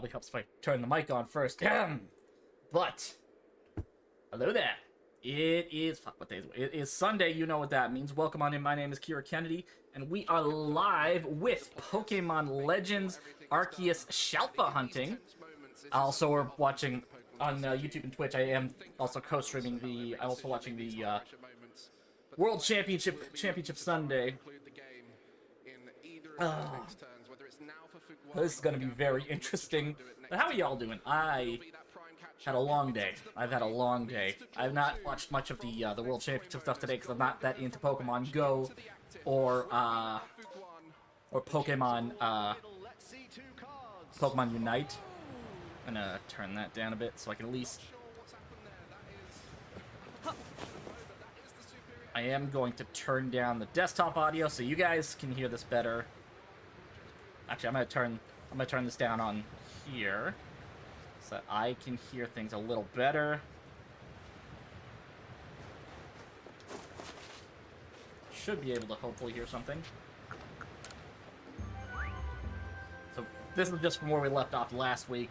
Probably helps if I turn the mic on first. But, hello there. It is, fuck, what day is it? It is Sunday, you know what that means. Welcome on in, my name is Kira Kennedy, and we are live with Pokemon Legends Arceus Shalpha hunting. Also, we're watching on YouTube and Twitch. I am also co-streaming I'm also watching the World Championship Sunday. This is going to be very interesting. But how are y'all doing? I had a long day. I've had a long day. I've not watched much of the World Championship stuff today because I'm not that into Pokemon Go or Pokemon Unite. I'm gonna turn that down a bit so I can at least. I am going to turn down the desktop audio so you guys can hear this better. Actually, I'm gonna turn this down on here so that I can hear things a little better. Should be able to hopefully hear something. So this is just from where we left off last week.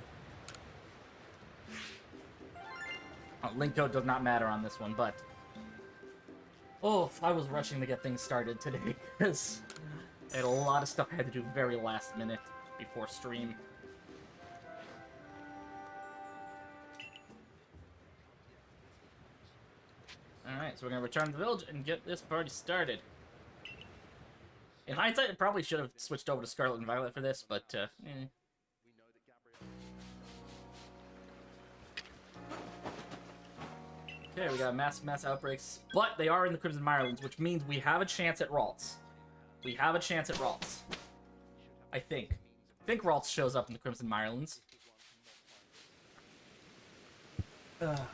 Link code does not matter on this one, but I was rushing to get things started today because I had a lot of stuff I had to do very last minute before stream. Alright, so we're going to return to the village and get this party started. In hindsight, I probably should have switched over to Scarlet and Violet for this, but, Okay, we got mass outbreaks, but they are in the Crimson Mirelands, which means we have a chance at Ralts. We have a chance at Ralts. I think. I think Ralts shows up in the Crimson Mirelands. But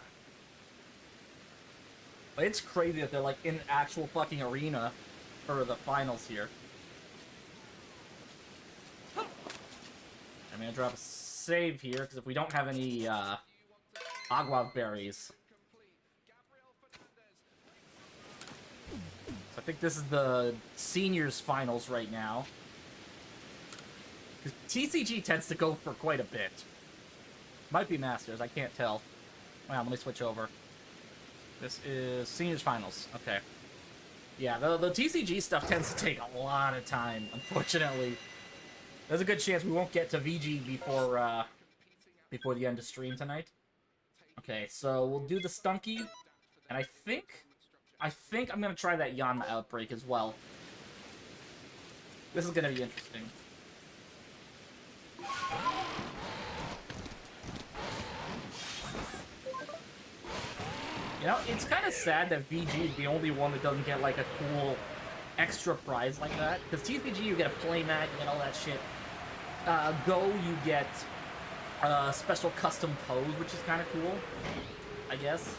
it's crazy that they're, like, in the actual fucking arena for the finals here. I'm gonna drop a save here, because if we don't have any, Agua berries. So I think this is the seniors finals right now. TCG tends to go for quite a bit. Might be Masters, I can't tell. Wow, let me switch over. This is Seniors Finals. Okay. Yeah, the TCG stuff tends to take a lot of time, unfortunately. There's a good chance we won't get to VG before the end of stream tonight. Okay, so we'll do the Stunky, and I think I'm gonna try that Yanma outbreak as well. This is gonna be interesting. You know, it's kind of sad that VG is the only one that doesn't get, like, a cool extra prize like that. Because TCG, you get a playmat, you get all that shit. Go, you get a special custom pose, which is kind of cool, I guess.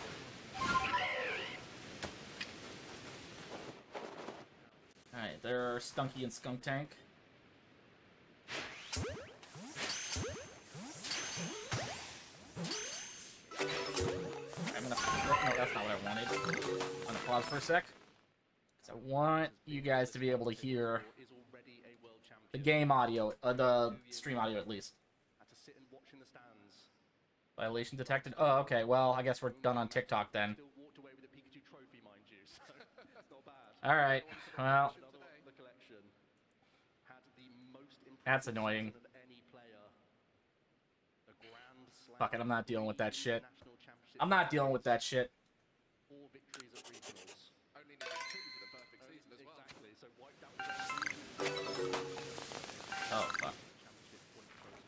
Alright, there are Stunky and Skunk Tank. No, that's not what I wanted. I'm gonna pause for a sec. Because I want you guys to be able to hear the game audio, the stream audio at least. Violation detected? Oh, okay, well, I guess we're done on TikTok then. Alright, well. That's annoying. Fuck it, I'm not dealing with that shit. I'm not dealing with that shit. Oh, fuck.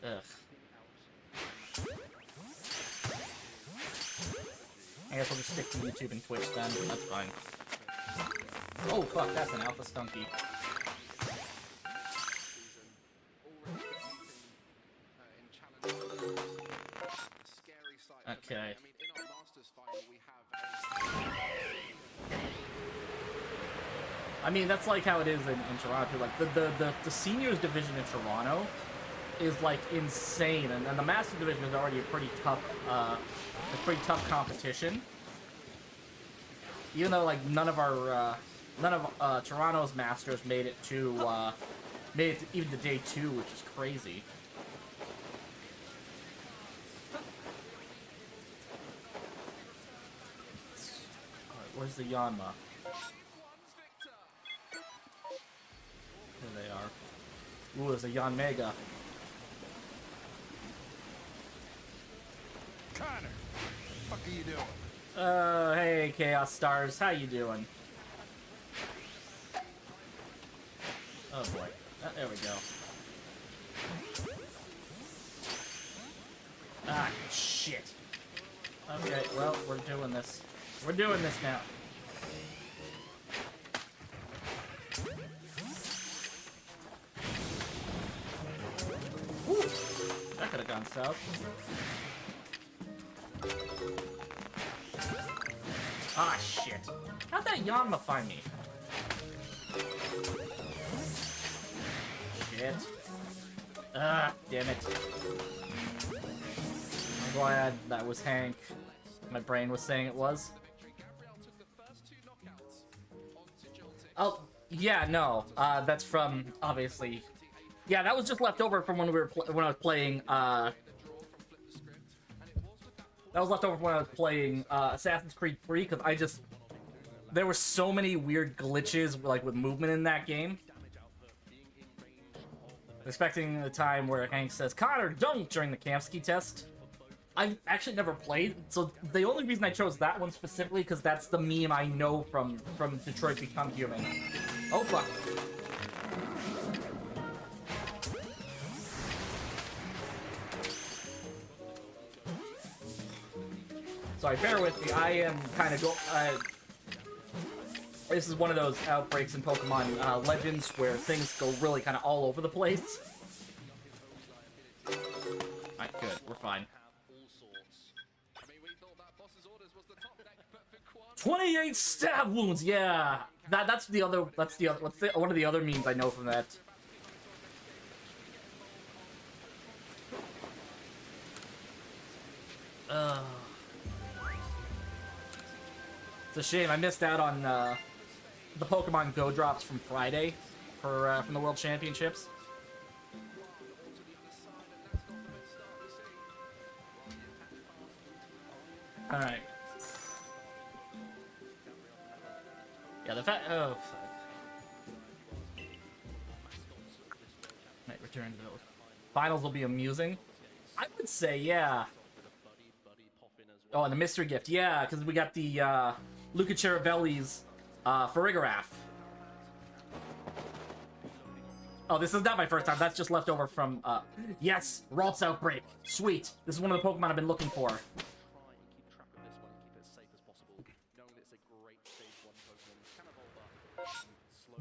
Ugh. I guess we'll just stick to YouTube and Twitch then. That's fine. Oh, fuck, that's an Alpha Stunky. Okay. I mean, that's like how it is in Toronto. Like, the seniors division in Toronto is, like, insane. And the Master division is already a pretty tough competition. Even though, like, none of Toronto's Masters made it to even to day 2, which is crazy. Where's the Yanma? There they are. Ooh, there's a Yanmega. Connor, what are you doing? Hey, Chaos Stars, how you doing? Oh boy. There we go. Ah, shit. Okay, well, we're doing this. We're doing this now. Woo! That could have gone south. Ah, shit. How'd that Yanma find me? Shit. Ah, damn it. I'm glad that was Hank. My brain was saying it was. Oh, yeah, no. That's from, obviously... Yeah, that was just left over from when we were when I was playing, That was left over from when I was playing, Assassin's Creed 3, because I just... There were so many weird glitches, like, with movement in that game. Expecting the time where Hank says, Connor, don't! During the Kamsky test. I've actually never played, so the only reason I chose that one specifically, because that's the meme I know from Detroit Become Human. Oh, fuck. Sorry, bear with me, I am kind of this is one of those outbreaks in Pokemon Legends where things go really kind of all over the place. Alright, good, we're fine. 28 stab wounds, yeah. That's one of the other memes I know from that. It's a shame I missed out on the Pokemon Go drops from Friday from the World Championships. All right. Yeah, the fact. Oh, fuck. Might return to those. Finals will be amusing. I would say, yeah. Oh, and the mystery gift, yeah, because we got the Luca Charavelli's Farigiraf. Oh, this is not my first time. That's just left over from. Yes, Ralts Outbreak. Sweet. This is one of the Pokemon I've been looking for.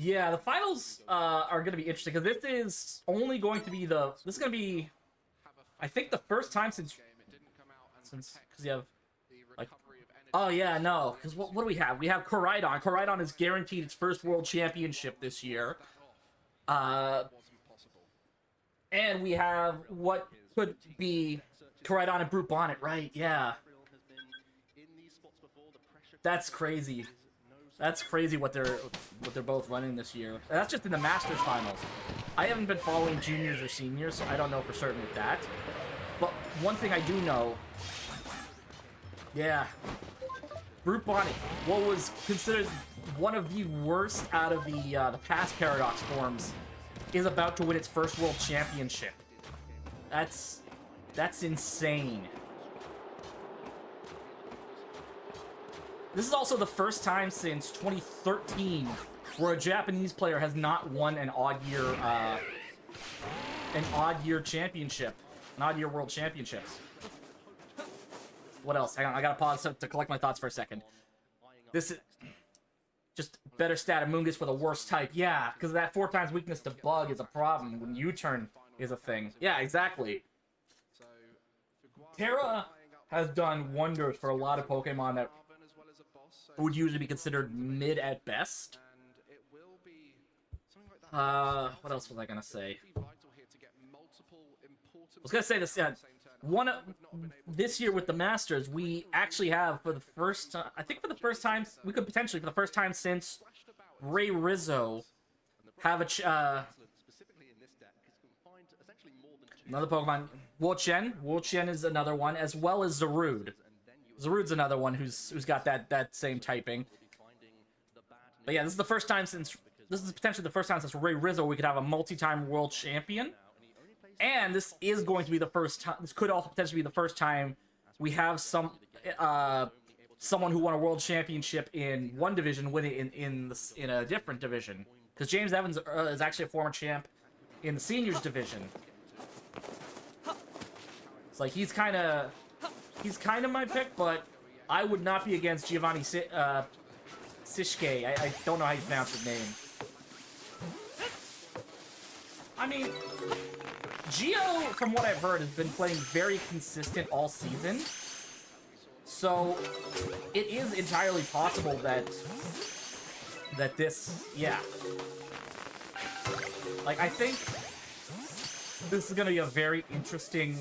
Yeah, the finals are going to be interesting because this is only going to be the. This is going to be, I think, the first time since because you have like. Oh yeah, no, because what do we have? We have Koraidon. Koraidon is guaranteed its first World Championship this year. And we have what could be Koraidon and Brute Bonnet, right? Yeah. That's crazy. That's crazy what they're both running this year. And that's just in the Masters finals. I haven't been following juniors or seniors, so I don't know for certain with that. But one thing I do know, yeah, Brute Bonnet, what was considered one of the worst out of the past Paradox forms, is about to win its first World Championship. That's insane. This is also the first time since 2013 where a Japanese player has not won an odd year championship, an odd year World Championships. What else? Hang on, I gotta pause to collect my thoughts for a second. This is just better stat of Moongus with a worse type. Yeah, because that 4 times weakness to Bug is a problem when U-turn is a thing. Yeah, exactly. Terra has done wonders for a lot of Pokemon that would usually be considered mid at best. What else was I gonna say? I was gonna say this. This year with the Masters, we actually have for the first, I think for the first time, we could potentially for the first time since Ray Rizzo have another Pokemon. Wo-Chen. Wo-Chen is another one, as well as Zarude. Zarude's another one who's got that same typing. But yeah, this is the first time since... This is potentially the first time since Ray Rizzo we could have a multi-time world champion. And this is going to be the first time... This could also potentially be the first time we have someone who won a world championship in one division winning in a different division. Because James Evans is actually a former champ in the seniors division. It's like he's kind of my pick, but I would not be against Giovanni Sishke. I don't know how you pronounce his name. I mean, Gio, from what I've heard, has been playing very consistent all season. So it is entirely possible that this, yeah. Like, I think this is gonna be a very interesting,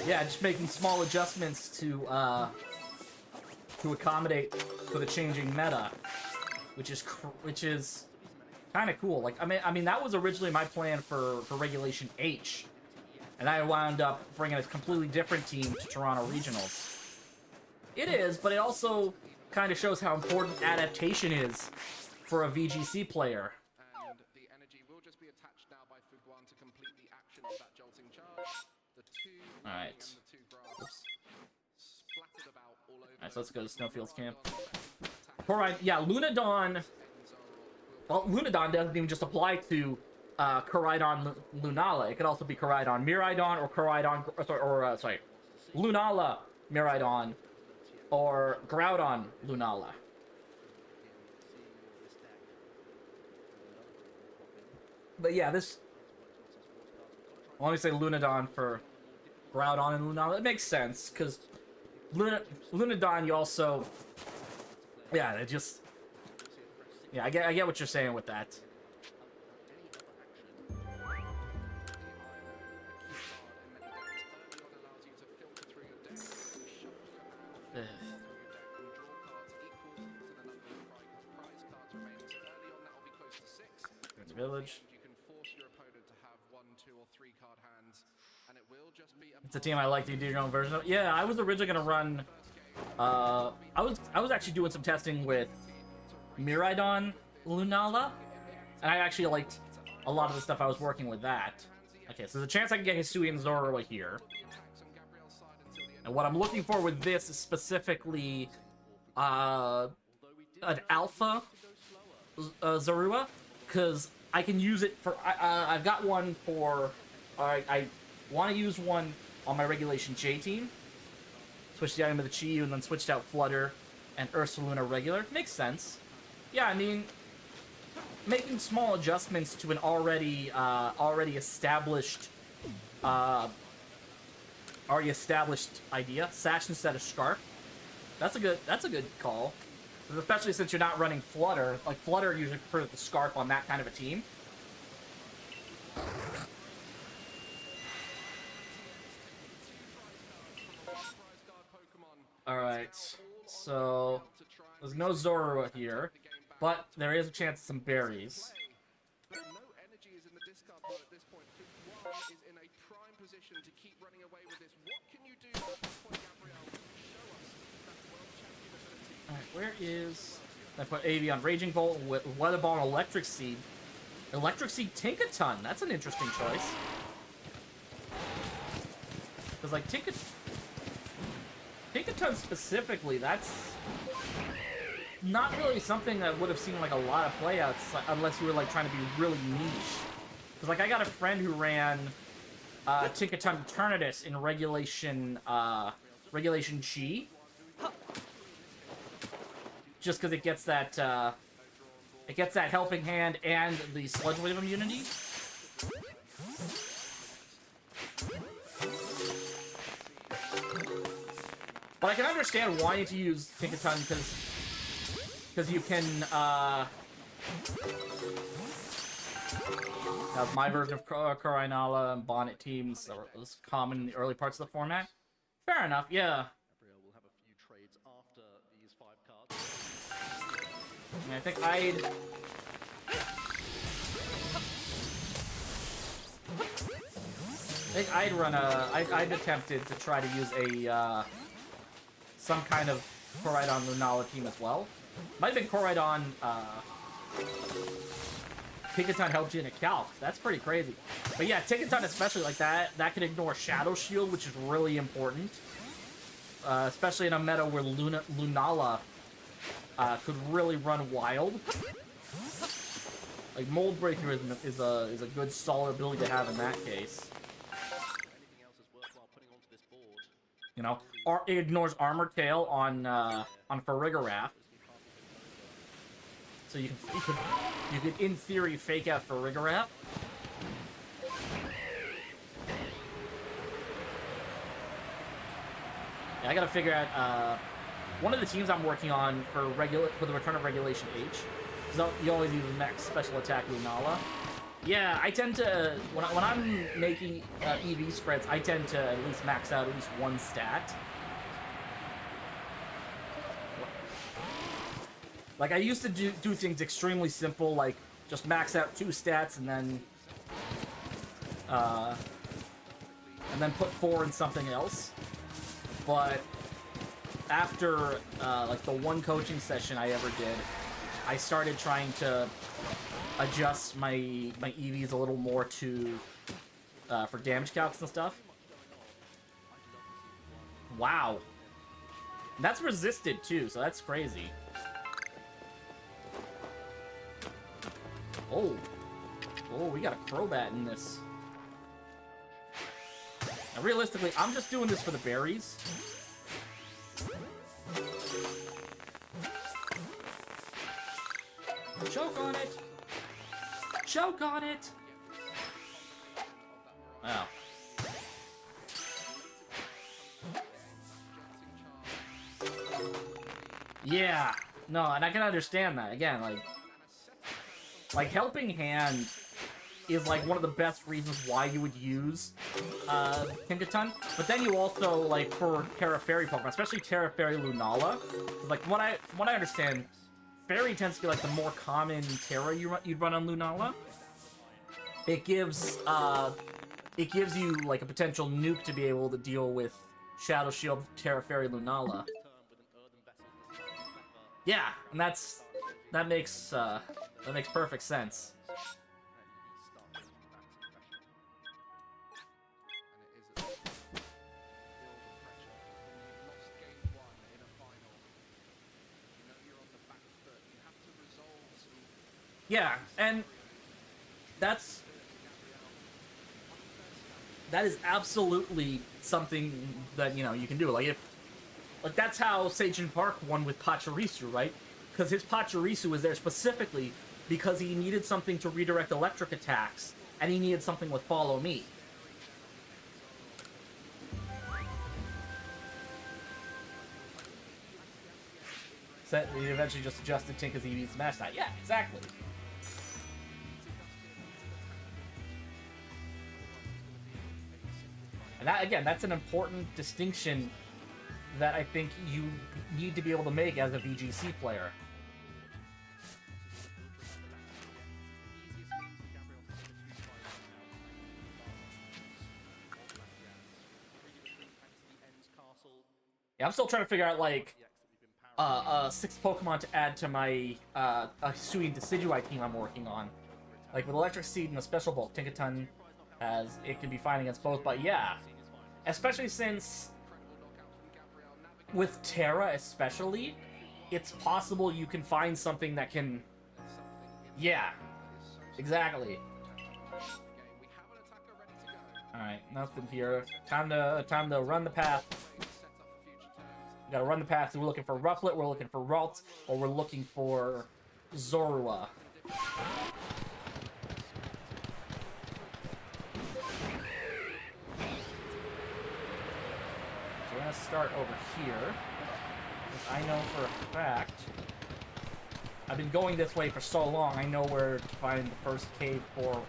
yeah, just making small adjustments to accommodate for the changing meta, which is kind of cool. Like, I mean, that was originally my plan for Regulation H, and I wound up bringing a completely different team to Toronto Regionals. It is, but it also kind of shows how important adaptation is for a VGC player. And the energy will just be attached now by Fuguan to complete the action of that jolting charge. The two Alright. and the two grass splattered about all over. Alright, so let's go to Snowfield's camp. Alright, yeah, Lunadon. Well, Lunadon doesn't even just apply to Koraidon Lunala. It could also be Koraidon Miraidon or Koraidon, sorry, Lunala Miraidon or Groudon Lunala. But yeah, this... Let me say Lunadon for Groudon and Lunala. It makes sense, because Lunadon, you also... Yeah, it just... Yeah, I get what you're saying with that. Village. You can force your opponent to have 1, 2, or 3 card hands, and it will just be it's a team I like to do your own version of. Yeah, I was originally gonna run. I was actually doing some testing with Miraidon Lunala, and I actually liked a lot of the stuff I was working with that. Okay, so there's a chance I can get Hisui and Zorua here. And what I'm looking for with this is specifically an alpha Zorua, because I can use it for... I've got one for... I want to use one on my Regulation J team. Switch the item to the Chi-Yu and then switched out Flutter and Ursaluna regular. Makes sense. Yeah, I mean... Making small adjustments to an already established idea. Sash instead of Scarf. That's a good call. Especially since you're not running Flutter. Like, Flutter usually prefers the Scarf on that kind of a team. Alright, so... There's no Zorua here, but there is a chance of some berries. But no energy is in the discard pile at this point. Fuguan is in a prime position to keep running away with this. What can you do at this point, Gabriel? Show us that world champion ability. Alright, where is... I put AV on Raging Volt with Weather Ball and Electric Seed. Electric Seed Tinkaton, that's an interesting choice. Because, like, Tinkaton specifically, that's not really something that would have seen, like, a lot of playouts unless you were, like, trying to be really niche. Because, like, I got a friend who ran Tinkaton Eternatus in Regulation G. Just because it gets that helping hand and the sludge wave immunity. But I can understand wanting to use Tinkaton because you can have my version of Korainala and Bonnet teams that was common in the early parts of the format. Fair enough, yeah. I think I'd... think I'd attempted to try to use a, some kind of Koraidon Lunala team as well. Might have been Koraidon, Tinkaton helped you in a calc. That's pretty crazy. But yeah, Tinkaton especially like that can ignore Shadow Shield, which is really important. Especially in a meta where Lunala could really run wild. Like Mold Breaker is a good solid ability to have in that case. You know, it ignores Armor Tail on Farigiraf. So you could in theory fake out Farigiraf. Yeah, I gotta figure out one of the teams I'm working on for the return of Regulation H. So you always use max special attack Lunala. Yeah, I tend to when I'm making EV spreads, I tend to at least max out at least one stat. Like, I used to do things extremely simple, like, just max out 2 stats and then put 4 in something else. But after, like, the one coaching session I ever did, I started trying to adjust my EVs a little more to, for damage calcs and stuff. Wow. That's resisted, too, so that's crazy. Oh, we got a Crobat in this. Now, realistically, I'm just doing this for the berries. Choke on it! Choke on it! Wow. Yeah. No, and I can understand that. Again, like, Helping Hand is, like, one of the best reasons why you would use Tinkaton. But then you also, like, for Terra Fairy Pokemon, especially Terra Fairy Lunala, like, from what I understand, Fairy tends to be, like, the more common Terra you'd run on Lunala. It gives you, like, a potential nuke to be able to deal with Shadow Shield Terra Fairy Lunala. Yeah, and that makes perfect sense. Yeah, and that is absolutely something that, you know, you can do. Like, that's how Seijin Park won with Pachirisu, right? Because his Pachirisu was there specifically because he needed something to redirect electric attacks, and he needed something with Follow Me. So he eventually just adjusted Tinka's EV Smash That. Yeah, exactly. And that, again, that's an important distinction that I think you need to be able to make as a VGC player. Yeah, I'm still trying to figure out, like, 6 Pokemon to add to my Hisui and Decidueye team I'm working on. Like, with Electric Seed and the Special Bulk, Tinkaton it can be fine against both, but yeah. Especially since, with Terra especially, it's possible you can find something that can... Yeah, exactly. Alright, nothing here. Time to run the path. We gotta run the path. So we're looking for Rufflet, we're looking for Ralts, or we're looking for Zorua. We're gonna start over here, because I know for a fact I've been going this way for so long. I know where to find the first cave for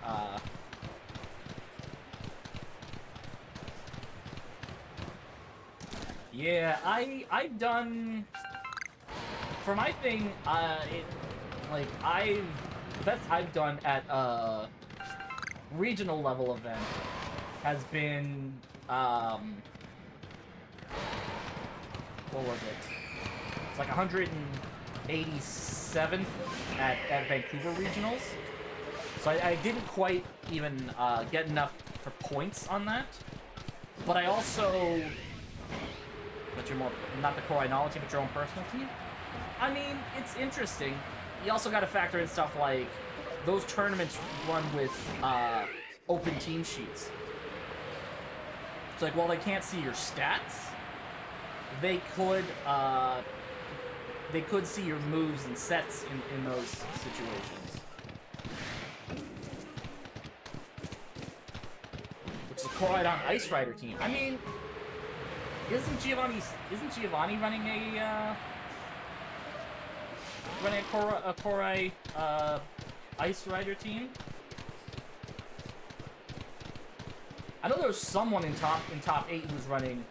yeah, I've done for my thing. Best I've done at a regional level event has been, what was it? It's like 187th at Vancouver Regionals. So I didn't quite even get enough for points on that. But I also, but you're more, not the core knowledge team, but your own personal team. I mean, it's interesting. You also got to factor in stuff like those tournaments run with open team sheets. It's like, while they can't see your stats, they could see your moves and sets in those situations. Which is a Koraidon Ice Rider team. I mean, isn't Giovanni running a Korai Ice Rider team? I know there was someone in top 8 who was running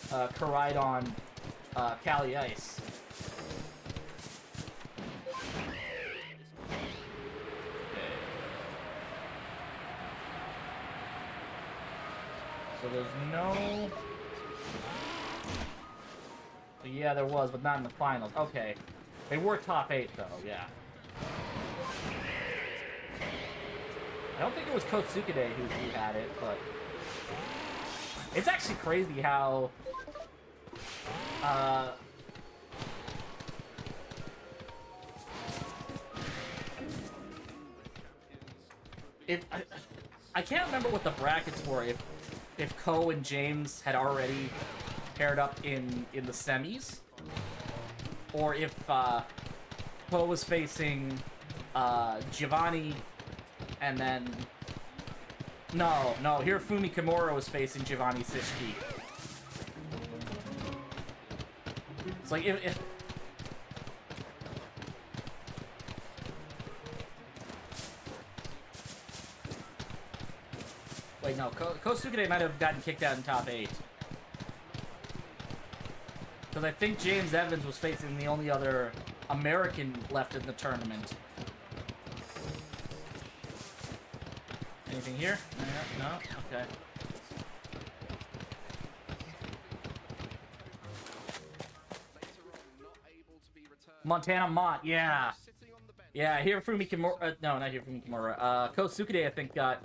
Koraidon Cali Ice. So there's no... So yeah, there was, but not in the finals. Okay. They were top 8, though, yeah. I don't think it was Kotsuke who had it, but... It's actually crazy how... I can't remember what the brackets were, if Ko and James had already paired up in the semis, or if Ko was facing Giovanni, and then no, Hirofumi Kimura was facing Giovanni Sishiki. It's like if wait, no, Kosuke might have gotten kicked out in top 8. Because I think James Evans was facing the only other American left in the tournament. Anything here? No? Okay. Montana Mott, yeah. Yeah, Hirofumi Kimura, no, not Hirofumi Kimura. Kosuke, I think, got...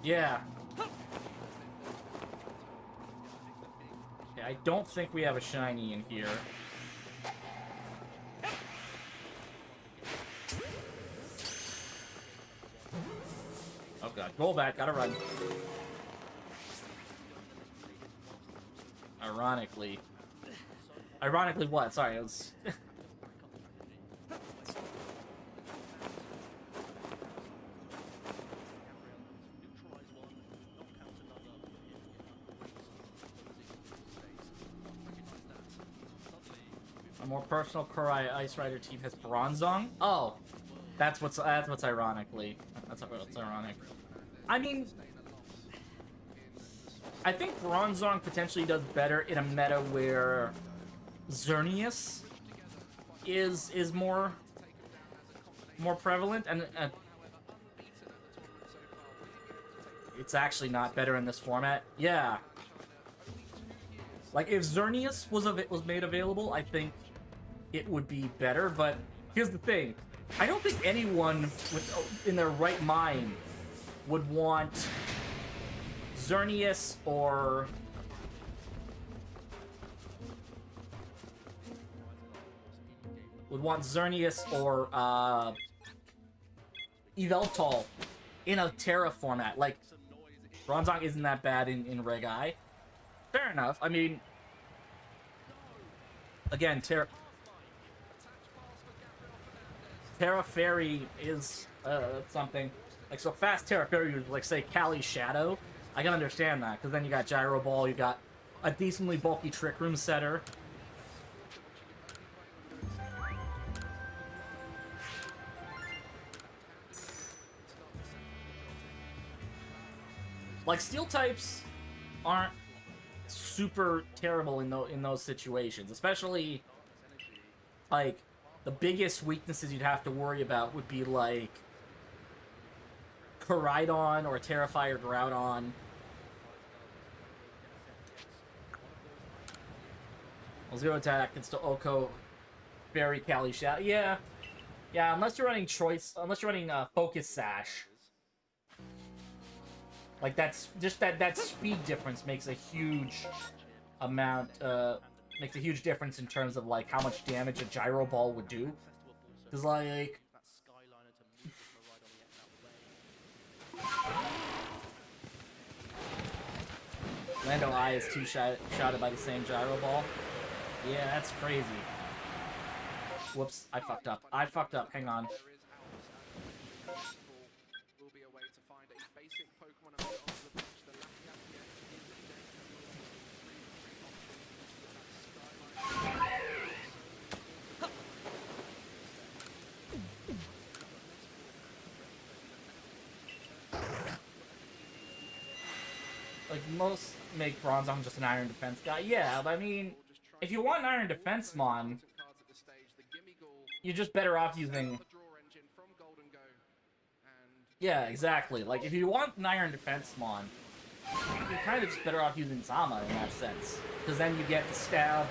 Yeah. Okay, I don't think we have a shiny in here. Oh god, roll back, gotta run. Ironically what? Sorry, it was... A more personal Korai Ice Rider team has Bronzong? Oh, that's what's ironically. That's what's ironic. I mean, I think Bronzong potentially does better in a meta where Xerneas is more prevalent, and it's actually not better in this format. Yeah, like if Xerneas was made available, I think it would be better. But here's the thing: I don't think anyone in their right mind would want Xerneas or Yveltal in a Terra format. Like, Bronzong isn't that bad in Reg I. Fair enough. I mean, again, Terra Fairy is something. Like, so fast Terra Fairy would, like, say, Cali Shadow. I can understand that, because then you got Gyro Ball, you got a decently bulky Trick Room setter. Like, Steel types aren't super terrible in those situations, especially, like, the biggest weaknesses you'd have to worry about would be, like, Koraidon or Terrifier Groudon. Well, Zero Attack can still Oko, Berry, Cali, Shadow. Yeah. Yeah, unless you're running Focus Sash. Like, that's just that speed difference makes a huge amount, makes a huge difference in terms of, like, how much damage a Gyro Ball would do. Because, like... Lando Eye is two-shotted by the same Gyro Ball. Yeah, that's crazy. Whoops, I fucked up. Hang on. Like, most make Bronzong just an Iron Defense guy. Yeah, but I mean, if you want an Iron Defense Mon, you're just better off using... Yeah, exactly. Like, if you want an Iron Defense Mon, you're kind of just better off using Zama in that sense. Because then you get the stab,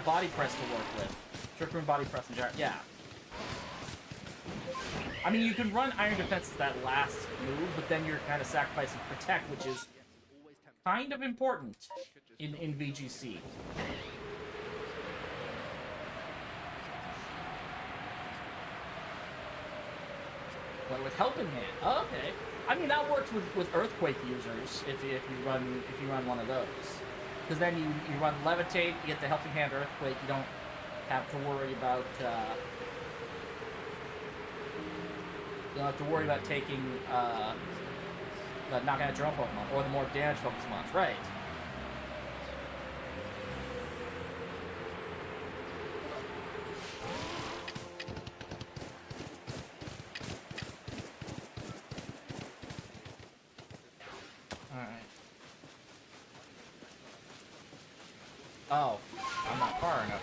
Body Press to work with. Trick Room Body Press and Gyro. Yeah. I mean, you can run Iron Defense as that last move, but then you're kind of sacrificing Protect, which is kind of important in VGC. But with Helping Hand, oh, okay. I mean, that works with Earthquake users if you run one of those, because then you run Levitate, you get the Helping Hand Earthquake. You don't have to worry about. You don't have to worry about taking, knocking out your own Pokemon, or the more damage-focused ones, right. Alright. Oh, I'm not far enough.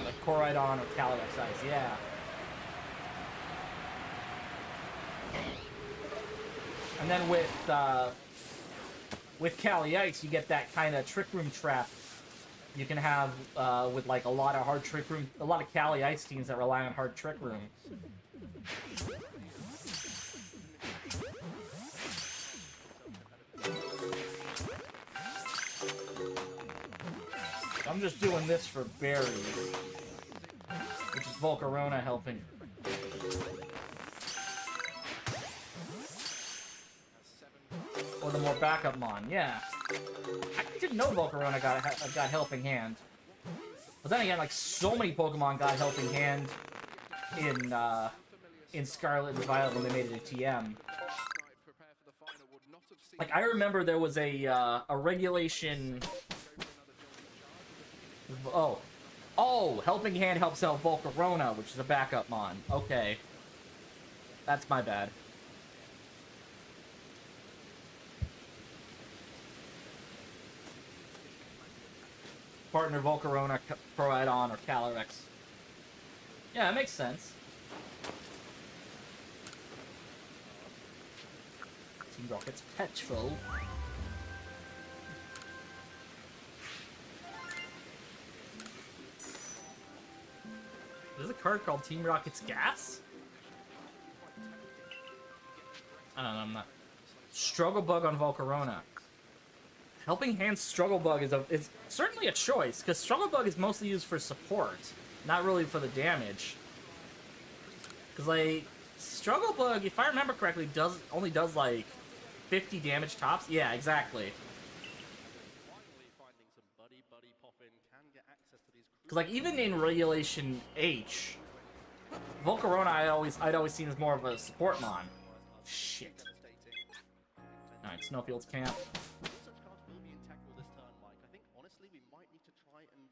Like Koraidon or Calyrex Ice, yeah. And then with Cali Ice, you get that kind of Trick Room trap you can have with like a lot of Cali Ice teams that rely on hard Trick Room. I'm just doing this for berries, which is Volcarona helping. Or the more backup Mon, yeah. I didn't know Volcarona got Helping Hand. But then again, like, so many Pokemon got Helping Hand in Scarlet and Violet when they made it a TM. Like, I remember there was a regulation... Oh, Helping Hand helps out Volcarona, which is a backup Mon. Okay. That's my bad. Partner Volcarona, Koraidon, or Calyrex. Yeah, that makes sense. Team Rocket's Petrol. There's a card called Team Rocket's Gas? I don't know, I'm not... Struggle Bug on Volcarona. Helping Hand Struggle Bug is certainly a choice, because Struggle Bug is mostly used for support, not really for the damage. Because, like, Struggle Bug, if I remember correctly, only does, like, 50 damage tops? Yeah, exactly. Because, like, even in Regulation H, Volcarona I'd always seen as more of a support Mon. Shit. Alright, Snowfield's camp.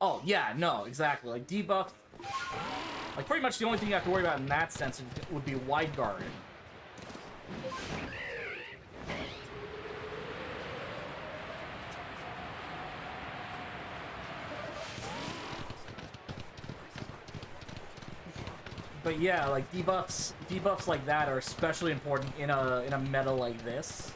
Oh, yeah, no, exactly. Like, debuff... Like, pretty much the only thing you have to worry about in that sense would be Wide Guard. But yeah, like debuffs like that are especially important in a meta like this.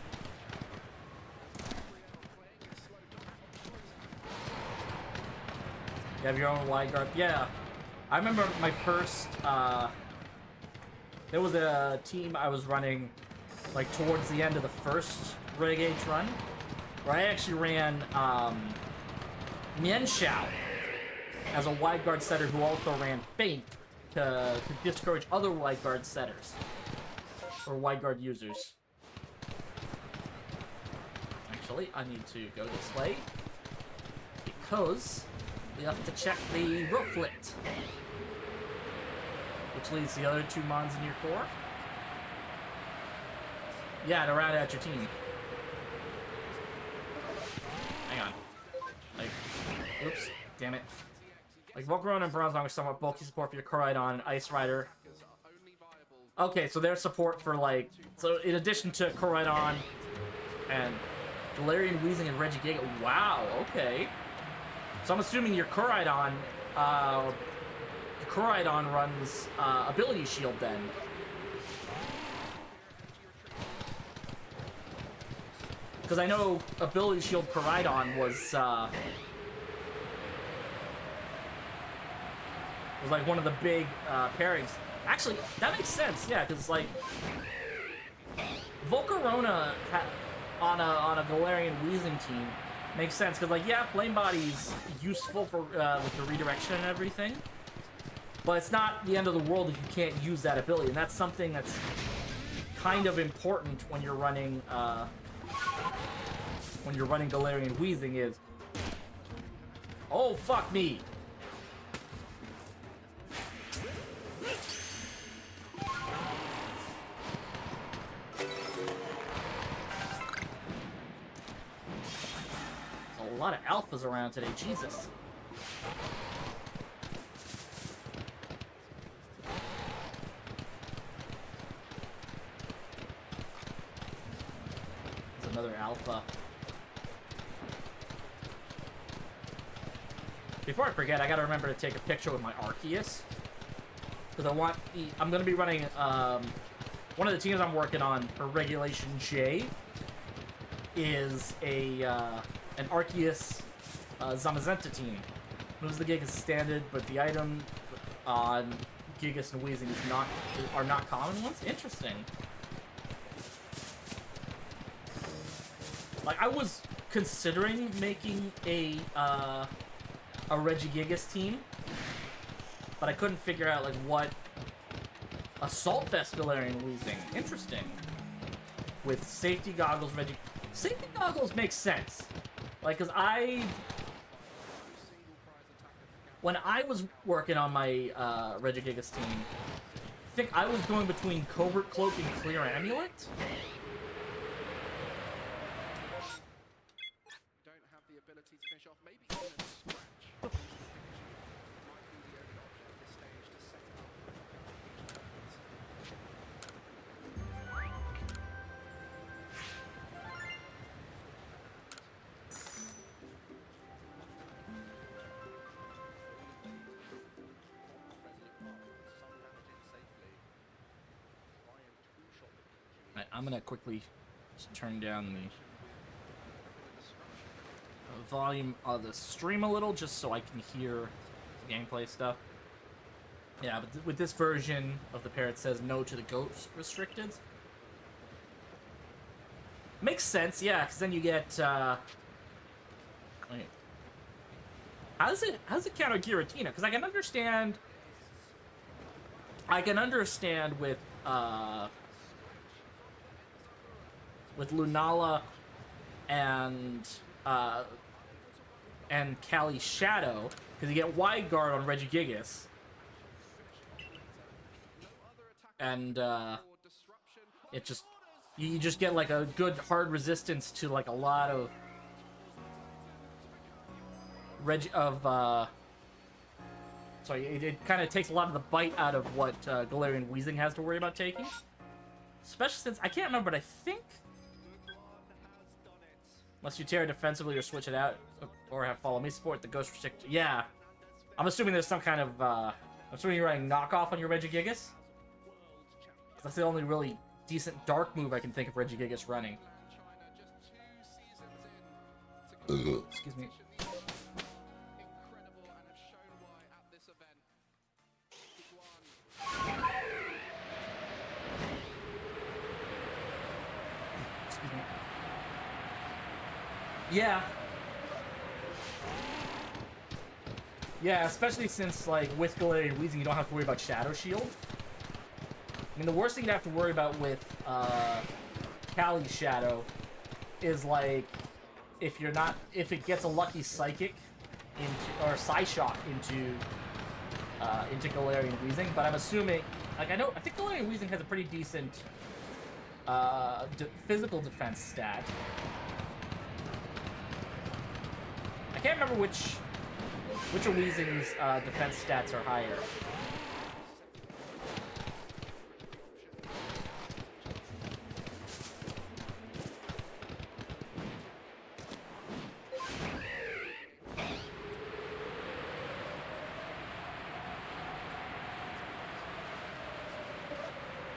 You have your own wide guard. Yeah, I remember my first. There was a team I was running, like towards the end of the first Reg H run, where I actually ran Mian Xiao as a wide guard setter who also ran Feint to discourage other wide guard setters or wide guard users. Actually, I need to go this way because we have to check the rooflet, which leads the other two mons in your core. Yeah, to round out your team. Hang on. Like, oops, damn it. Like, Volcarona and Bronzong are somewhat bulky support for your Koraidon and Ice Rider. Okay, so there's support for, like... So, in addition to Koraidon and Galarian Weezing and Regigiga... Wow, okay. So I'm assuming your Koraidon... Koraidon runs Ability Shield, then. Because I know Ability Shield Koraidon was like one of the big pairings. Actually, that makes sense, yeah, because like Volcarona on a Galarian Weezing team makes sense, because like yeah, Flame Body's useful for with the redirection and everything, but it's not the end of the world if you can't use that ability, and that's something that's kind of important when you're running Galarian Weezing is. Oh fuck me! A lot of alphas around today, Jesus. There's another alpha. Before I forget, I gotta remember to take a picture with my Arceus. Because I'm gonna be running, one of the teams I'm working on for Regulation J is an Arceus Zamazenta team. Moves the Gigas standard, but the item on Gigas and Weezing are not common ones. Interesting. Like I was considering making a Regigigas team, but I couldn't figure out like what Assault Vest Galarian Weezing. Interesting. With safety goggles, safety goggles makes sense. Like, cause when I was working on my Regigigas team, I think I was going between Covert Cloak and Clear Amulet. Don't have the ability to finish off, maybe even a scratch. Might be the only option at this stage to set up. Right, I'm gonna quickly just turn down the volume of the stream a little, just so I can hear the gameplay stuff. Yeah, but with this version of the pair, it says no to the ghost restricted. Makes sense, yeah, because then you get. Wait. How does it counter Giratina? Because I can understand with Lunala and Cali Shadow, because you get Wide Guard on Regigigas. And it just you just get like a good hard resistance to like a lot of sorry, it kind of takes a lot of the bite out of what Galarian Weezing has to worry about taking. Especially since I can't remember, but I think unless you tear it defensively or switch it out or have follow me support, the ghost restrict. Yeah, I'm assuming there's some kind of I'm assuming you're running knockoff on your Regigigas? Because that's the only really decent dark move I can think of Regigigas running. Excuse me. Excuse me. Yeah. Yeah, especially since, like, with Galarian Weezing, you don't have to worry about Shadow Shield. I mean, the worst thing you have to worry about with, Cali's Shadow is, like, if it gets a lucky Psychic or Psyshock into Galarian Weezing, but I'm assuming, like, I think Galarian Weezing has a pretty decent, physical defense stat. I can't remember which of Weezing's defense stats are higher.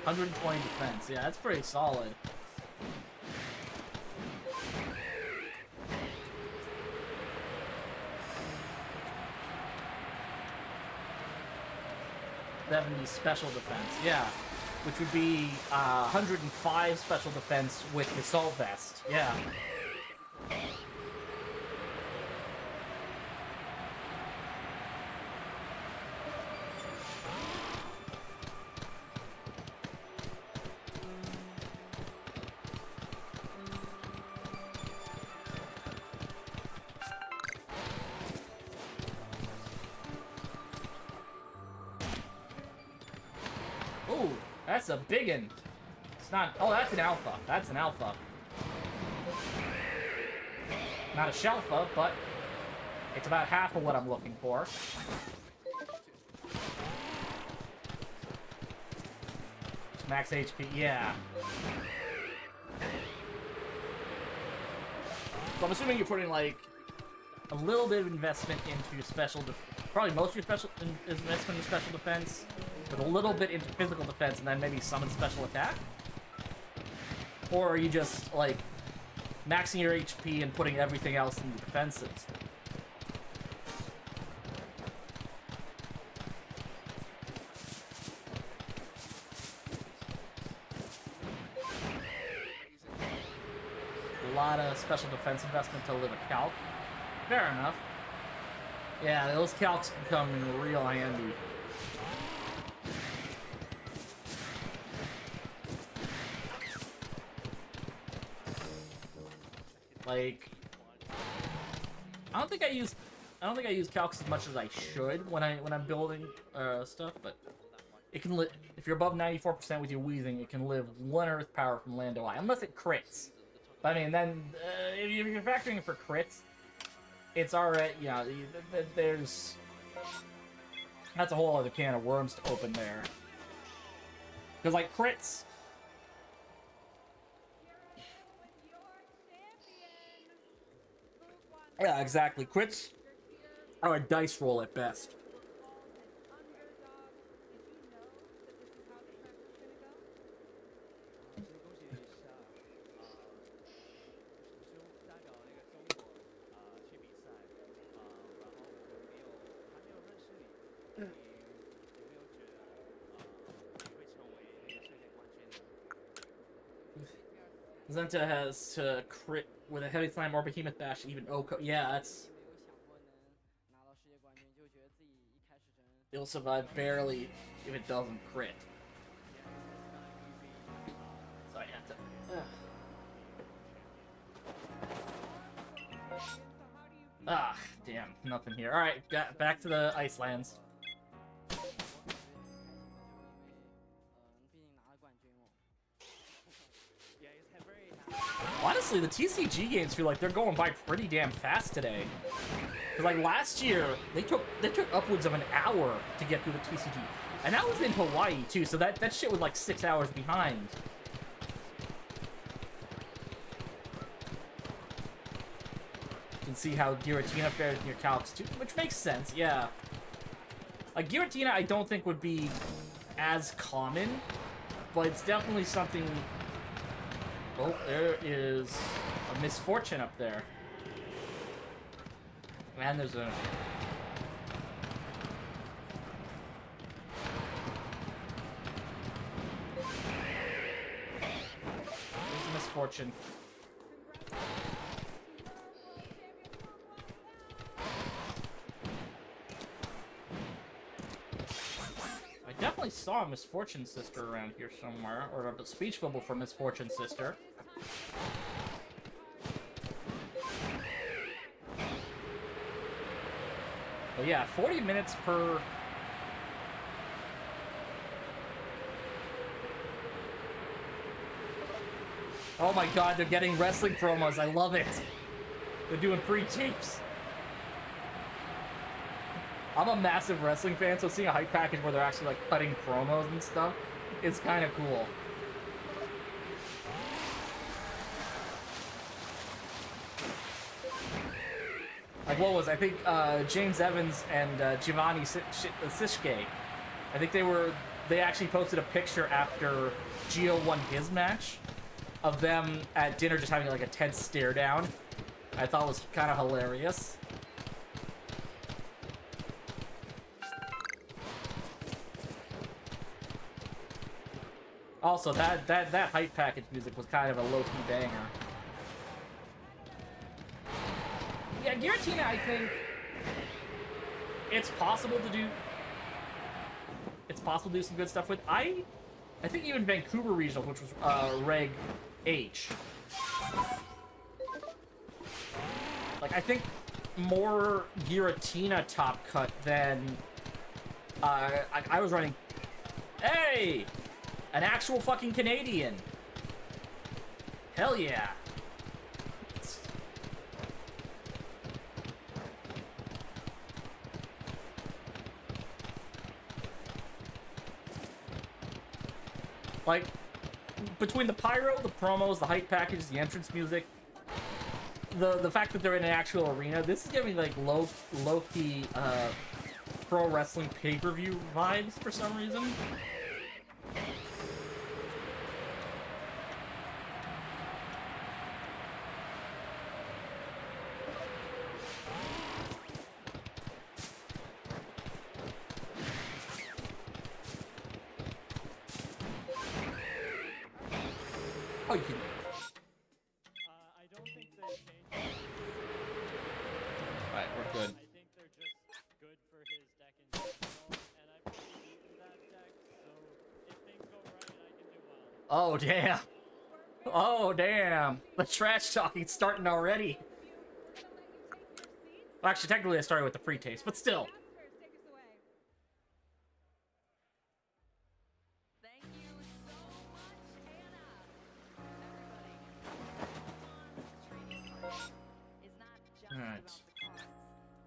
$120 defense, yeah, that's pretty solid. $70 special defense, yeah. Which would be 105 special defense with the Assault Vest, yeah. Ooh, that's a biggin'. It's not. Oh, that's an alpha. That's an alpha. Not a Shalpha, but it's about half of what I'm looking for. Max HP, yeah. So I'm assuming you're putting, like, a little bit of investment into your special probably most of your investment in special defense, with a little bit into physical defense, and then maybe summon special attack? Or are you just, like, maxing your HP and putting everything else into defenses? A lot of special defense investment to live a calc. Fair enough. Yeah, those calcs can come in real handy. Like, I don't think I use calcs as much as I should when I'm building stuff, but it can live. If you're above 94% with your Weezing, it can live 1 Earth Power from Lando Eye, unless it crits. But I mean, then if you're factoring in for crits, it's alright. Yeah, there's that's a whole other can of worms to open there. Because like crits. Yeah, exactly. Crits are a dice roll at best. Zenta has to crit with a Heavy Slam or Behemoth Bash, even Oko. Yeah, that's... It'll survive barely if it doesn't crit. So I have to... Ah, damn, nothing here. Alright, back to the Icelands. Honestly, the TCG games feel like they're going by pretty damn fast today. Cause like last year, they took upwards of an hour to get through the TCG, and that was in Hawaii too. So that shit was like 6 hours behind. You can see how Giratina fares in your calcs too, which makes sense, yeah. Like, Giratina I don't think would be as common, but it's definitely something... Oh, there is a misfortune up there. Man, there's a... Misfortune. I definitely saw a Misfortune Sister around here somewhere, or a speech bubble for Misfortune Sister. But yeah, 40 minutes per... Oh my god, they're getting wrestling promos. I love it. They're doing pre-tapes. I'm a massive wrestling fan, so seeing a hype package where they're actually like cutting promos and stuff is kind of cool. Like what was I think James Evans and Giovanni Sishke. I think they actually posted a picture after Gio won his match of them at dinner just having like a tense stare down. I thought it was kind of hilarious. Also, that hype package music was kind of a low-key banger. Yeah, Giratina, I think it's possible to do. It's possible to do some good stuff with. I think even Vancouver Regional, which was Reg H. Like, I think more Giratina top cut than I was running. Hey, an actual fucking Canadian. Hell yeah. Like, between the pyro, the promos, the hype packages, the entrance music, the fact that they're in an actual arena, this is giving like low-key pro wrestling pay-per-view vibes for some reason. Oh, you can... I don't think they changed. Alright, we're good. I think they're just good for his deck in general, and I've really beaten that deck, so if things go right, I can do well. Oh, damn. Oh, damn. The trash talking's starting already. Well, actually, technically I started with the pre-taste, but still. Alright.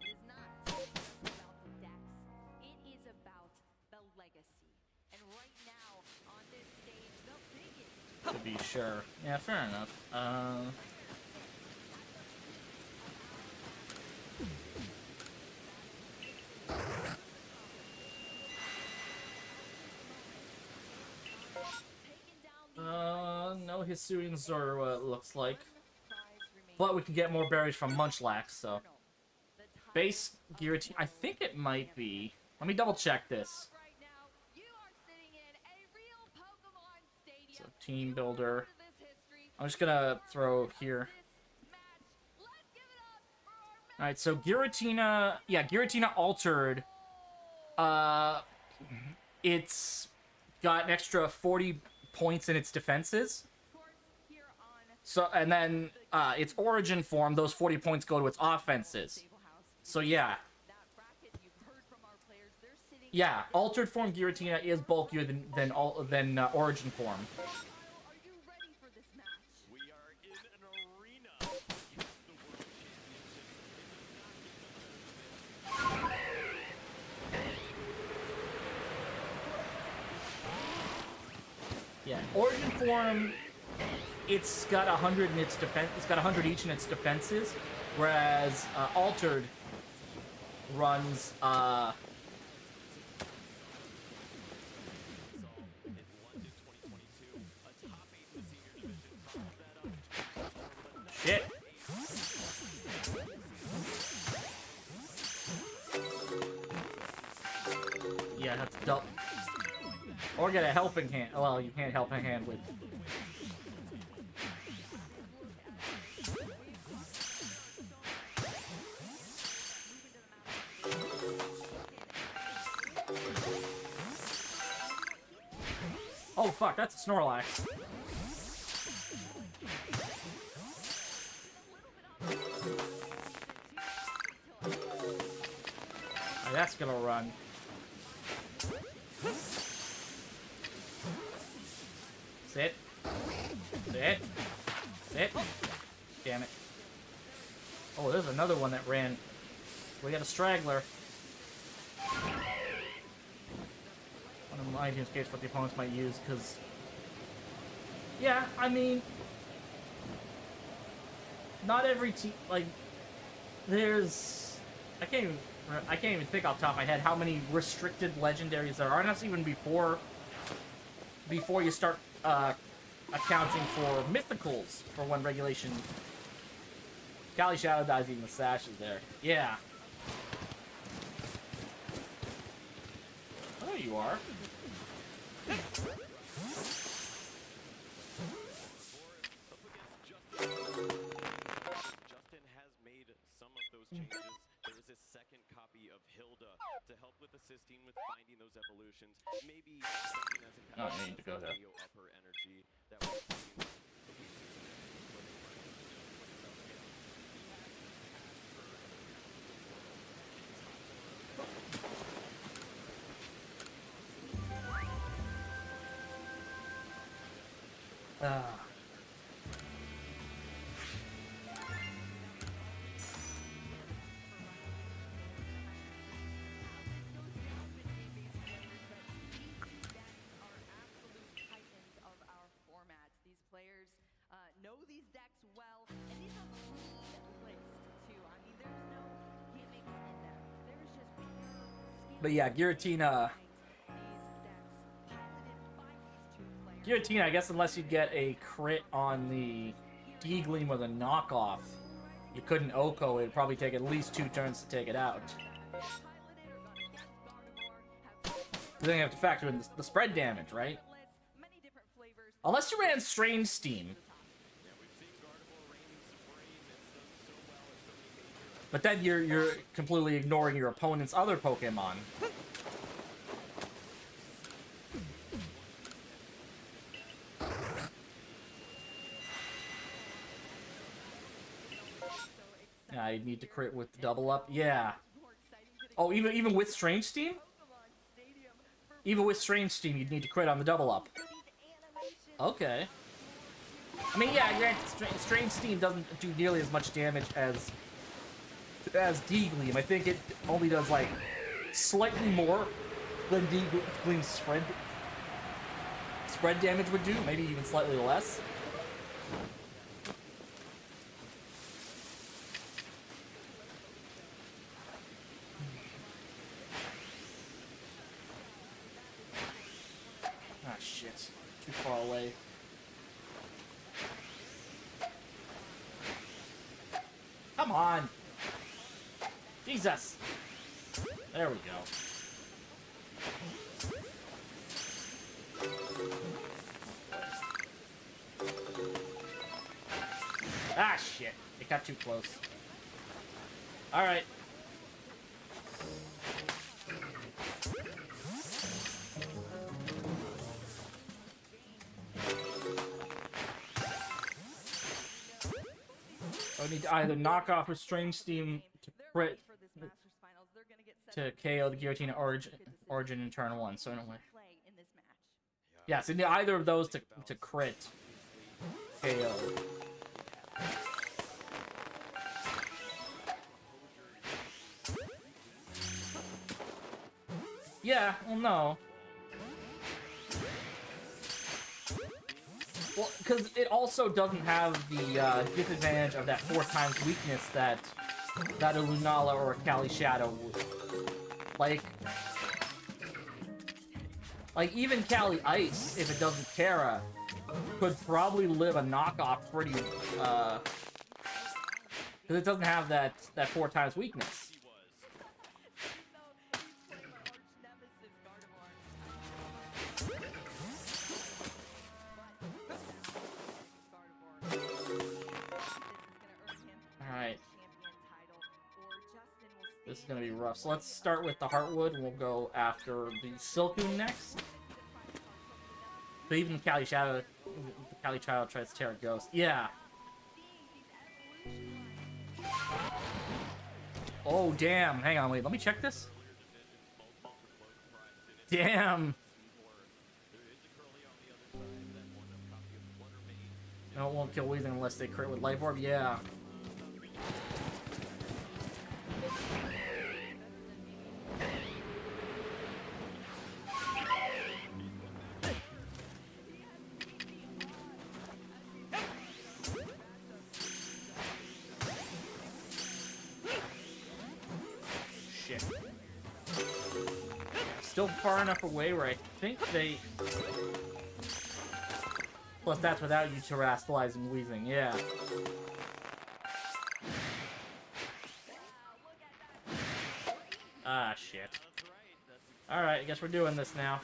It is not just about the decks. It is about the legacy. And right now, on this stage, the biggest... To be sure. Yeah, fair enough. No Hisuians or what it looks like. But we can get more berries from Munchlax, so. Base Giratina, I think it might be. Let me double check this. So, team builder. I'm just gonna throw here. Alright, so Giratina, yeah, Giratina altered. It's got an extra 40 points in its defenses. So, and then its origin form, those 40 points go to its offenses. So yeah. Yeah, altered form Giratina is bulkier than origin form. We are in an arena. Yeah, origin form, it's got 100 in its defense. It's got 100 each in its defenses, whereas altered runs Shit. Yeah, that's dope. Or get a helping hand. Well, you can't help a hand with. Oh fuck, that's a Snorlax. Oh, that's gonna run. Sit. Sit. Sit. Damn it. Oh, there's another one that ran. We got a straggler. One of my ideas case what the opponents might use, because... Yeah, I mean... Not every team... Like... There's... I can't even think off the top of my head how many restricted legendaries there are. And that's even before you start accounting for mythicals for when regulation. Kali Shadow dies, even the sash is there. Yeah. Oh, there you are. Justin has made some of those changes. There is a second copy of Hilda to help with assisting with finding those evolutions. Maybe something as Oh, I need to go there. upper energy that we've seen. Know these decks well, and these are clean lists too. I mean, there's no gimmicks in them. There's just pure skill. But yeah, Giratina. Giratina, I guess unless you get a crit on the D-Gleam or the knockoff, you couldn't Oko. It'd probably take at least 2 turns to take it out. Then you have to factor in the spread damage, right? Unless you ran Strange Steam. But then you're completely ignoring your opponent's other Pokemon. Yeah, I need to crit with the double up. Yeah. Oh, even with Strange Steam? Even with Strange Steam, you'd need to crit on the double up. Okay. I mean, yeah, granted, Strange Steam doesn't do nearly as much damage as D-Gleam. I think it only does, like, slightly more than D-Gleam's spread damage would do. Maybe even slightly less. Ah, shit. Too far away. Come on! Jesus! There we go. Ah, shit. It got too close. Alright. I need to either knock off or Strange Steam to crit to KO the Giratina Origin in turn 1. So anyway. Yeah, so need either of those to crit KO. Yeah, well, no. Well, because it also doesn't have the disadvantage of that 4 times weakness that a Lunala or a Kali Shadow would. Like even Kali Ice, if it doesn't Terra, could probably live a knockoff Because it doesn't have that 4 times weakness. He was. Even though he's playing my arch nemesis, Gardevoir. But Gardevoir, this is gonna earn him Alright. champion title, or Justin will stay This is gonna be rough. So let's start with the Heartwood, and we'll go after the Silcoon next. But even the Cali Shadow tries to tear a Ghost. Yeah. Oh, damn. Hang on, wait. Let me check this. Damn. No, it won't kill Weezing unless they crit with Life Orb. Yeah. Shit. Still far enough away where I think they... Plus, that's without you terastallizing Weezing, yeah. Ah, shit. Alright, I guess we're doing this now.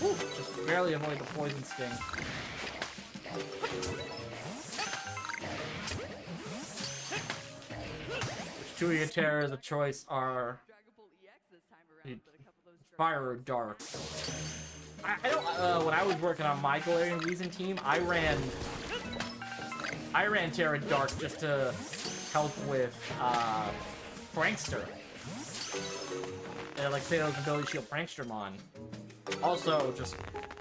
Woo, just barely avoid the poison sting. Which two of your terrors of choice are Dragon Ball EX this time around, but a couple of those Fire or Dark. I don't. When I was working on my Galarian Weezing team, I ran Terra Dark just to help with Prankster. Like Sato's ability to shield Prankstermon. Also, just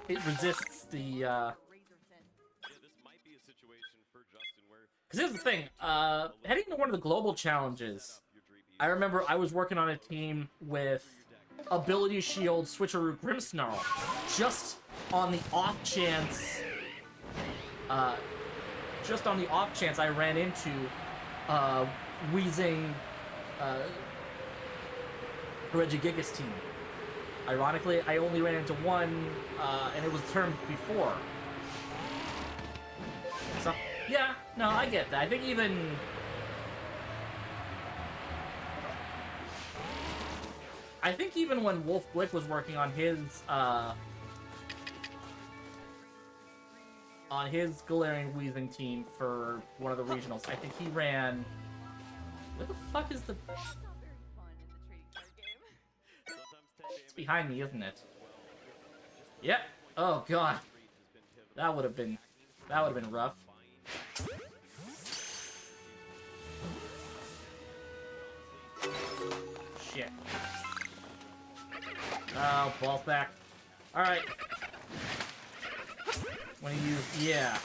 it resists the. razor thin. Yeah, this might be a situation for Justin where Because here's the thing. Heading to one of the global challenges, I remember I was working on a team with Ability Shield Switcheroo Grimmsnarl, just on the off chance. Just on the off chance I ran into Weezing Regigigas team. Ironically, I only ran into one, and it was the turn before. So, yeah, no, I get that. I think even... when Wolf Blick was working on his Galarian Weezing team for one of the regionals, I think he ran... Where the fuck is the... That's not very fun in the trading card game. sometimes 10 It's behind me, isn't it? Yep. Oh god. That would have been rough. Shit. Oh, ball's back. Alright. When you use... Yeah.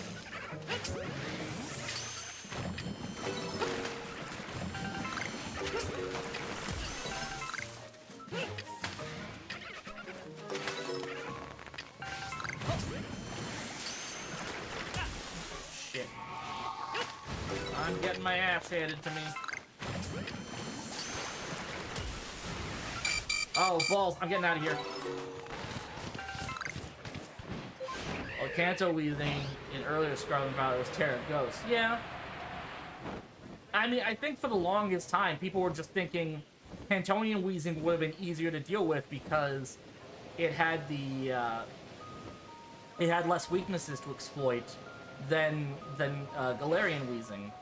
Shit. I'm getting my ass handed to me. Oh, balls. I'm getting out of here. Well, Kanto Weezing in earlier Scarlet and Violet was Terra Ghost. Yeah. I mean, I think for the longest time, people were just thinking Cantonian Weezing would have been easier to deal with because it had the, it had less weaknesses to exploit than Galarian Weezing.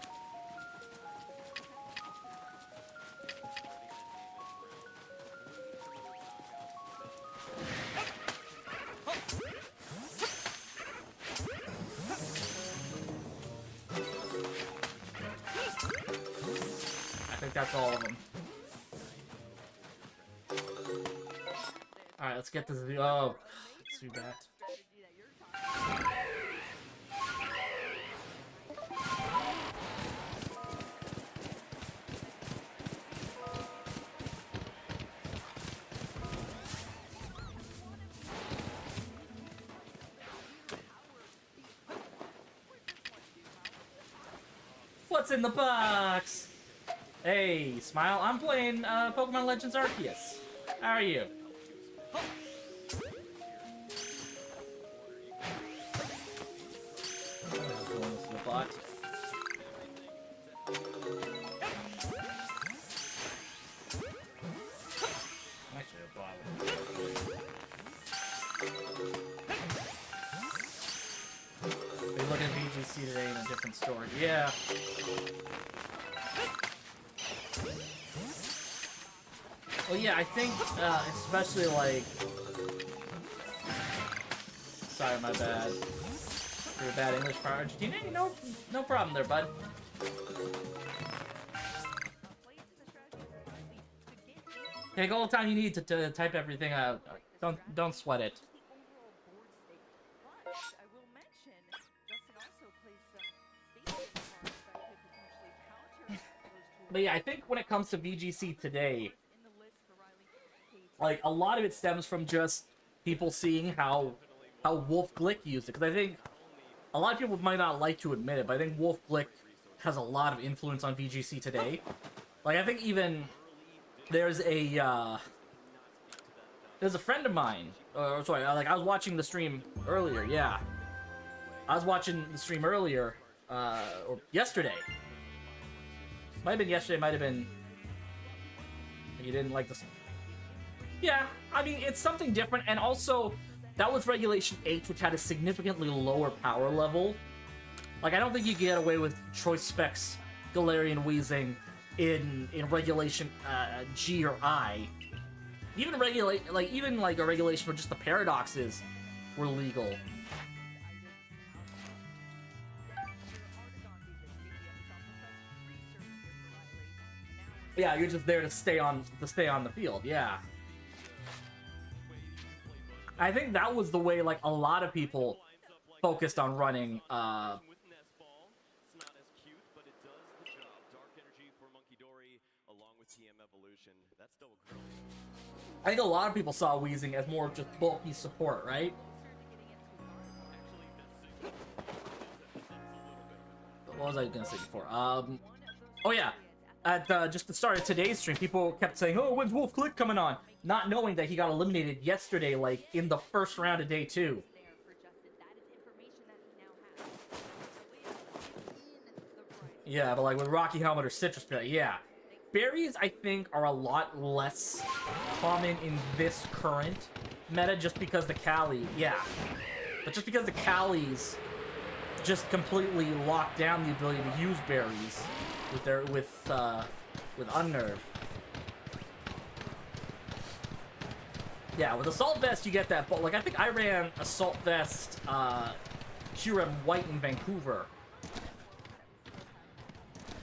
I think that's all of them. Alright, let's get this. Oh, let's do that. Strategy that you're talking about. What's in the box? Hey, Smile. I'm playing Pokemon Legends Arceus. How are you? Going to the bot. Actually, a bot. They look at VGC today in a different story. Yeah. Well, yeah, I think, especially like... Sorry, my bad. For your bad English for Argentina. No problem there, bud. Take all the time you need to type everything out. Don't sweat it. But yeah, I think when it comes to VGC today, like, a lot of it stems from just people seeing how Wolf Glick used it. Because I think a lot of people might not like to admit it, but I think Wolf Glick has a lot of influence on VGC today. Like, I think even there's a friend of mine, sorry, like, I was watching the stream earlier, yeah. I was watching the stream earlier, or yesterday. Might have been yesterday, might have been... You didn't like this. Yeah, I mean, it's something different, and also, that was Regulation H, which had a significantly lower power level. Like, I don't think you get away with Choice Specs, Galarian Weezing in Regulation G or I. Even like a regulation where just the paradoxes were legal. Yeah, you're just there to stay on the field. Yeah. I think that was the way, like, a lot of people focused on running, I think a lot of people saw Weezing as more of just bulky support, right? What was I gonna say before? Oh yeah, at just the start of today's stream, people kept saying, "Oh, when's Wolf Glick coming on?" Not knowing that he got eliminated yesterday, like in the first round of day 2. Yeah, but like with Rocky Helmet or Citrus Pit, yeah. Berries, I think, are a lot less common in this current meta just because the Cali, yeah. But just because the Calis just completely lock down the ability to use berries with Unnerve. Yeah, with Assault Vest you get that, but like I think I ran Assault Vest Shurem White in Vancouver.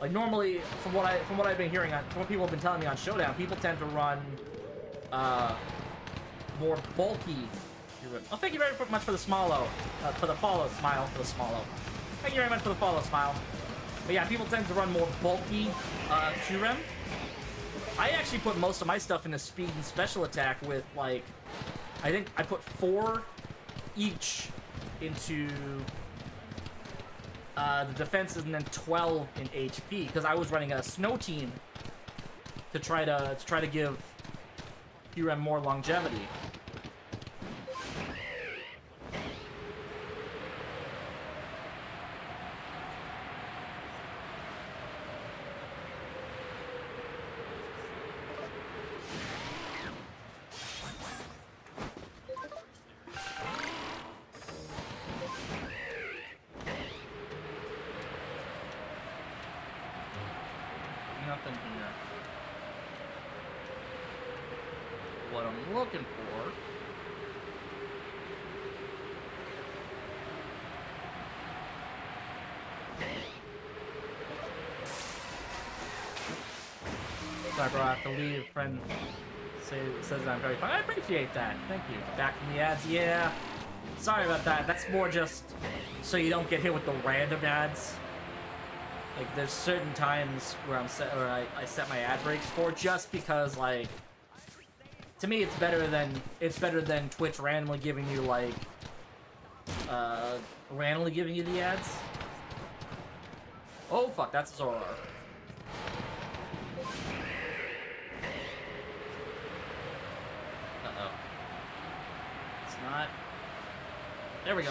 Like normally, from what I've been hearing, from what people have been telling me on Showdown, people tend to run more bulky. Oh, thank you very much for the Smilo, for the follow, Smile, for the Smilo. Thank you very much for the follow, Smile. But yeah, people tend to run more bulky Shurem. I actually put most of my stuff into speed and special attack with, like, I think I put 4 each into the defenses and then 12 in HP because I was running a snow team to try to give Shurem more longevity. Nothing here. What I'm looking for. Sorry, bro, I have to leave. Friend says I'm very fun. I appreciate that. Thank you. Back from the ads. Yeah. Sorry about that. That's more just so you don't get hit with the random ads. Like, there's certain times where I set my ad breaks for just because, like, to me it's better than Twitch randomly giving you, like, randomly giving you the ads. Oh fuck, that's Zoroark. Uh-oh. It's not... There we go.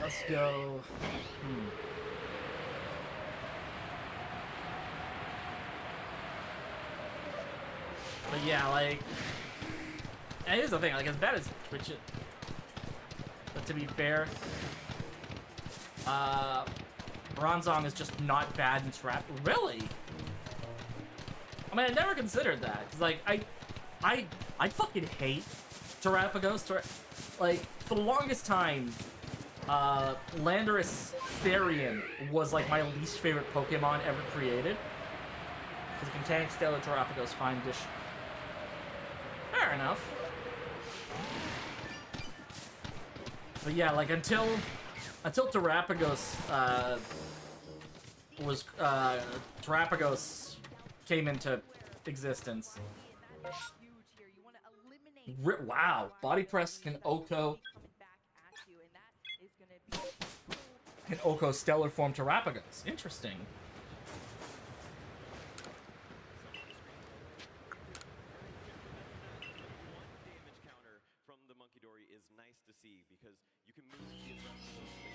Let's go. But yeah, like, and here's the thing, like, as bad as Twitch it, but to be fair, Bronzong is just not bad in trap. Really? I mean, I never considered that, cause like, I fucking hate Terapagos. Like, for the longest time, Landorus Therian was like my least favorite Pokemon ever created. Because it contains Stellar Terapagos Fine Dish. Fair enough. But yeah, like until Terapagos Terapagos came into existence. Wow, Body Press can Oko. Can Oko Stellar Form Terapagos. Interesting.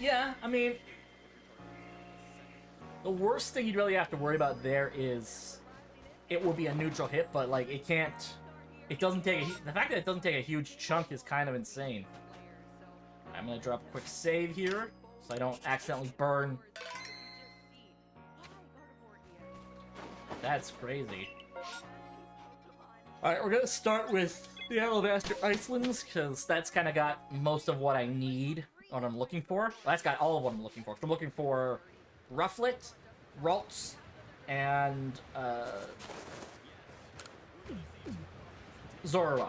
Yeah, I mean, the worst thing you'd really have to worry about there is it will be a neutral hit, but like it can't. It doesn't take the fact that it doesn't take a huge chunk is kind of insane. I'm gonna drop a quick save here so I don't accidentally burn. That's crazy. Alright, we're gonna start with the Alabaster Icelands, because that's kind of got most of what I need, what I'm looking for. Well, that's got all of what I'm looking for. I'm looking for Rufflet, Ralts, and Zorua.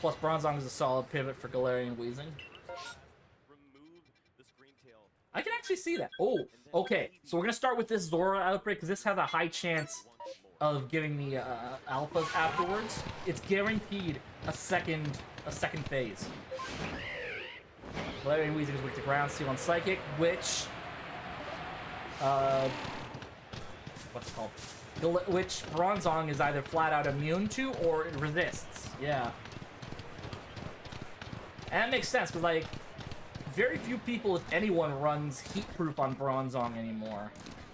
Plus, Bronzong is a solid pivot for Galarian Weezing. I can actually see that. Oh, okay. So we're gonna start with this Zorua outbreak because this has a high chance of giving me alphas afterwards. It's guaranteed a second phase. Galarian Weezing is weak to Ground Seal on Psychic, which what's it called? Which Bronzong is either flat out immune to or it resists. Yeah. And that makes sense, because, like, very few people, if anyone, runs Heat-Proof on Bronzong anymore.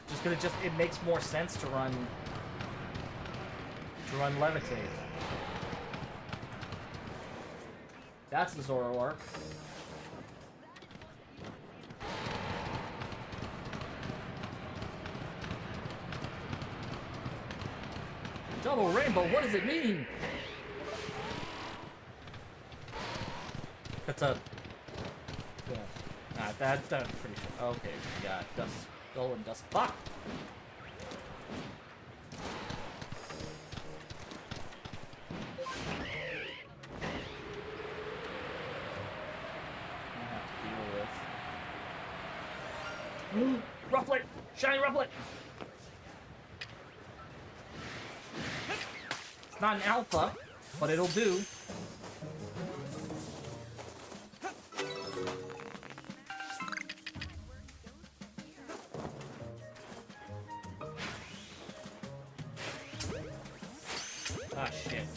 Just because it makes more sense to run Levitate. That's the Zoroark. Double Rainbow, what does it mean? That's a... Yeah. Nah, that's pretty sure. Okay, we got Dust Skull and Dust... Fuck! I have to deal with... Rufflet! Shiny Rufflet! It's not an alpha, but it'll do. Ah, shit.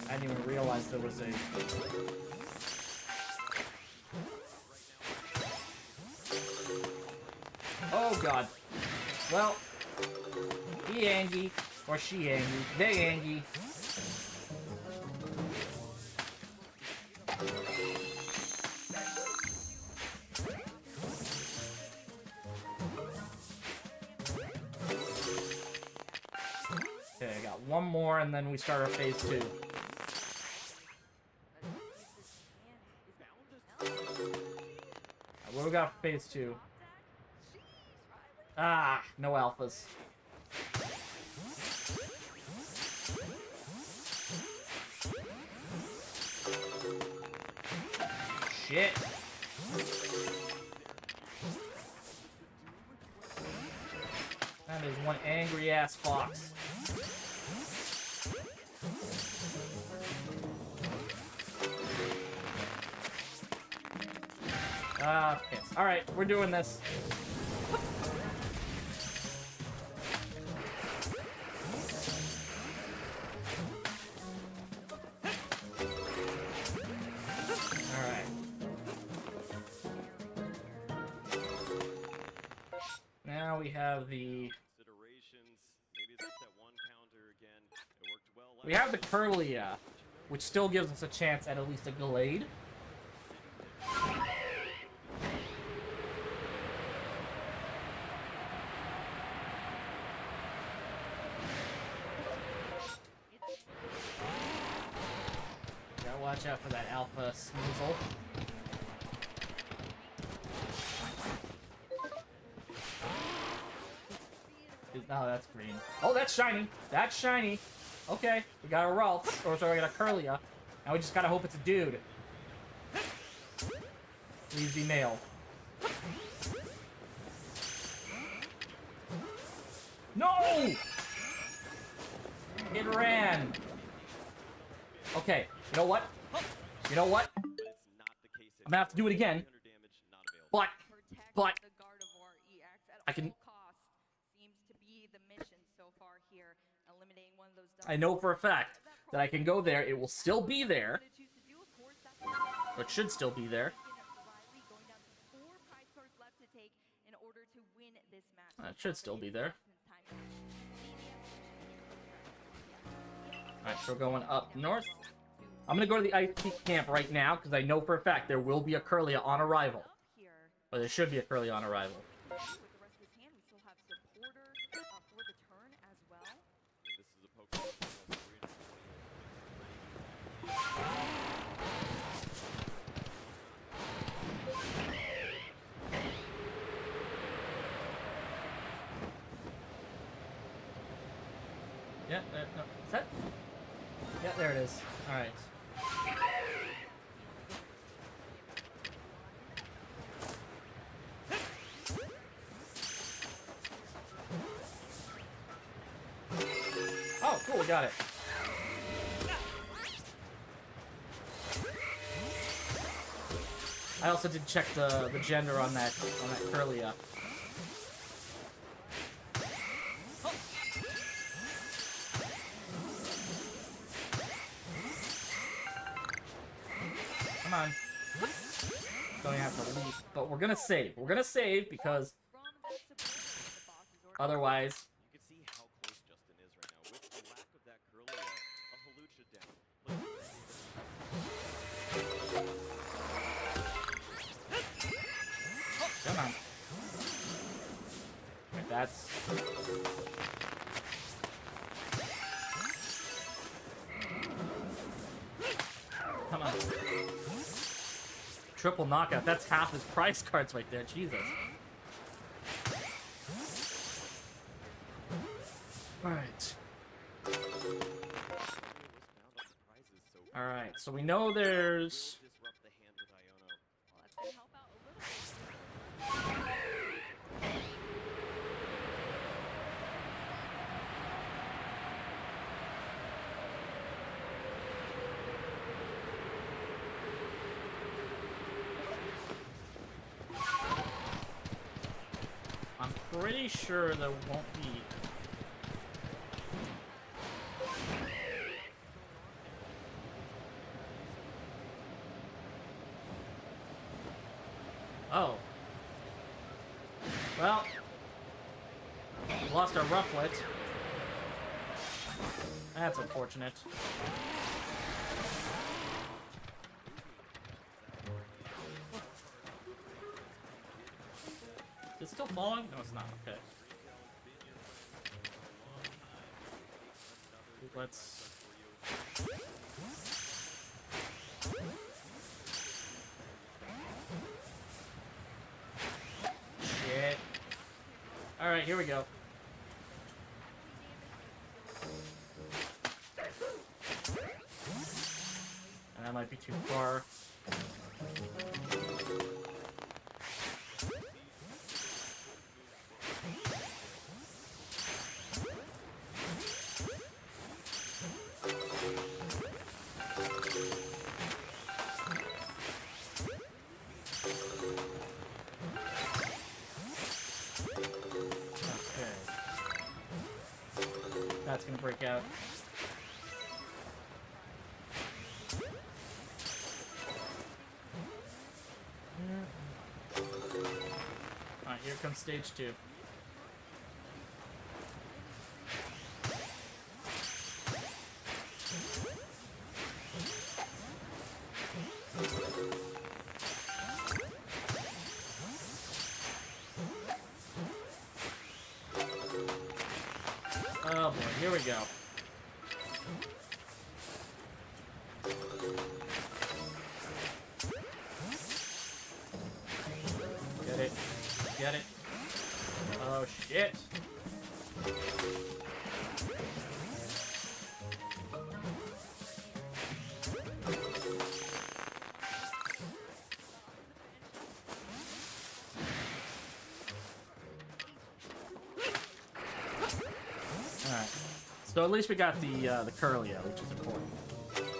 I didn't even realize there was a... Oh, God. Well, he Angie, or she Angie, they Angie. Okay, I got one more, and then we start our phase 2. What do we got for phase 2? Ah, no alphas. Shit. That is one angry ass fox. Ah, piss. Alright, we're doing this. Alright. Now we have the... Considerations. Maybe it's just that one counter again. It worked well. We have the Curlia, which still gives us a chance at least a Gallade. Gotta watch out for that Alpha Sneasel. No, that's green. Oh, that's shiny. That's shiny. Okay, we got a Ralph. Or sorry, we got a Curlia. Now we just gotta hope it's a dude. Please be male. No! It ran. Okay, you know what? You know what? But it's not the case. I'm gonna have to do it again. 300 damage, not available. But the Gardevoir EX at I can- all costs seems to be the mission so far here, eliminating one of those I know for a fact that I can go there. It will still be there. What they choose to do, of course, that's Or it should still be there. Riley going down to 4 prize cards left to take in order to win this match. It should still be there. Alright, so we're going up north. I'm gonna go to the Ice Peak camp right now, because I know for a fact there will be a Curlia on arrival. Or there should be a Curlia on arrival. With the rest of his hand, we still have supporter for the turn as well. This is a Pokemon that has 320. Yeah, no. Is that? Yeah, there it is. Alright. Oh, cool, we got it. I also did check the gender on that Curlia. Come on. Don't have to leave. But we're gonna save. We're gonna save because otherwise. You can see how close Justin is right now. With the lack of that Curlia, a Hawlucha down. Come on. Right, that's. Come on. Triple knockout. That's half his prize cards right there. Jesus. Alright. Alright, so we know there's... Disrupt the hand with Iono. Well, that's going to help out a little bit. I'm pretty sure there won't be... Oh. Well, we lost our Rufflet. That's unfortunate. Is it still falling? No, it's not. Okay. Let's... Shit. Alright, here we go. And that might be too far. that's gonna break out. Alright, here comes stage 2. Oh boy, here we go. Get it. Get it. Oh shit. Alright. So at least we got the Curlia, which is important. Prize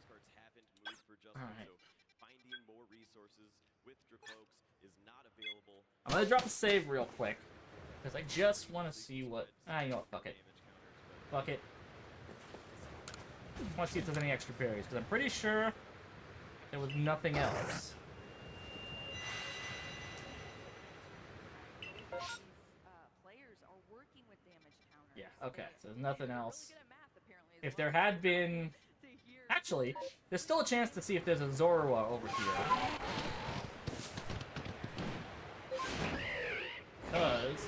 cards haven't moved for just Alright. so finding more resources with Dracloaks is not available. I'm gonna drop the save real quick. Because I just want to see what... you know what, fuck it. Fuck it. I want to see if there's any extra berries, because I'm pretty sure there was nothing else. Players are working with damage counters. Yeah, okay, so there's nothing They're really else. good at math, apparently, as If well. there had been... To hear Actually, there's still a chance to see if there's a Zorua over here. Because...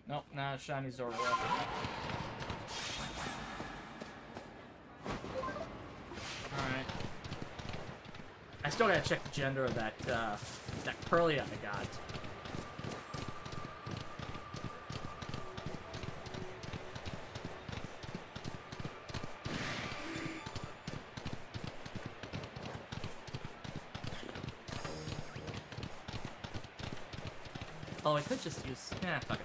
Nope, not a shiny Zorua. Alright. I still gotta check the gender of that Curlia I got. Oh, I could just use... fuck it.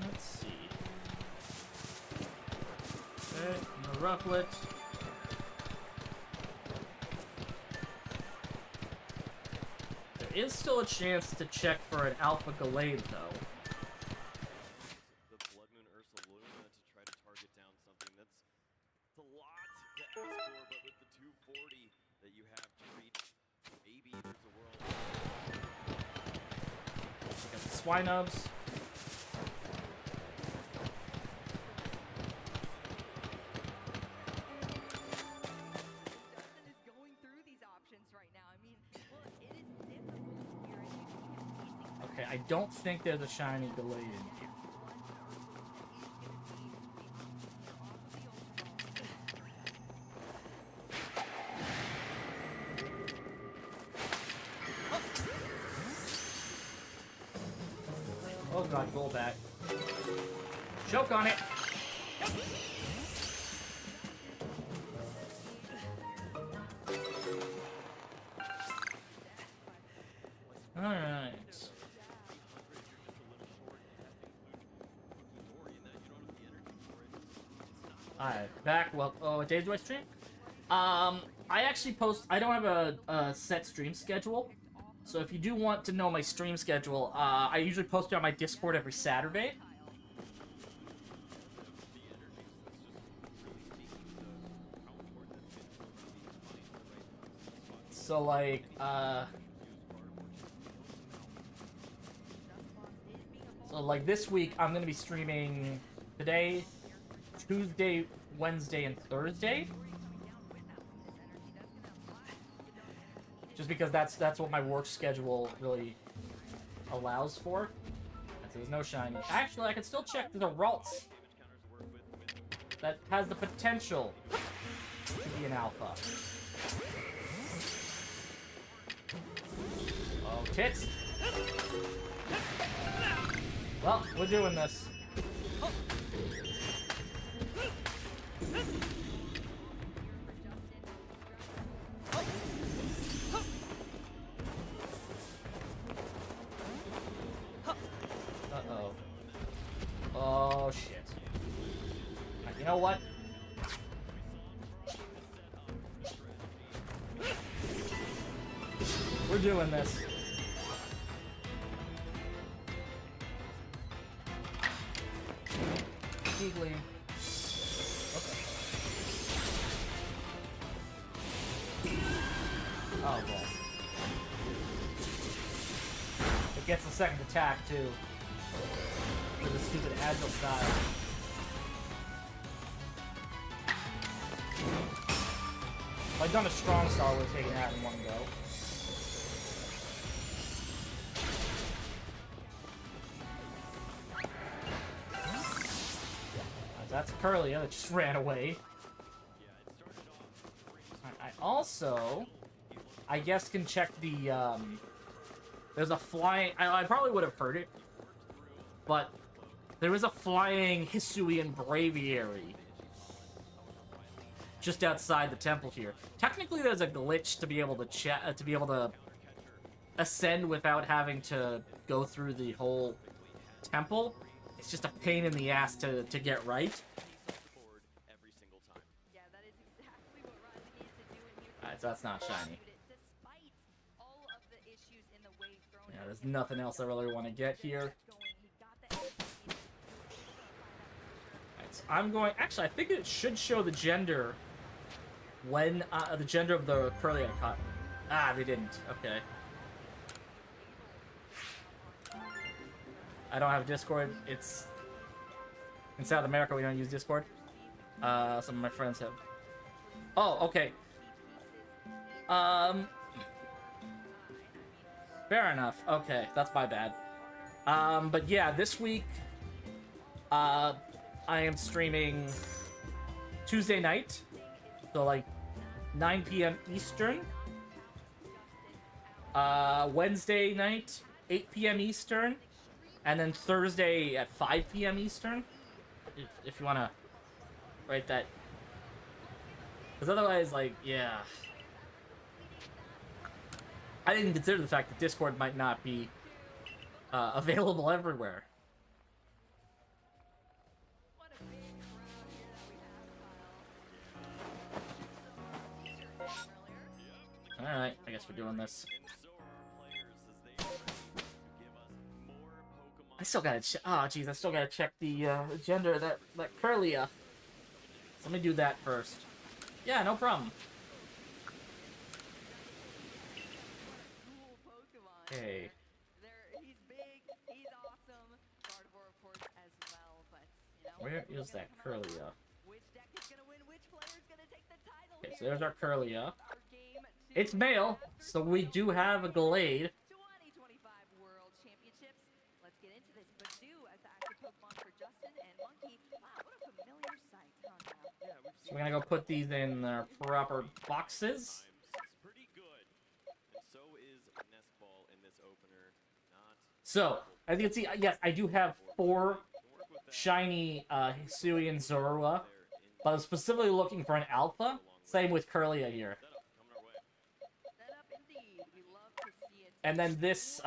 Let's see. Okay, I'm gonna rufflet. There is still a chance to check for an Alpha Gallade, though. The Blood Moon Ursa Luna to try to target down something that's it's a lot to ask for, but with the 240 that you have to reach, maybe there's a world. Got the Swinubs. Dustin is going through these options right now. I mean, well, it is difficult here as you see him Okay, I don't think there's a shiny Gallade in here. Oh god, roll back. Choke on it! Alright. Alright, back. Well, oh, what days do I stream? I actually post... I don't have a set stream schedule. So if you do want to know my stream schedule, I usually post it on my Discord every Saturday. So, like, this week, I'm gonna be streaming today, Tuesday, Wednesday, and Thursday. Just because that's what my work schedule really allows for. And so there's no shiny. Actually, I can still check the Ralts that has the potential to be an alpha. Oh, tits! Well, we're doing this. Uh-oh. Oh, shit. Not You know what? We're doing this. Giggling. Oh, well. It gets a second attack, too. For the stupid agile style. If I'd done a strong style, I would have taken that in one go. That's Curlia that just ran away. I also, I guess, can check the, there's a flying... I probably would have heard it, but there is a flying Hisuian Braviary just outside the temple here. Technically, there's a glitch to be able to ascend without having to go through the whole temple. It's just a pain in the ass to get right. Yeah, that is exactly what Riley needs to do, and he was Alright, so that's not shiny. despite all of the issues in the wave thrown Yeah, at there's him. nothing else I really want to get here. He got the energy he needed. Alright, so I'm going... Actually, I think it should show the gender when... the gender of the Curly I caught. Ah, they didn't. Okay. I don't have Discord. It's... In South America, we don't use Discord. Some of my friends have. Oh, okay. Fair enough. Okay, that's my bad. But yeah, this week, I am streaming Tuesday night, so like 9 p.m. Eastern. Wednesday night, 8 p.m. Eastern, and then Thursday at 5 p.m. Eastern. If you want to write that. Because otherwise, like, yeah. I didn't consider the fact that Discord might not be available everywhere. What a big crowd here that we have, Kyle. Alright, I guess we're doing this. I still gotta check. Oh, jeez, I still gotta check the gender of that Curlia. So let me do that first. Yeah, no problem. Cool Pokemon. Okay. He's big, he's awesome. Gardevoir, of course, as well. But you know, Where we're is gonna that come out Curlia? Which deck is gonna win? Which player is gonna take the title Okay, so here? there's our Curlia. Our game It's two male, after so we do have a Glade. 2025 World Championships. Let's get into this. Badoo as the active Pokemon for Justin and Monkey. Wow, what a familiar sight, huh, now? So we're gonna go put these in their proper boxes. It's pretty good. And so is Nest Ball in this opener. Not So, as you can see, yes, I do have 4 shiny Hisuian Zorua, but I'm specifically looking for an alpha. Same with Curlia here. coming our way. Set up indeed. We love to see it. And then this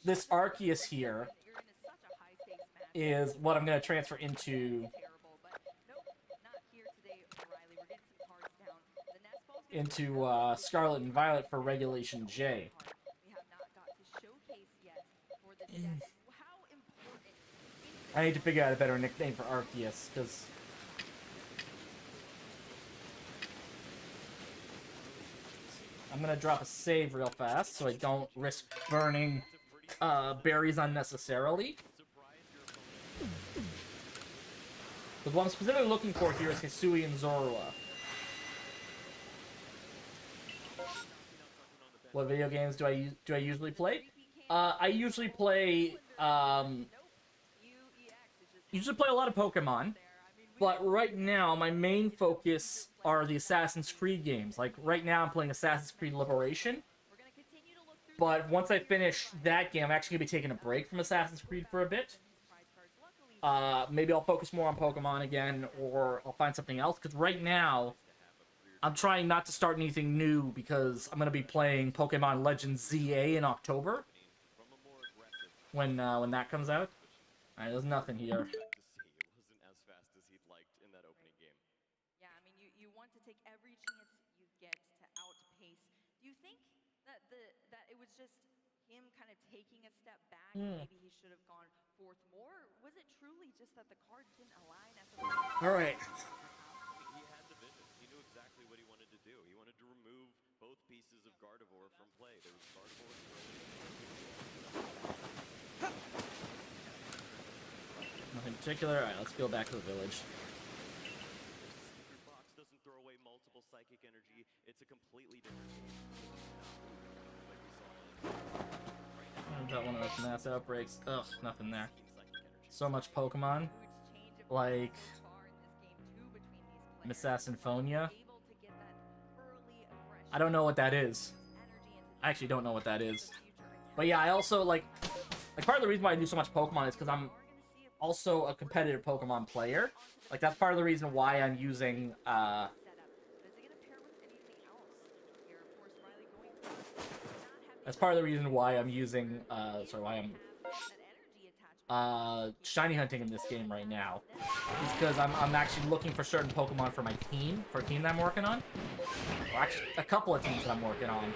this Arceus here You're in such a high-stakes match. is what I'm gonna transfer into Terrible, but nope, not here today, Riley. We're getting some cards down. The Nest Ball's gonna into Scarlet and Violet for Regulation J. we have not got to showcase yet for this deck. How important I need to figure out a better nickname for Arceus, because I'm gonna drop a save real fast so I don't risk burning berries unnecessarily. But what I'm specifically looking for here is Hisuian Zorua. What video games do I usually play? I usually play usually play a lot of Pokemon, but right now my main focus are the Assassin's Creed games. Like right now I'm playing Assassin's Creed Liberation, but once I finish that game I'm actually gonna be taking a break from Assassin's Creed for a bit. Maybe I'll focus more on Pokemon again, or I'll find something else, because right now I'm trying not to start anything new because I'm gonna be playing Pokemon Legends ZA in October when that comes out. Alright, there's nothing here. To see it wasn't as fast as he'd like just him kind of taking a step back? Hmm. Maybe he should have gone forth more? Was it truly just that the cards didn't align at the All right. He had the vision. He knew exactly what he wanted to do. He wanted to remove both pieces of Gardevoir from play. There was Gardevoir Nothing particular. All right, let's go back to the village. Secret box doesn't throw away multiple psychic energy. It's a completely different game. Like we saw. Got one of those mass outbreaks. Ugh, nothing there. Psychic energy. So much Pokemon. huge change of Like so far in this game too between these Miss players. Symphonia. Able to get that early aggression, I don't know what that is. energy into I actually don't know what that is. the future attack. But yeah, I also like part of the reason why I do so much Pokemon is because I'm also a competitive Pokemon player. Like that's part of the reason why I'm using Setup. But is it gonna pair with anything else here? Of course, Riley going for not have that's part of the reason why I'm using sorry, why I'm that energy attachment. shiny hunting in this game right now. Is because I'm actually looking for certain Pokemon for my team, for a team that I'm working on. Or actually a couple of teams that I'm working on.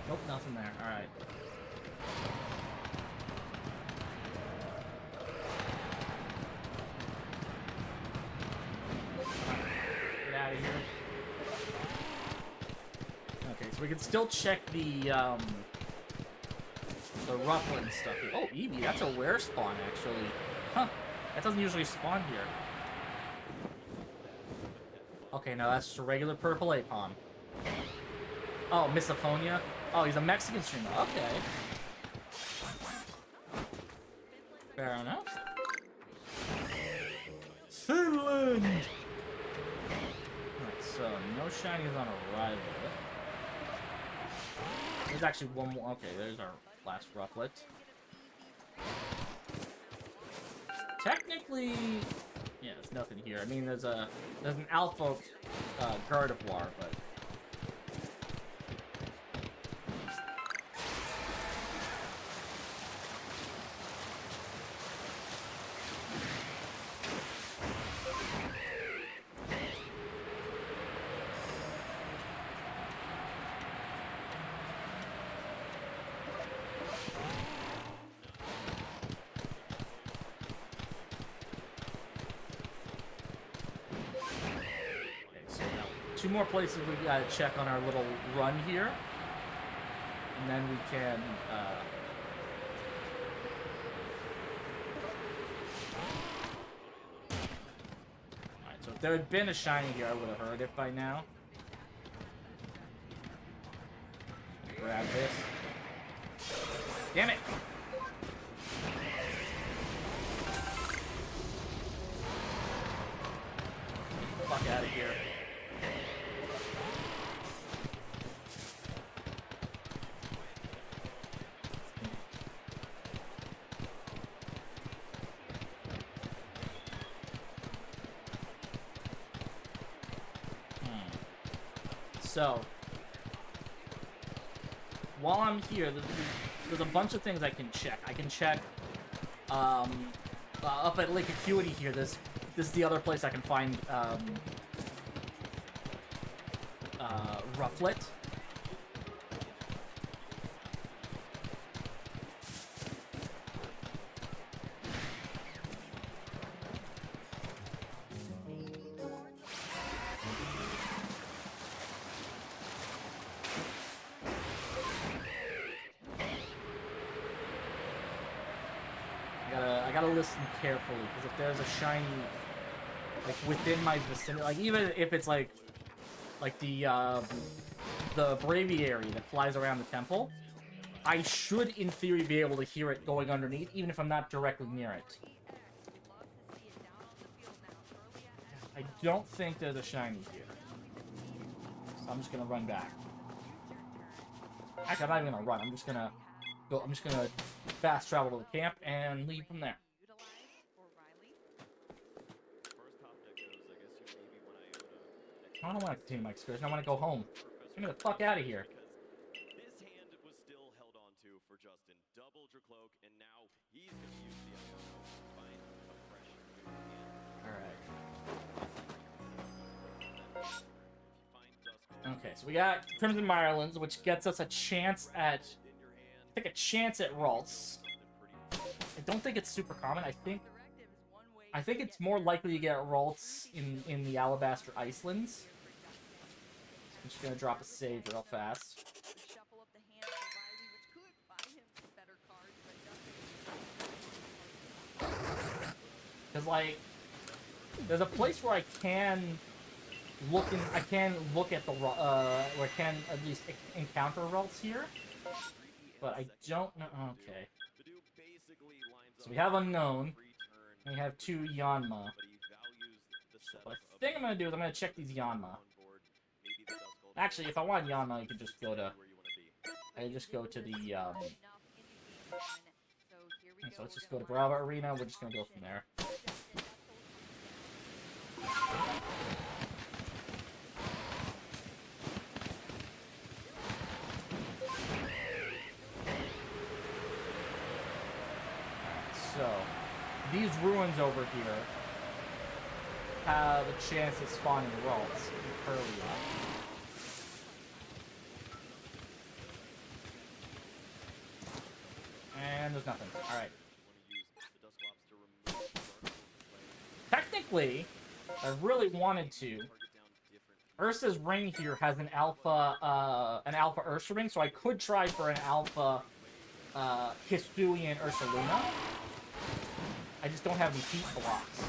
Nope, nothing there. Alright. Get out of here. Okay, so we can still check the Rufflin stuff here. Oh, Eevee, that's a rare spawn, actually. Huh. That doesn't usually spawn here. Okay, now that's just a regular purple Apom. Oh, Misophonia? Oh, he's a Mexican streamer. Okay. Fair enough. Finland! Alright, so no shinies on arrival. There's actually one more. Okay, there's our last Rufflet. Technically, yeah, there's nothing here. I mean, there's an Alpha Gardevoir, but two more places we gotta check on our little run here. And then we can, Alright, so if there had been a shiny here, I would have heard it by now. Grab this. Damn it! Fuck out of here. So, while I'm here, there's a bunch of things I can check. I can check up at Lake Acuity here. This is the other place I can find Rufflet. I gotta listen carefully, because if there's a shiny, like, within my vicinity, like, even if it's, like the Braviary that flies around the temple, I should, in theory, be able to hear it going underneath, even if I'm not directly near it. I don't think there's a shiny here. So I'm just gonna run back. Actually, I'm not even gonna run, I'm just gonna fast travel to the camp and leave from there. Utilized for I don't want to continue my excursion. I want to go home. Get me the fuck out of here. Because this hand was still held on to for Justin. Double Dracloak, and now he's going to use the Iono to find a fresh new hand. Alright. Find Dusk. Okay, so we got Crimson Mirelins, which gets us a chance at... I think a chance at Ralts. I don't think it's super common. I think it's more likely to get Ralts in the Alabaster Icelands. I'm just gonna drop a save real fast. Shuffle up the hand for Riley, which could buy him some better cards, but doesn't. Because, like, there's a place where I can look at the where I can at least encounter Ralts here, but I don't know. Okay, so we have Unknown, and we have 2 Yanma. So what I think I'm gonna do is I'm gonna check these Yanma. Actually, if I want Yanma, you could just go to. I just go to the. So let's just go to Brava Arena. We're just gonna go from there. So, these ruins over here have a chance at spawning Ralts in Curlia. And there's nothing. Alright. Technically, I really wanted to. Ursa's ring here has an alpha Ursa ring, so I could try for an alpha Hisuian Ursaluna. I just don't have any heat blocks.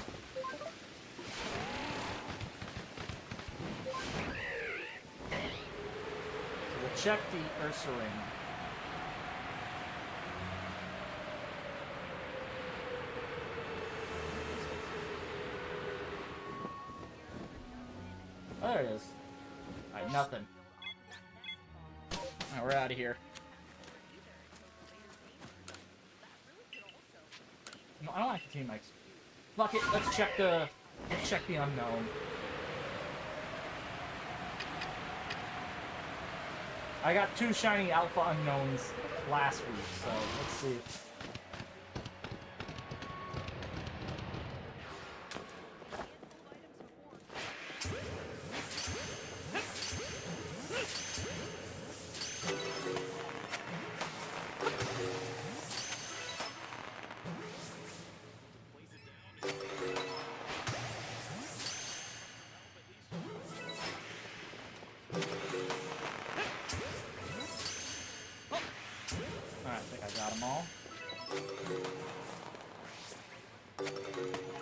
So we'll check the Ursa ring. Oh, there it is. Alright, nothing. Alright, we're out of here. No, I don't want to continue my... Fuck it, let's check the Unknown. I got 2 shiny Alpha Unknowns last week, so let's see.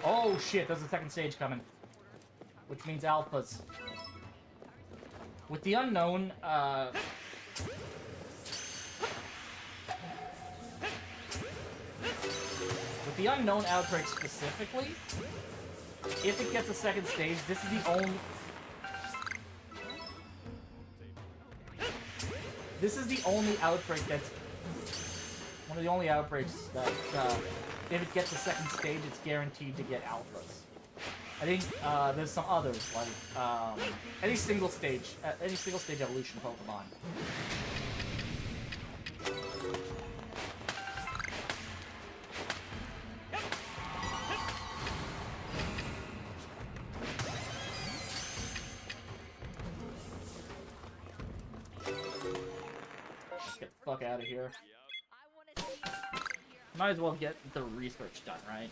Oh shit, there's a second stage coming. Which means alphas. With the Unknown, with the Unknown Outbreak specifically, if it gets a second stage, this is the only... This is the only outbreak that's... One of the only outbreaks that, if it gets a second stage, it's guaranteed to get alphas. I think there's some others, like any single stage evolution Pokemon. Let's get the fuck out of here. Might as well get the research done, right?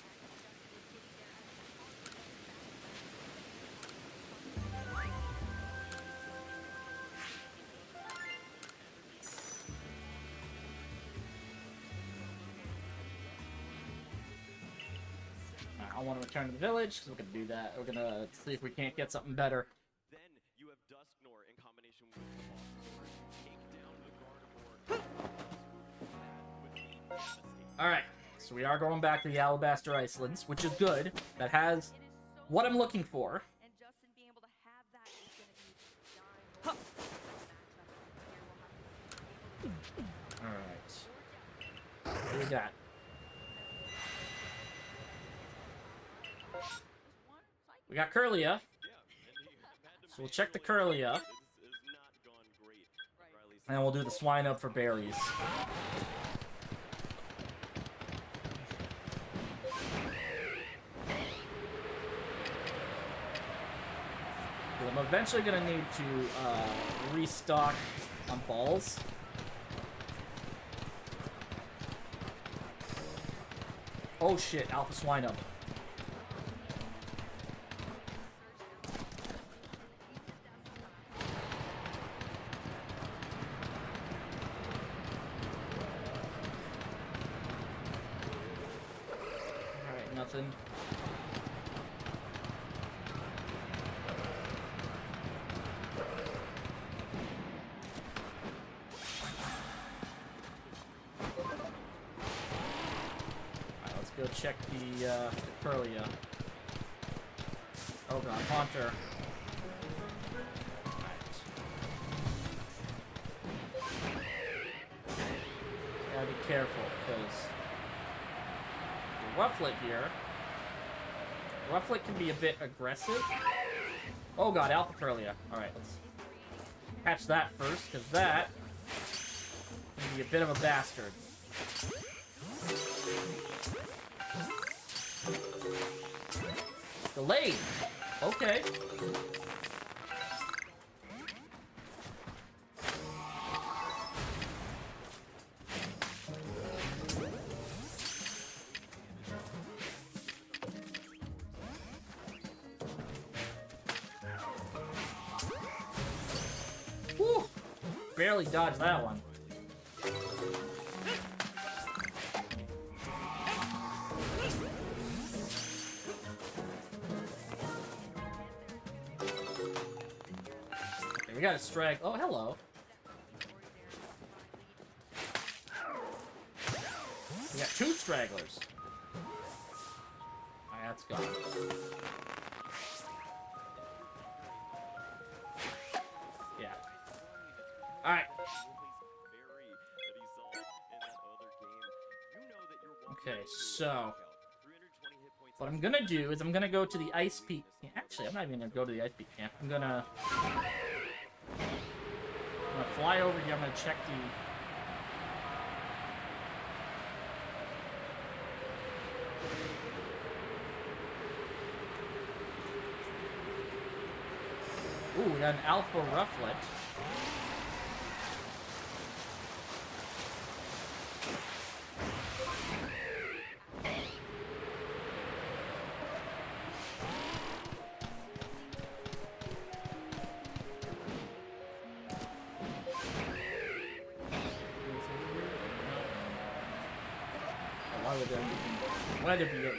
I want to return to the village, because we're going to do that. We're going to see if we can't get something better. Then you have Dusknor in combination with the Boss Sword. Take down the Gardevoir. Alright, so we are going back to the Alabaster Icelands, which is good. That has what I'm looking for. And Justin being able to have that is going to be Alright. What do we got? We got Curlia. So we'll check the Curlia, Has not gone great. Riley's and then we'll do the swine up for berries. I'm eventually gonna need to restock on balls. Oh shit, Alpha Swine up. Alright, nothing. Go check the Curlia. Oh god, Haunter. Gotta be careful, because the Rufflet here. Rufflet can be a bit aggressive. Oh god, Alpha Curlia. Alright, let's catch that first, because that can be a bit of a bastard. Delayed. Okay. Whew. Barely dodged that one. We got a strag. Oh, hello. We got 2 stragglers. Alright, that's gone. Yeah. Alright. Okay, so what I'm gonna do is I'm gonna go to the Ice Peak. Actually, I'm not even gonna go to the Ice Peak camp. I'm gonna fly over here. I'm gonna check the... Ooh, we got an Alpha Rufflet.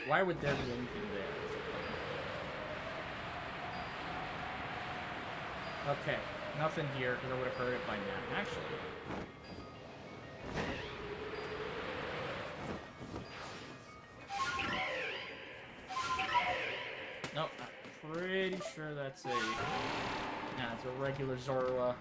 Why would there be anything there? Okay, nothing here, because I would have heard it by now. Actually. Nope, I'm pretty sure that's a... Nah, it's a regular Zorua.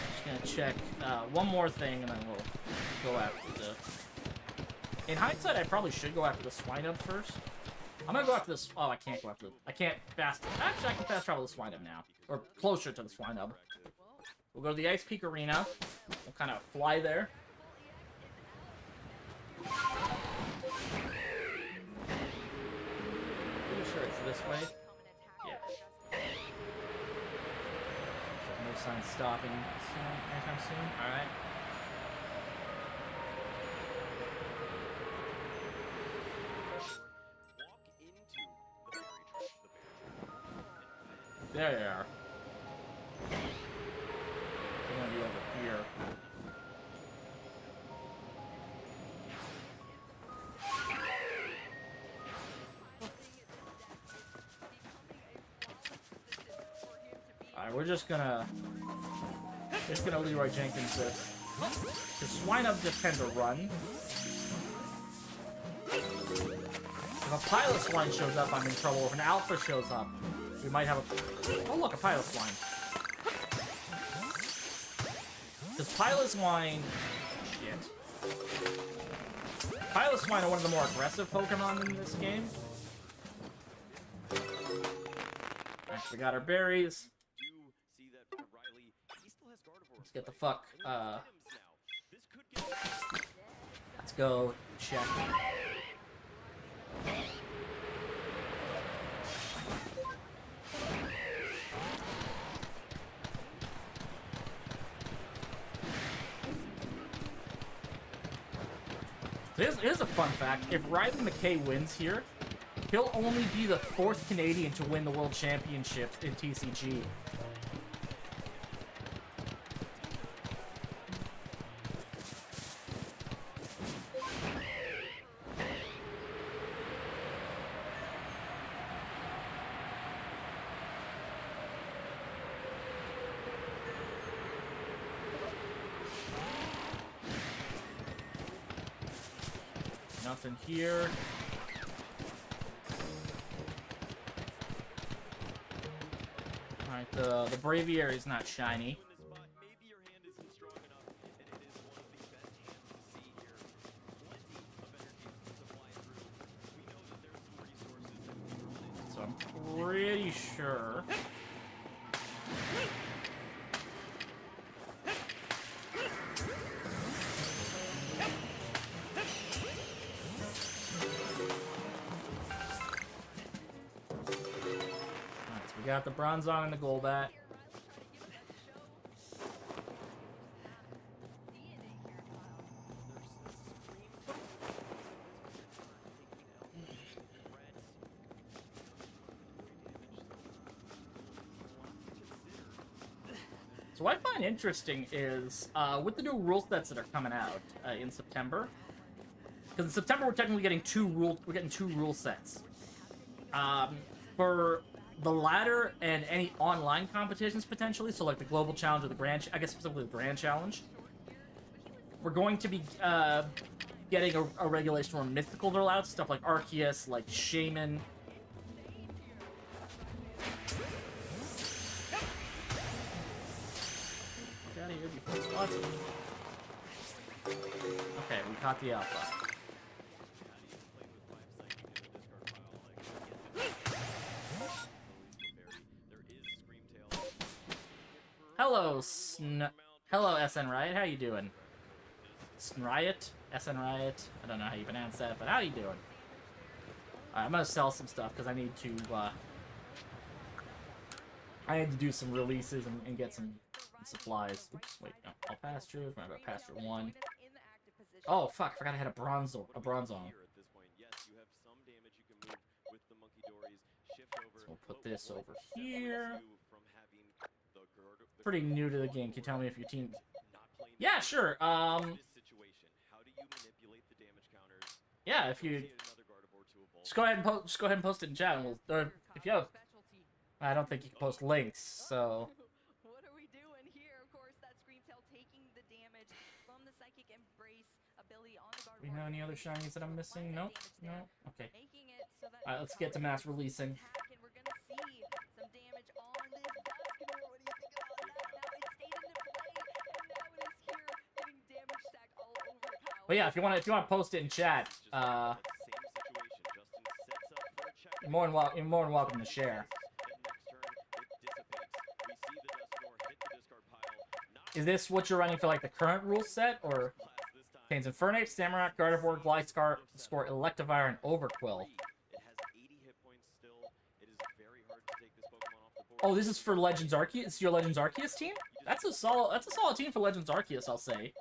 Just gonna check one more thing, and then we'll go after the... In hindsight, I probably should go after the Swine Up first. I'm gonna go after this... Oh, I can't go after the... I can't fast... Actually, I can fast travel the Swine Up now. Or closer to the Swine Up. We'll go to the Ice Peak Arena. We'll kind of fly there. Sure, it's this way. Yeah. No sign stopping soon, anytime soon. Alright. There you are. We're gonna be over here. Alright, we're just gonna Leroy Jenkins this. Because Swine Up just tend to run. If a pilot swine shows up, I'm in trouble. If an alpha shows up, we might have a... Oh, look, a pilot swine. Because pilot swine... Shit. Pilot swine are one of the more aggressive Pokemon in this game. Alright, we got our berries. Let's get the fuck, let's go check. Here's a fun fact. If Riley McKay wins here, he'll only be the 4th Canadian to win the World Championship in TCG. Nothing here. Alright, the Braviary is not shiny. Maybe your hand isn't strong enough, and it is one of the best hands to see here. Plenty of energy to supply through. We know that there's some resources that we can run into. So I'm pretty sure. We got the Bronzong and the Golbat. So what I find interesting is, with the new rule sets that are coming out in September, because in September we're technically getting two rule sets. For the ladder and any online competitions potentially, so like the Global Challenge or the Grand, I guess specifically the Grand Challenge, we're going to be getting a regulation where mythical rollouts, stuff like Arceus, like Shaman. Get out of here before it spots me. Okay, we caught the alpha. Hello, Hello, SN Riot. How you doing? Riot? SN Riot? I don't know how you pronounce that, but how you doing? Alright, I'm gonna sell some stuff because I need to do some releases and get some supplies. Oops, wait, no. All pastures. Remember pasture 1. Oh, fuck. I forgot I had a Bronzong. So we'll put this over here. Pretty new to the game. Can you tell me if your team... Yeah, sure. Yeah, if you... Just go ahead and post it in chat, and we'll... Or if you have... I don't think you can post links, so... What are we doing here? Of course, that Screamtail taking the damage from the Psychic Embrace ability on the Gardevoir. We know any other shinies that I'm missing? Nope. No? Okay. Alright, let's get to mass releasing. We're gonna see some damage on this Dusknoir. What do you think about that? Now it stayed into play, and now it is here, getting damage stacked all over Kyle. But yeah, if you want to post it in chat, you're more than welcome to share. Is this what you're running for, like, the current rule set, or contains Infernape, Samurott, Gardevoir, Gliscor, Electivire, and Overquill? Oh, this is for Legends Arceus? It's your Legends Arceus team? That's a solid team for Legends Arceus, I'll say. I mean, those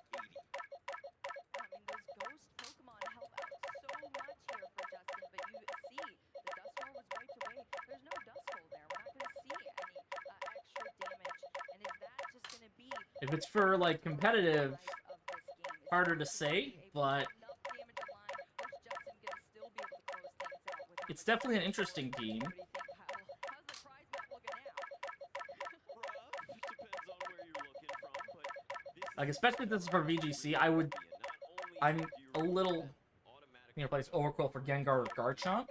ghost Pokemon help out so much here for Justin, but you see, the Dusknoir was wiped away. There's no Duskull there. We're not going to see any extra damage, and is that just going to be... If it's for, like, competitive, harder to say, but... It's definitely an interesting team. Like, especially if this is for VGC, I'm a little... You know, place Overquill for Gengar or Garchomp.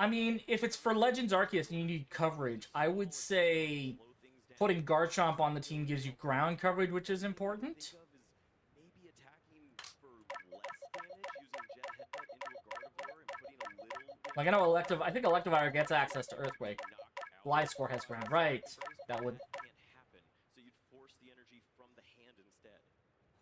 I mean, if it's for Legends Arceus and you need coverage, I would say putting Garchomp on the team gives you ground coverage, which is important. Maybe attacking for less damage using Jet Headbutt into a Gardevoir and putting a little. Like, I think Electivire gets access to Earthquake. Gliscor has ground, right. That would... Can't happen, so you'd force the energy from the hand instead.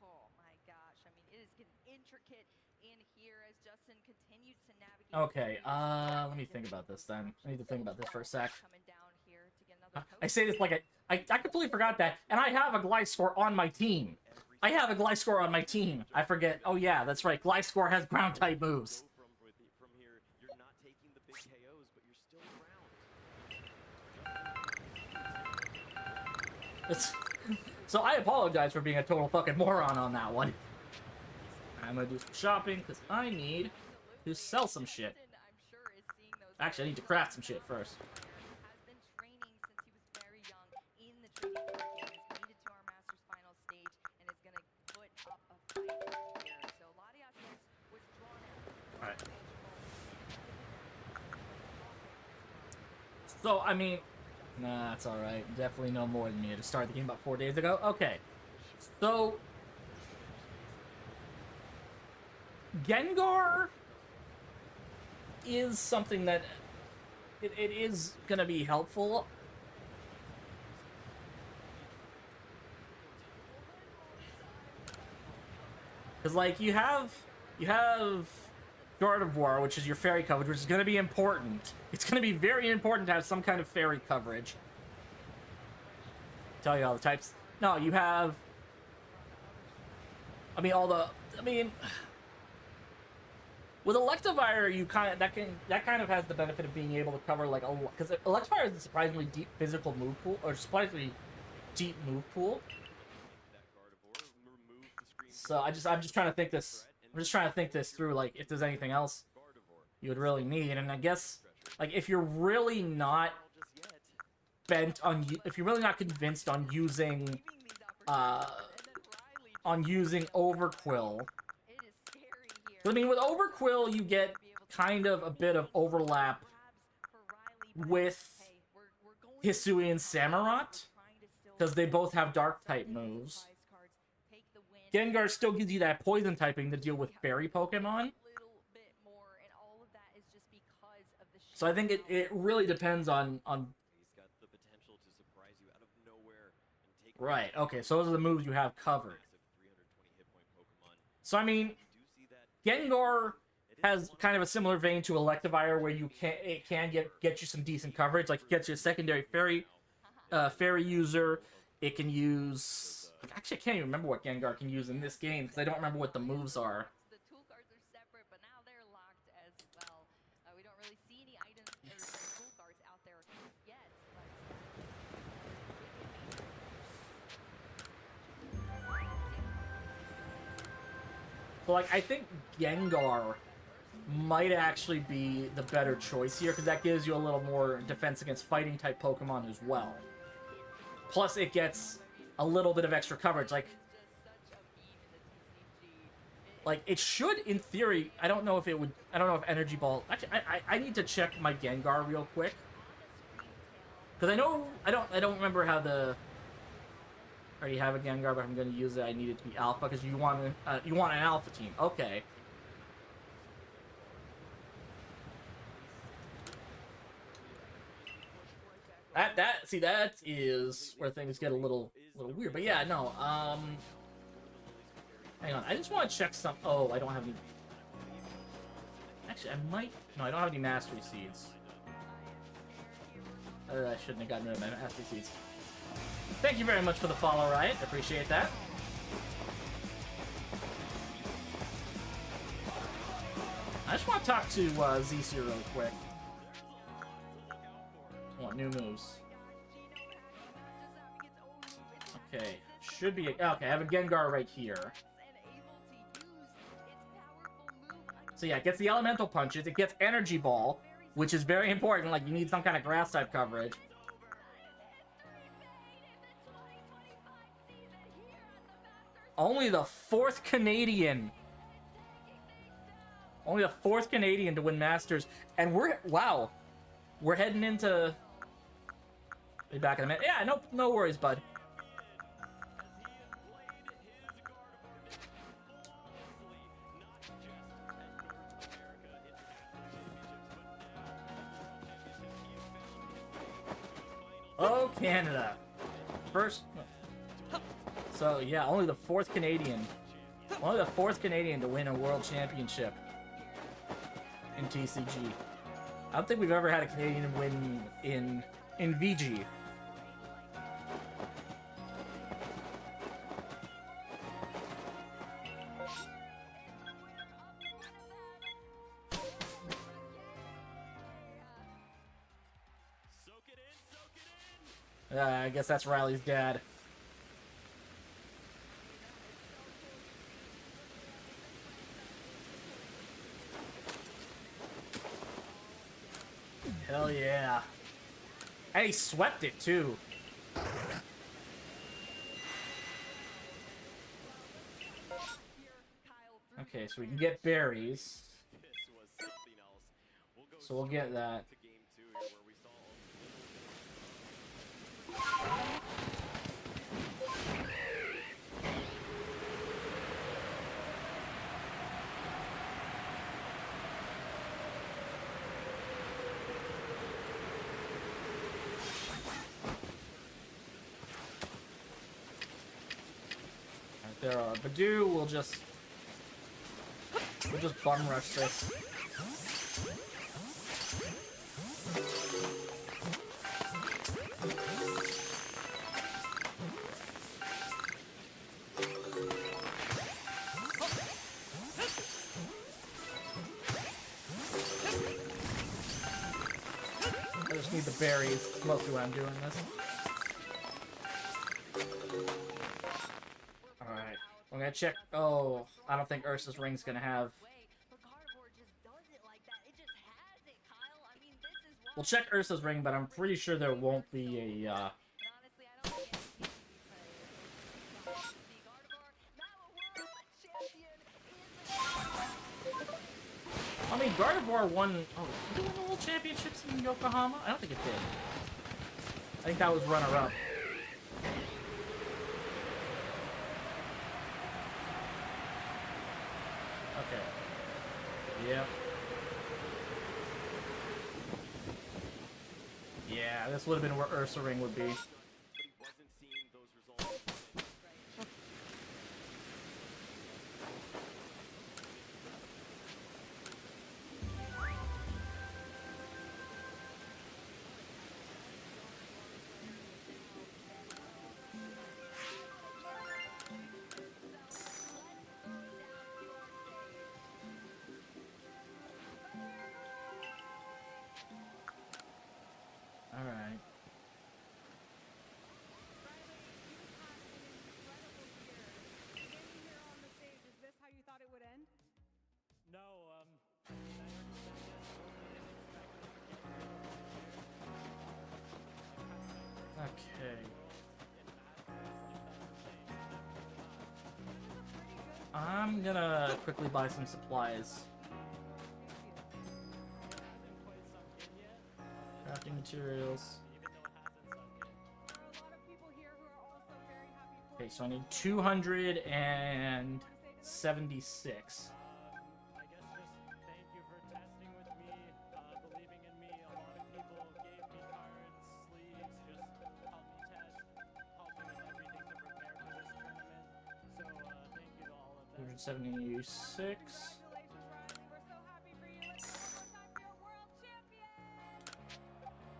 Oh my gosh, I mean, it is getting intricate in here as Justin continues to navigate. Okay, through let me think about this then. I need to think about this for a sec. Coming down here to get another I say this like I completely forgot that, and I have a Gliscor on my team. I have a Gliscor on my team. I forget. Oh yeah, that's right. Gliscor has ground type moves. From here, you're not taking the big KOs, but you're still around. So I apologize for being a total fucking moron on that one. I'm gonna do some shopping because I need to sell some shit. Actually, I need to craft some shit first. Has been training since he was very young in the training program, has made it to our Masters final stage, and is going to put up a fight here. So Latias was drawn out. Alright. So, I mean... Nah, it's alright. Definitely no more than me to start the game about 4 days ago. Okay. So... Gengar is something that... It is gonna be helpful. Because, like, you have Gardevoir, which is your fairy coverage, which is going to be important. It's going to be very important to have some kind of fairy coverage. Tell you all the types. No, you have... I mean, with Electivire, you that kind of has the benefit of being able to cover like a lot, because Electivire is a surprisingly deep physical move pool, or surprisingly deep move pool. So I'm just trying to think this. I'm just trying to think this through, like, if there's anything else you would really need. And I guess, like, if you're really not bent on, if you're really not convinced on using Overquill. I mean, with Overquill, you get kind of a bit of overlap with Hisuian Samurott, because they both have Dark-type moves. Gengar still gives you that poison typing to deal with fairy Pokemon. So I think it really depends on... Right, okay, so those are the moves you have covered. So, I mean, Gengar has kind of a similar vein to Electivire, where it can get you some decent coverage. Like, it gets you a secondary fairy user. It can use... Actually, I can't even remember what Gengar can use in this game, because I don't remember what the moves are. The tool cards are separate, but now they're locked as well. We don't really see any items or tool cards out there yet. So, like, I think Gengar might actually be the better choice here, because that gives you a little more defense against fighting-type Pokemon as well. Plus, it gets a little bit of extra coverage. Like, it should, in theory, I don't know if Energy Ball... Actually, I need to check my Gengar real quick. Because I don't remember how the... I already have a Gengar, but I'm going to use it. I need it to be Alpha, because you want an Alpha team. Okay. See, that is where things get a little weird. But yeah, no, hang on, I just want to check some... Oh, I don't have any... Actually, I might... No, I don't have any Mastery Seeds. I shouldn't have gotten rid of my Mastery Seeds. Thank you very much for the follow, Riot. Appreciate that. I just want to talk to ZC real quick. I want new moves. Okay, should be... Okay, I have a Gengar right here. So yeah, it gets the Elemental Punches, it gets Energy Ball, which is very important, like, you need some kind of Grass-type coverage. Only the 4th Canadian. Only the 4th Canadian to win Masters. And wow. We're heading into... Be back in a minute. Yeah, no worries, bud. Oh, Canada. First... So, yeah, only the 4th Canadian. Only the 4th Canadian to win a world championship in TCG. I don't think we've ever had a Canadian win in VG. I guess that's Riley's dad. Hell yeah. And he swept it, too. Okay, so we can get berries. So we'll get that. There are Badoo. We'll just bum rush this. I just need the berries. That's mostly why I'm doing this. I'm gonna check. Oh, I don't think Ursa's ring's gonna have. We'll check Ursa's ring, but I'm pretty sure there won't be a. I mean, Gardevoir won. Oh, did it win the World Championships in Yokohama? I don't think it did. I think that was runner-up. Okay. Yep. Yeah, this would have been where Ursa Ring would be. Alright. No, Okay. I'm gonna quickly buy some supplies. Crafting materials. Okay, so I need 276. I guess just thank you for testing with me, believing in me. A lot of people gave me cards, sleeves, just help me test, help me with everything to prepare for this tournament. So thank you to all of them. 276.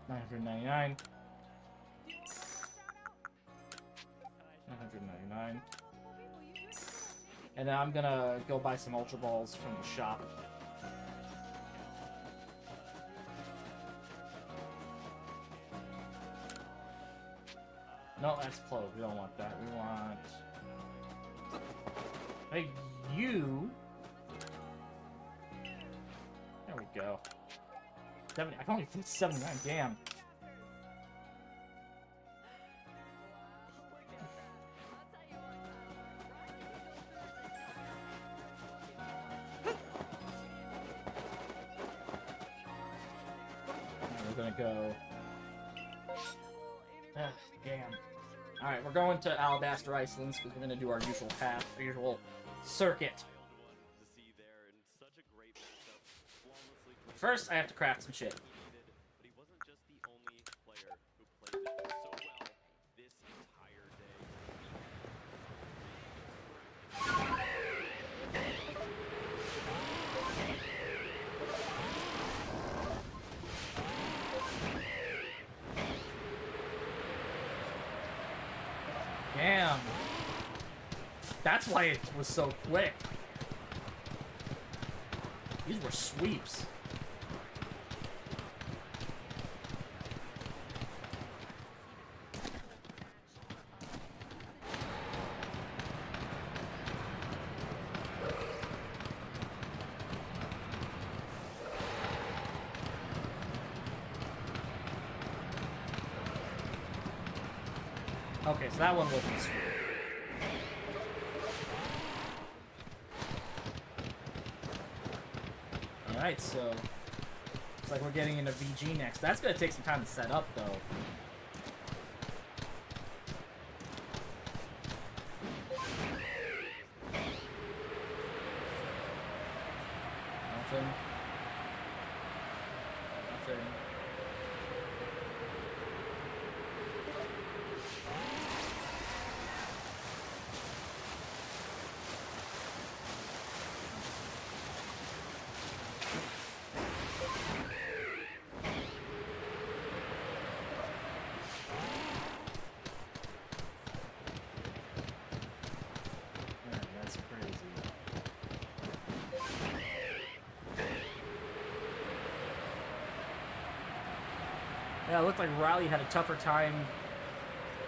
999. 999. And then I'm gonna go buy some Ultra Balls from the shop. No, that's closed. We don't want that. We want... Hey, you... There we go. 70... I can only fit 79. Damn. go. Ah, damn. Alright, we're going to Alabaster Icelands because we're going to do our usual path, our usual circuit. First, I have to craft some shit. But he wasn't just the only player who played so well this entire day. Damn. That's why it was so quick. These were sweeps. Okay, so that one wasn't sweet. Alright, so looks like we're getting into VG next. That's gonna take some time to set up, though. Nothing. Nothing. Man, that's crazy. Yeah, it looked like Riley had a tougher time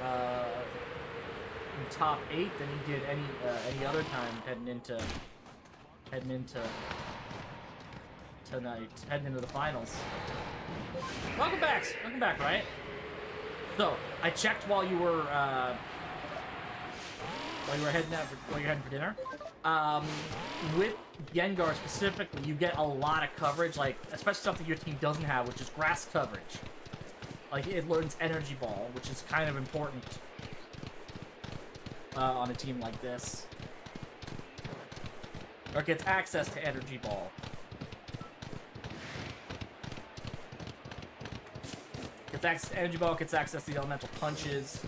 in top 8 than he did any other time heading into tonight, heading into the finals. Welcome back, right? So I checked while you were heading for dinner. With Gengar specifically, you get a lot of coverage, like especially something your team doesn't have, which is grass coverage. Like it learns Energy Ball, which is kind of important on a team like this. Or gets access to Energy Ball. Gets access to Energy Ball, gets access to the Elemental Punches.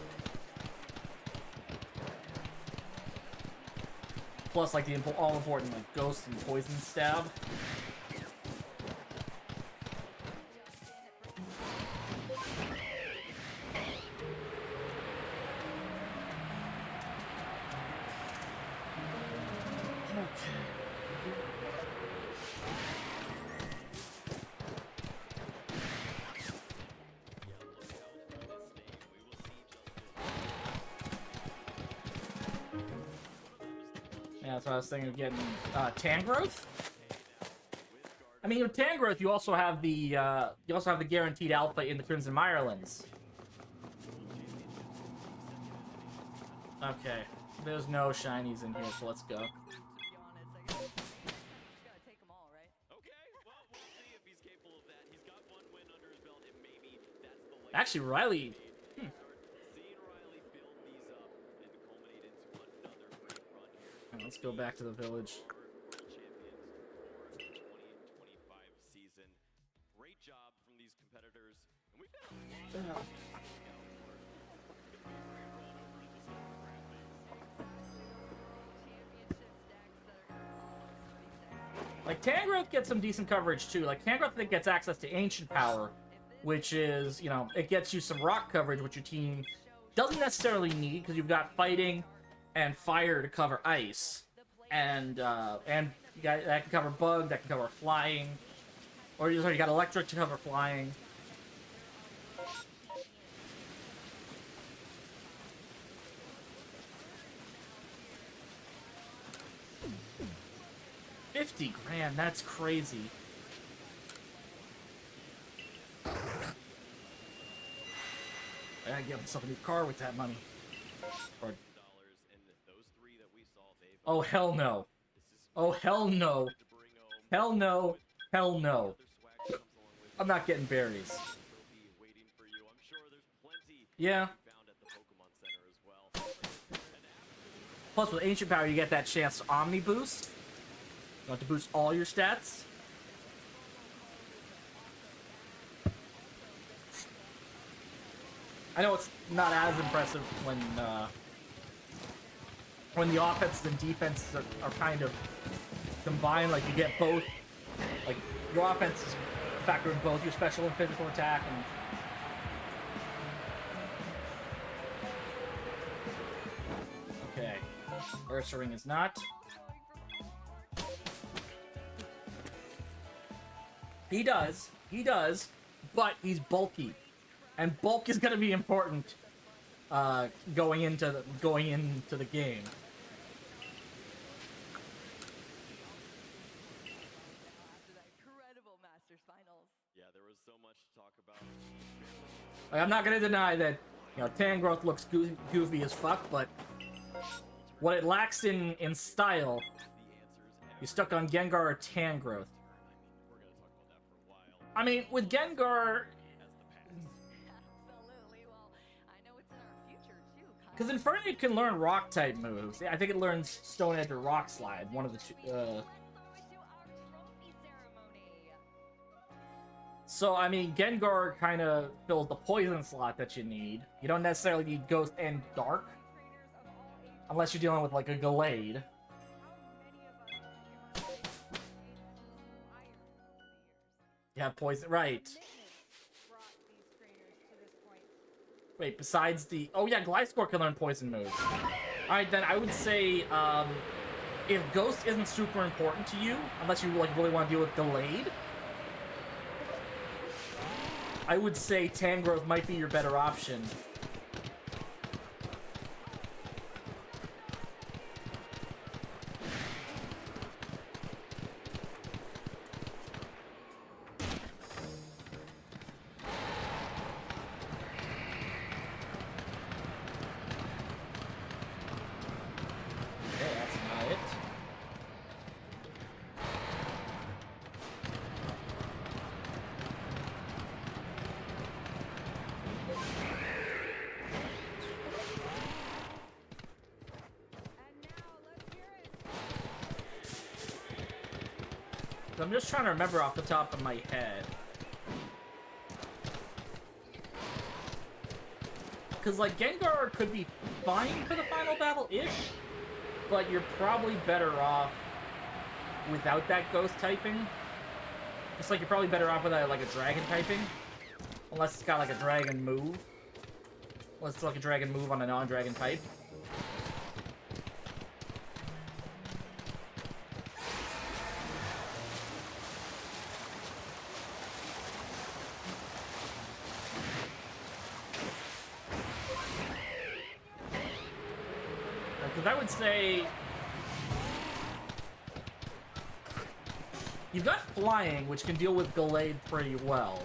Plus, like, the all-important, like, Ghost and Poison Stab. Yeah, that's what I was thinking of getting. Tangrowth? I mean, with Tangrowth, you also have the guaranteed alpha in the Crimson Mirelands. Okay, there's no shinies in here, so let's go. To be honest, I guess just gotta take them all, right? Okay, well, we'll see if he's capable of that. He's got one win under his belt, and maybe that's the latest. Actually, Riley. Seeing Riley build these up and culminate into another great run here. Let's go back to the village. World champions for the 2025 season. Great job from these competitors, and we've got a lot of Like, Tangrowth gets some decent coverage, too. Like, Tangrowth, I think, gets access to Ancient Power, which is, you know, it gets you some rock coverage, which your team doesn't necessarily need, because you've got Fighting and Fire to cover Ice. And you got, that can cover Bug, that can cover Flying. Or, sorry, you got Electric to cover Flying. $50 grand, that's crazy. I gotta get myself a new car with that money. Or... and those three that we saw, they've Oh, hell no. Oh, hell no. Hell no. Hell no. I'm not getting berries. Yeah. found at the Pokemon Center as well. Plus, with Ancient Power, you get that chance to Omni Boost. You want to boost all your stats. I know it's not as impressive when the offenses and defenses are kind of combined. Like, you get both. Like, your offense is factoring both your special and physical attack. And okay. Ursaring is not. He does, but he's bulky. And bulk is going to be important going into the game. After that incredible Masters Finals. Yeah, there was so much to talk about. Like, I'm not going to deny that, you know, Tangrowth looks goofy as fuck, but what it lacks in style, you stuck on Gengar or Tangrowth. We're gonna talk about that for a while. I mean, with Gengar, Absolutely. Well, I know it's in our future too. because Infernape can learn Rock-type moves. I think it learns Stone Edge or Rock Slide, one of the two. Forward to our trophy ceremony. So, I mean, Gengar kind of fills the poison slot that you need. You don't necessarily need Ghost and Dark, Trainers of all ages. unless you're dealing with, like, a Gallade. How many of us in our lives have acquired over the years? You have poison, right. Commitment brought these trainers to this point. Wait, besides the... Oh, yeah, Gliscor can learn poison moves. Alright, then I would say, if Ghost isn't super important to you, unless you, like, really want to deal with Gallade, I would say Tangrowth might be your better option. Okay, that's not it. And now let's hear it. I'm just trying to remember off the top of my head. Because, like, Gengar could be fine for the final battle-ish, but you're probably better off without that Ghost typing. Just like you're probably better off without, like, a Dragon typing. Unless it's got, like, a Dragon move. Unless it's, like, a Dragon move on a non-Dragon type. Because I would say... You've got Flying, which can deal with Gallade pretty well.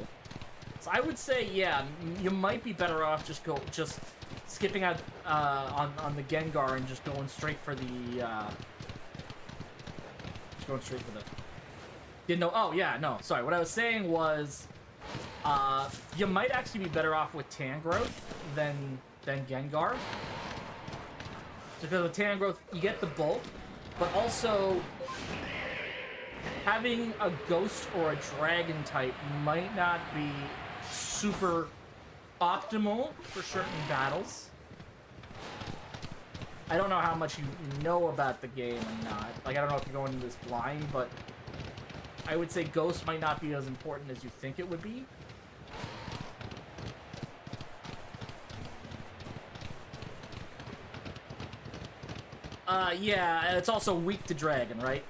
So I would say, yeah, you might be better off just skipping out on the Gengar and just going straight for the... just going straight for the... Didn't know... Oh, yeah, no, sorry. What I was saying was... you might actually be better off with Tangrowth than Gengar. Because with Tangrowth, you get the bulk, but also having a Ghost or a Dragon type might not be super optimal for certain battles. I don't know how much you know about the game or not. Like, I don't know if you're going into this blind, but I would say Ghost might not be as important as you think it would be. Yeah, it's also weak to Dragon, right?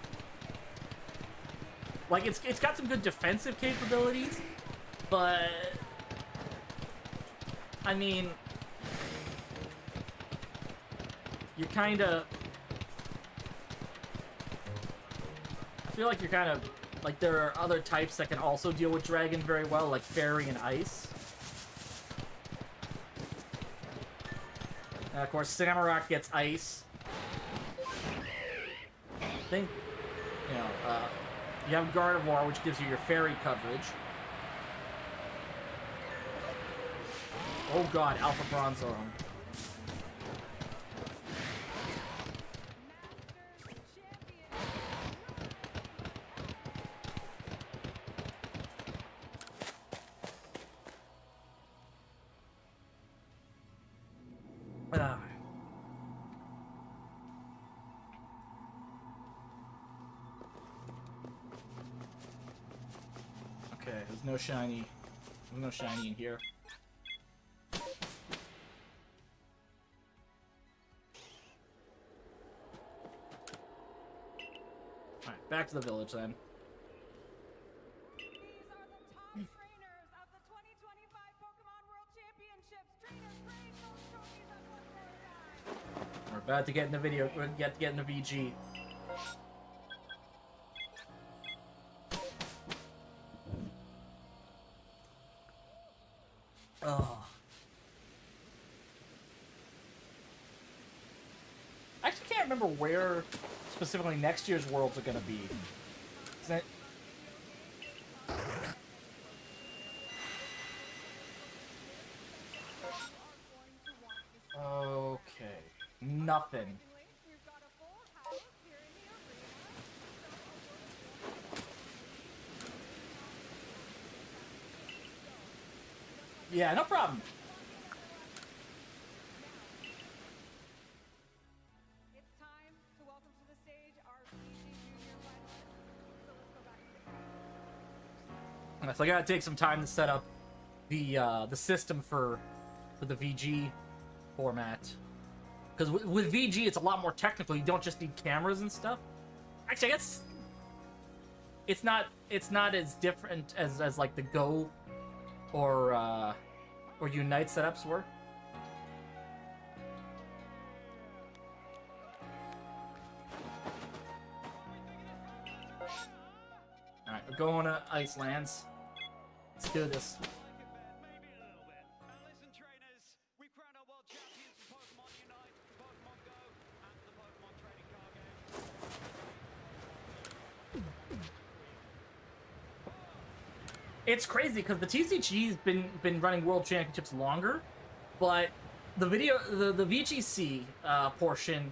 Like, it's got some good defensive capabilities, but... I mean... You're kinda... I feel like you're kind of... Like, there are other types that can also deal with Dragon very well, like Fairy and Ice. And of course, Samurott gets Ice. I think, you know, you have Gardevoir, which gives you your Fairy coverage. Oh god, Alpha Bronzong. Ah. Okay, there's no shiny. There's no shiny in here. Alright, back to the village then. These are the top trainers of the 2025 Pokemon World Championships. Trainers, raise those trophies up one more time. We're about to get in the video. We're about to get in the VG. Oh. I actually can't remember where specifically next year's Worlds are going to be. Is that... Okay. Nothing. We've got a full house here in the arena. Yeah, no problem. It's time to welcome to the stage our VG Junior finalists. So let's go back to the So I gotta take some time to set up the system for the VG format. Because with VG, it's a lot more technical. You don't just need cameras and stuff. Actually, I guess it's not as different as like the Go or Unite setups were. All right, we're going to Icelands. Let's do this. Maybe a little bit. Now listen, trainers, we've crowned our world champions for Pokemon Unite, Pokemon Go, and the Pokemon trading card game. It's crazy because the TCG's been running World Championships longer, but the VGC portion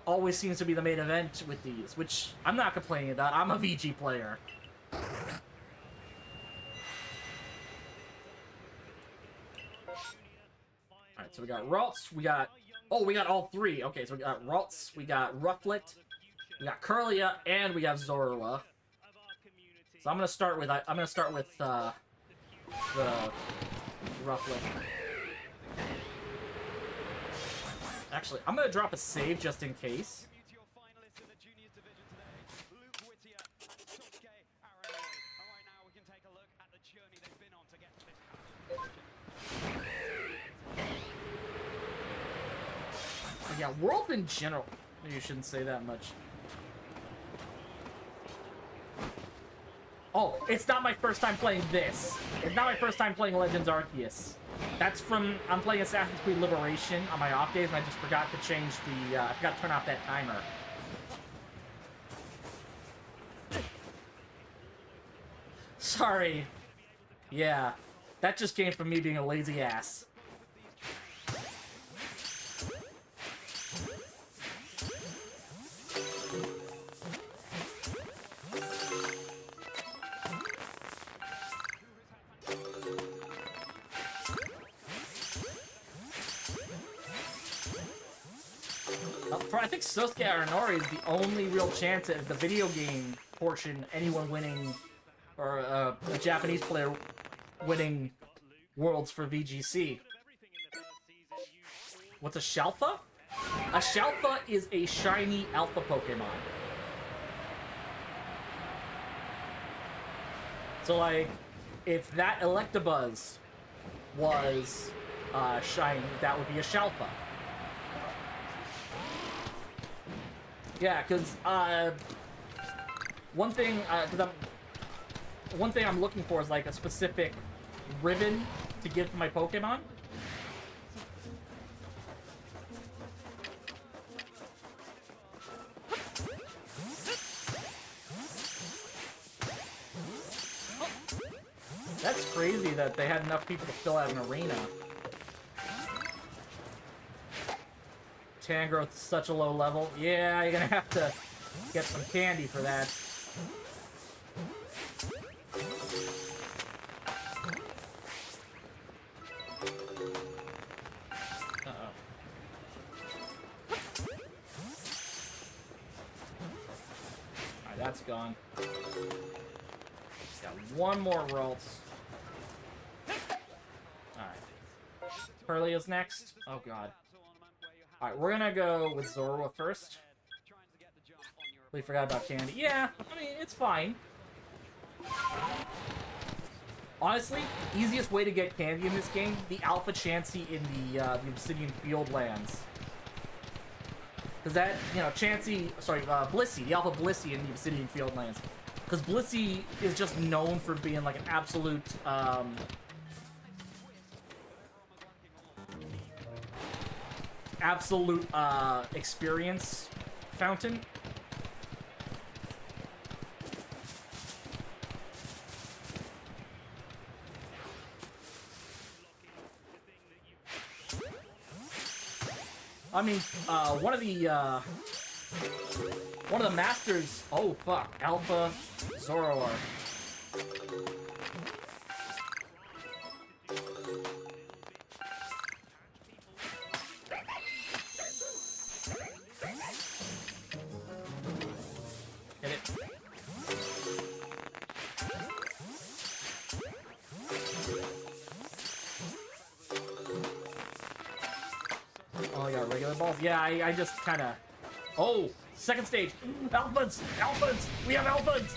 always seems to be the main event with these, which I'm not complaining about. I'm a VG player. Alright, so we got Ralts, we got all three. Okay, so we got Ralts, we got Rufflet, we got Curlia, and we have Zorua. So I'm gonna start with the Rufflet. Actually, I'm gonna drop a save just in case. To your finalists in the juniors division today, Luke Whittier and Sosuke Aranori. And right now we can take a look at the journey they've been on to get to this position. Yeah, World in general. Maybe you shouldn't say that much. Oh, it's not my first time playing this. It's not my first time playing Legends Arceus. That's from, I'm playing Assassin's Creed Liberation on my off days, and I just forgot to change the, I forgot to turn off that timer. Sorry. Yeah, that just came from me being a lazy ass. I think Sosuke Aranori is the only real chance at the video game portion anyone winning, or a Japanese player winning Worlds for VGC. What's a Shalpha? A Shalpha is a shiny alpha Pokemon. So, like, if that Electabuzz was shiny, that would be a Shalpha. Yeah, because one thing I'm looking for is like a specific ribbon to give to my Pokemon. That's crazy that they had enough people to fill out an arena. Tangrowth is such a low level. Yeah, you're gonna have to get some candy for that. Uh-oh. Alright, that's gone. Got one more Ralts. Alright. Perlia's next. Oh god. Alright, we're gonna go with Zorua first. We forgot about Candy. Yeah, I mean, it's fine. Honestly, easiest way to get Candy in this game, the Alpha Chansey in the Obsidian Field lands. Because that, you know, Blissey, the Alpha Blissey in the Obsidian Field lands. Because Blissey is just known for being like an absolute, experience fountain. I mean, one of the masters. Oh fuck, Alpha Zoroark. Hit it. Oh, I got regular balls? Yeah, I just kind of... Oh! Second stage! Alphas! Alphas! We have Alphas!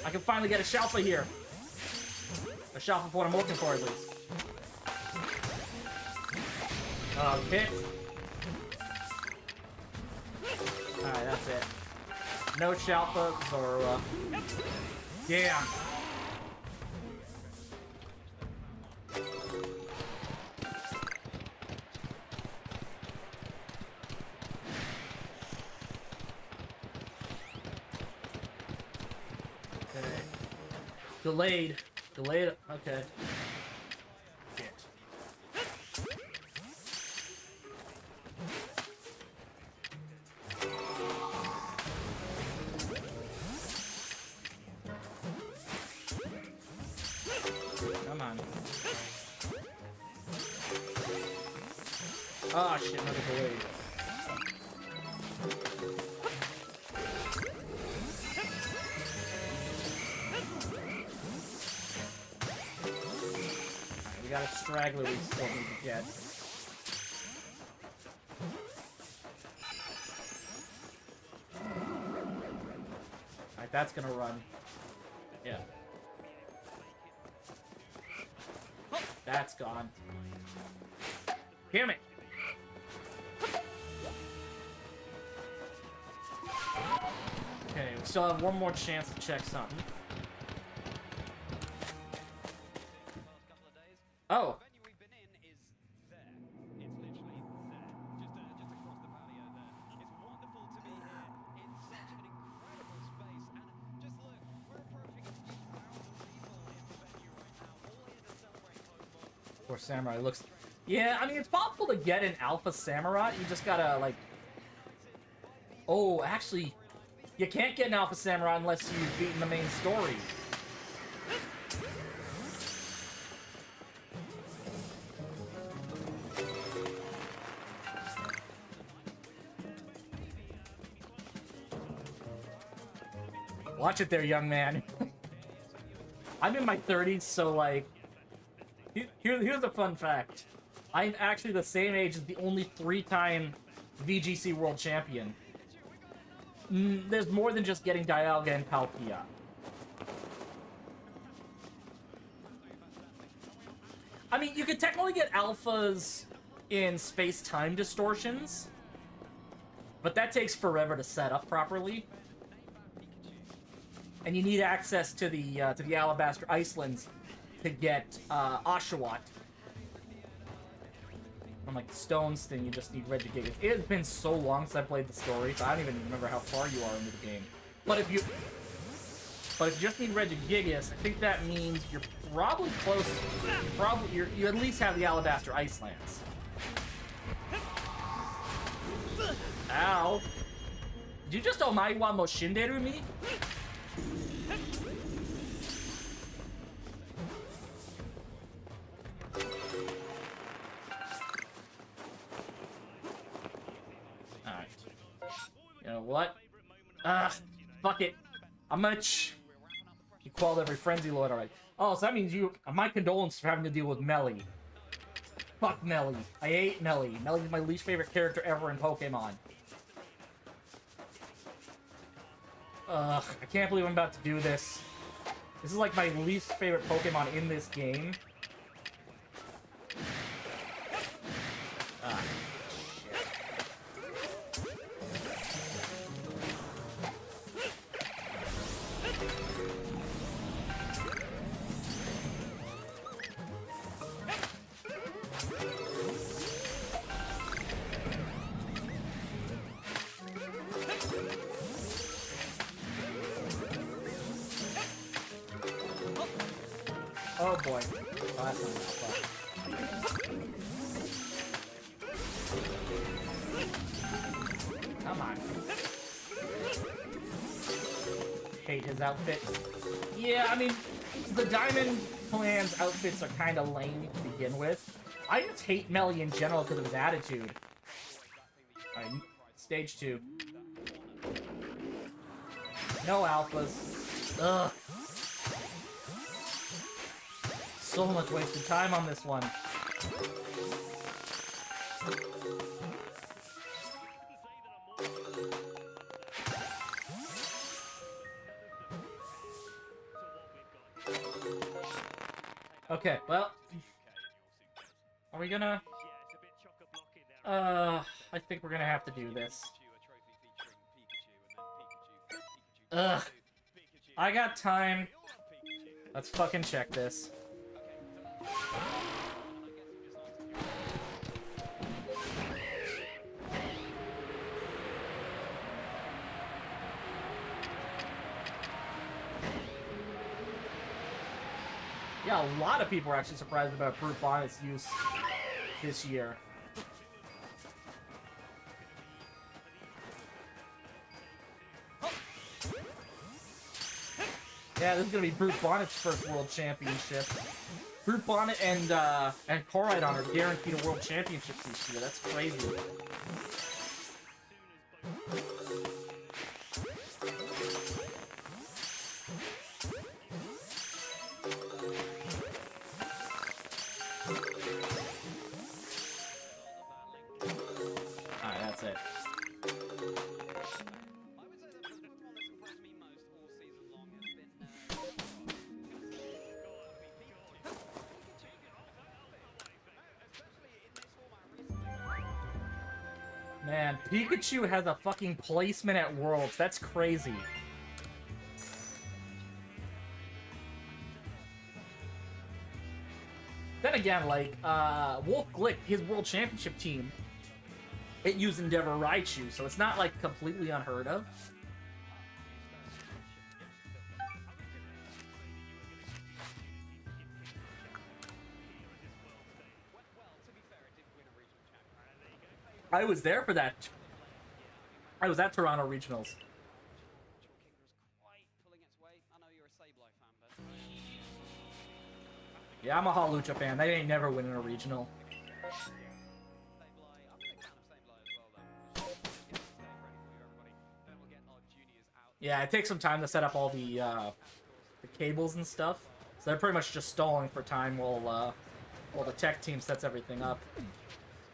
I can finally get a Shalpha here. A Shalpha for what I'm looking for, at least. Hit. Alright, that's it. No Shalpha, Zorua. Damn. Okay. Delayed. Delayed. Okay. Shit. Come on. Ah, shit, another delayed. Alright, we got a straggler we still need to get. Alright, that's gonna run. Yeah. That's gone. Damn it! Okay, we still have one more chance to check something. Oh! Poor Samurai looks... Yeah, I mean, it's possible to get an Alpha Samurai. You just gotta, like... Oh, actually, you can't get an Alpha Samurai unless you've beaten the main story. Watch it there, young man. I'm in my 30s, so, like... Here's a fun fact. I'm actually the same age as the only 3-time VGC World Champion. There's more than just getting Dialga and Palkia. I mean, you could technically get alphas in space-time distortions, but that takes forever to set up properly. And you need access to the Alabaster Icelands to get Oshawott. on like the stones thing, you just need Regigigas. It has been so long since I played the story, so I don't even remember how far you are into the game. But if you just need Regigigas, I think that means you're probably close. You at least have the Alabaster Icelands. Ow! Did you just Omai wa Moshinderu me? Alright. You know what? Fuck it. I'm gonna You quelled every frenzy lord, alright. Oh, so that means my condolences for having to deal with Melly. Fuck Melly. I hate Melly. Melly's my least favorite character ever in Pokemon. Ugh, I can't believe I'm about to do this. This is like my least favorite Pokemon in this game. Ah, oh boy. Oh, that's not enough. Come on. Hate his outfit. Yeah, I mean, the Diamond Clan's outfits are kind of lame to begin with. I just hate Melly in general because of his attitude. Alright, stage 2. No alphas. Ugh. So much wasted time on this one. Okay, well, are we gonna? I think we're gonna have to do this. Ugh. I got time. Let's fucking check this. Yeah, a lot of people are actually surprised about Brute Bonnet's use this year. Yeah, this is gonna be Brute Bonnet's first World Championship. Brute Bonnet and Koraidon are guaranteed a World Championship this year. That's crazy. Alright, that's it. Man, Pikachu has a fucking placement at Worlds. That's crazy. Then again, like, Wolf Glick, his World Championship team, it used Endeavor Raichu, so it's not, like, completely unheard of. I was there for that. I was at Toronto Regionals. Yeah, I'm a Hawlucha fan. They ain't never winning a regional. Yeah, it takes some time to set up all the cables and stuff. So they're pretty much just stalling for time while the tech team sets everything up.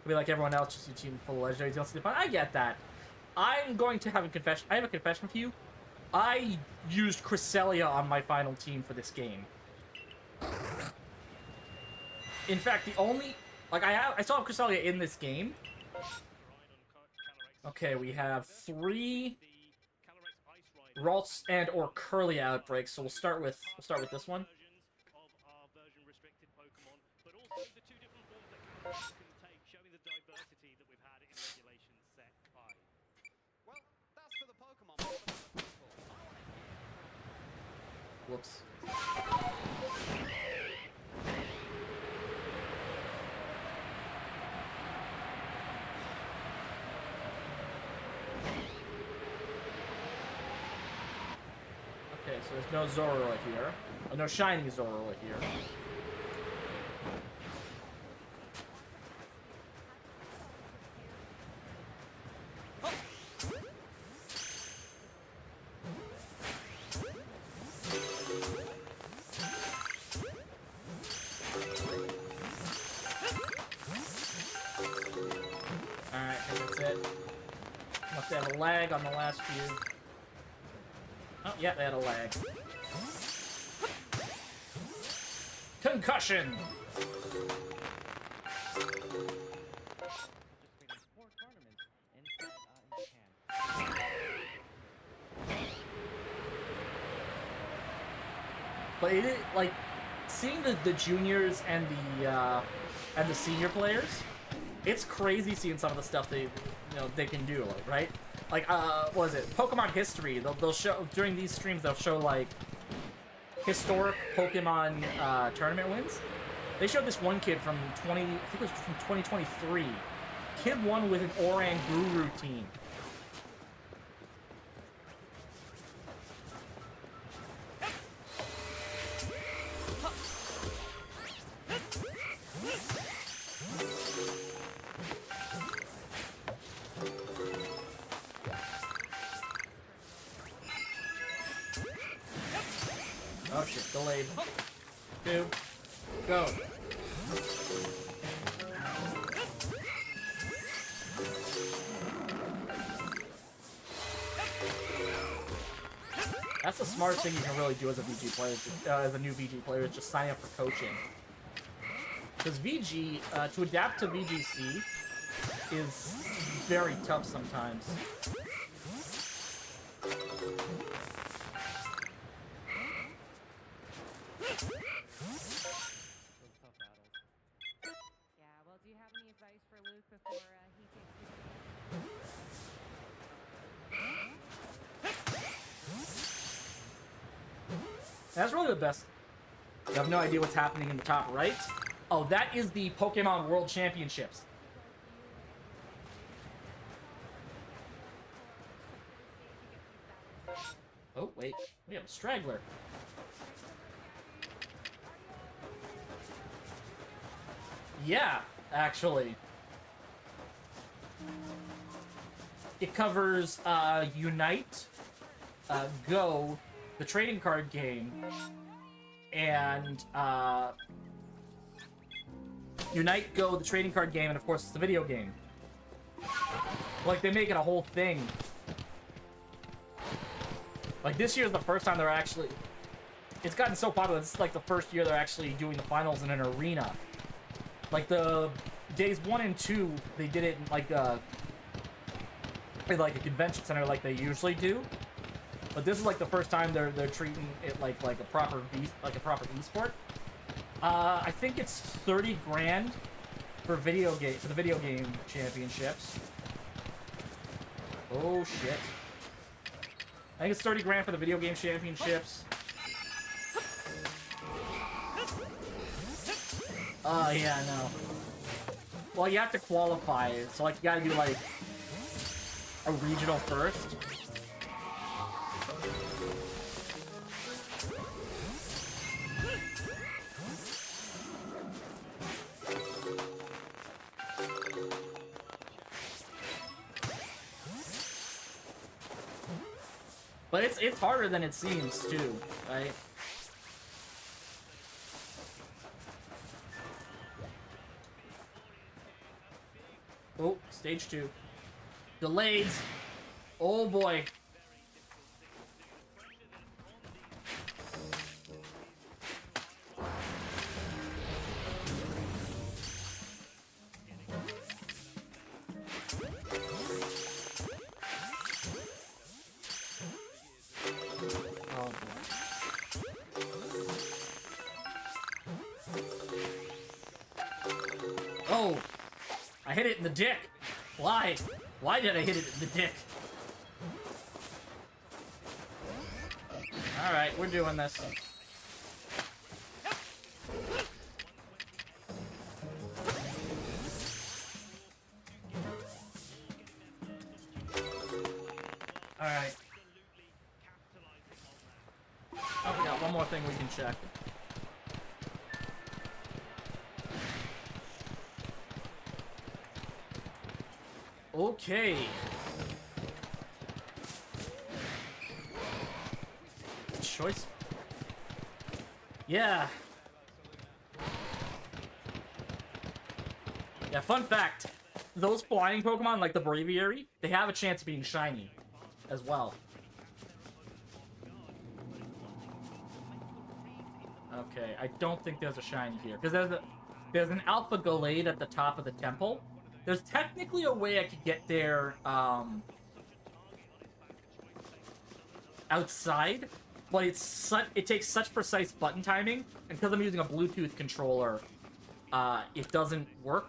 Be like everyone else, just your team full of legendaries. You don't see the fun. I get that. I'm going to have a confession. I have a confession for you. I used Cresselia on my final team for this game. In fact, the only I still have Cresselia in this game. Okay, we have 3 Ralts and or Curly outbreaks. So we'll start with this one. Whoops. Okay, so there's no Zorora here. Oh, no shiny Zorora here. Alright, I think that's it. Must have a lag on the last few. Oh, yeah, they had a lag. Concussion! Just waiting 4 tournaments in Japan. But it, like, seeing the juniors and the senior players, it's crazy seeing some of the stuff they can do, like, right? Like, what is it? Pokemon history. They'll show during these streams. They'll show like historic Pokemon tournament wins. They showed this one kid from I think it was from 2023. Kid won with an Orang Guru team. Oh shit, delayed. 2, go. That's the smartest thing you can really do as a VG player, as a new VG player, is just sign up for coaching. Because VG, to adapt to VGC is very tough sometimes. Yeah, well, do you have any advice for Luke before he takes That's really the best. You have no idea what's happening in the top right? Oh, that is the Pokemon World Championships. Oh, wait. We have a straggler. Yeah, actually. It covers Unite, Go, the trading card game, and Unite, Go, the trading card game, and of course the video game. Like, they make it a whole thing. Like, this year's the first time they're actually... It's gotten so popular, this is like the first year they're actually doing the finals in an arena. Like, the days 1 and 2, they did it in like a convention center like they usually do. But this is like the first time they're treating it like a proper esport. I think it's 30 grand for the video game championships. Oh shit. I think it's 30 grand for the video game championships. Oh yeah, no. Well, you have to qualify, so like you gotta do like a regional first. But it's harder than it seems too, right? Oh, stage 2. Delayed. Oh boy. Oh boy. Oh! I hit it in the dick! Why? Why did I hit it in the dick? Alright, we're doing this. Alright. Oh, we got one more thing we can check. Okay. Choice. Yeah. Yeah, fun fact. Those flying Pokemon, like the Braviary, they have a chance of being shiny as well. Okay, I don't think there's a shiny here. Because there's an Alpha Gallade at the top of the temple. There's technically a way I could get there, outside, but it takes such precise button timing, and because I'm using a Bluetooth controller, it doesn't work.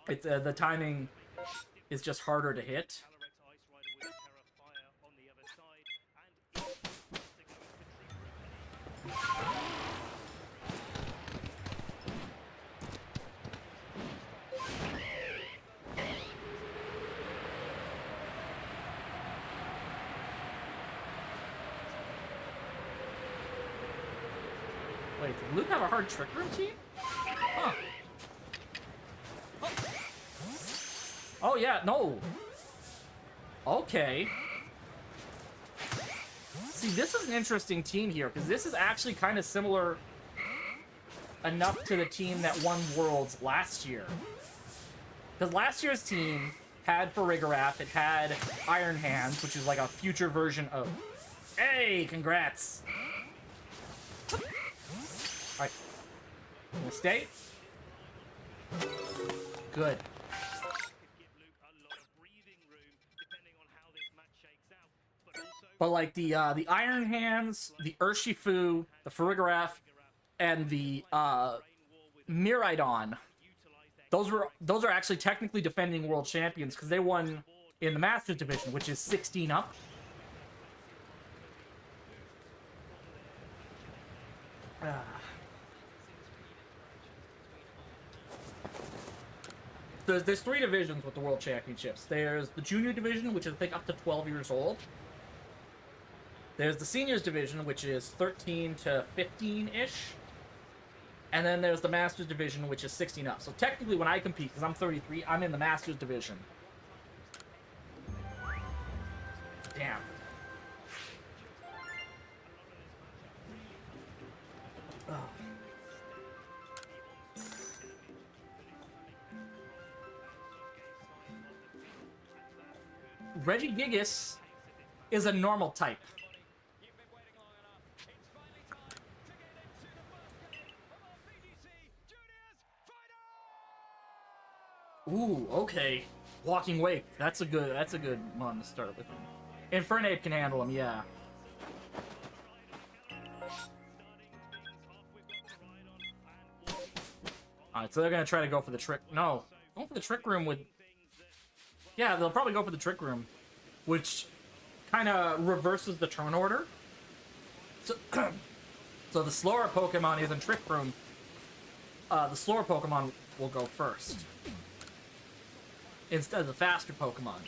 It's the timing is just harder to hit. Wait, did Luke have a hard Trick Room team? Huh. Oh, yeah, no. Okay. See, this is an interesting team here, because this is actually kind of similar enough to the team that won Worlds last year. Because last year's team had Farigiraf, it had Iron Hands, which is like a future version of... Hey, congrats! Alright. Gonna stay? Good. But like the Iron Hands, the Urshifu, the Farigiraf, and the Miraidon, those are actually technically defending world champions because they won in the Masters division, which is 16 up. There's 3 divisions with the World Championships. There's the Junior Division, which is, I think, up to 12 years old. There's the Seniors Division, which is 13 to 15-ish. And then there's the Masters Division, which is 16 up. So technically, when I compete, because I'm 33, I'm in the Masters Division. Damn. Oh. Regigigas is a normal type. Ooh, okay. Walking Wake. That's a good one to start with. Infernape can handle him, yeah. Alright, so they're gonna try to go for the trick. No. Going for the Trick Room would... Yeah, they'll probably go for the Trick Room, which kind of reverses the turn order. So, so the slower Pokemon is in Trick Room. The slower Pokemon will go first, instead of the faster Pokemon.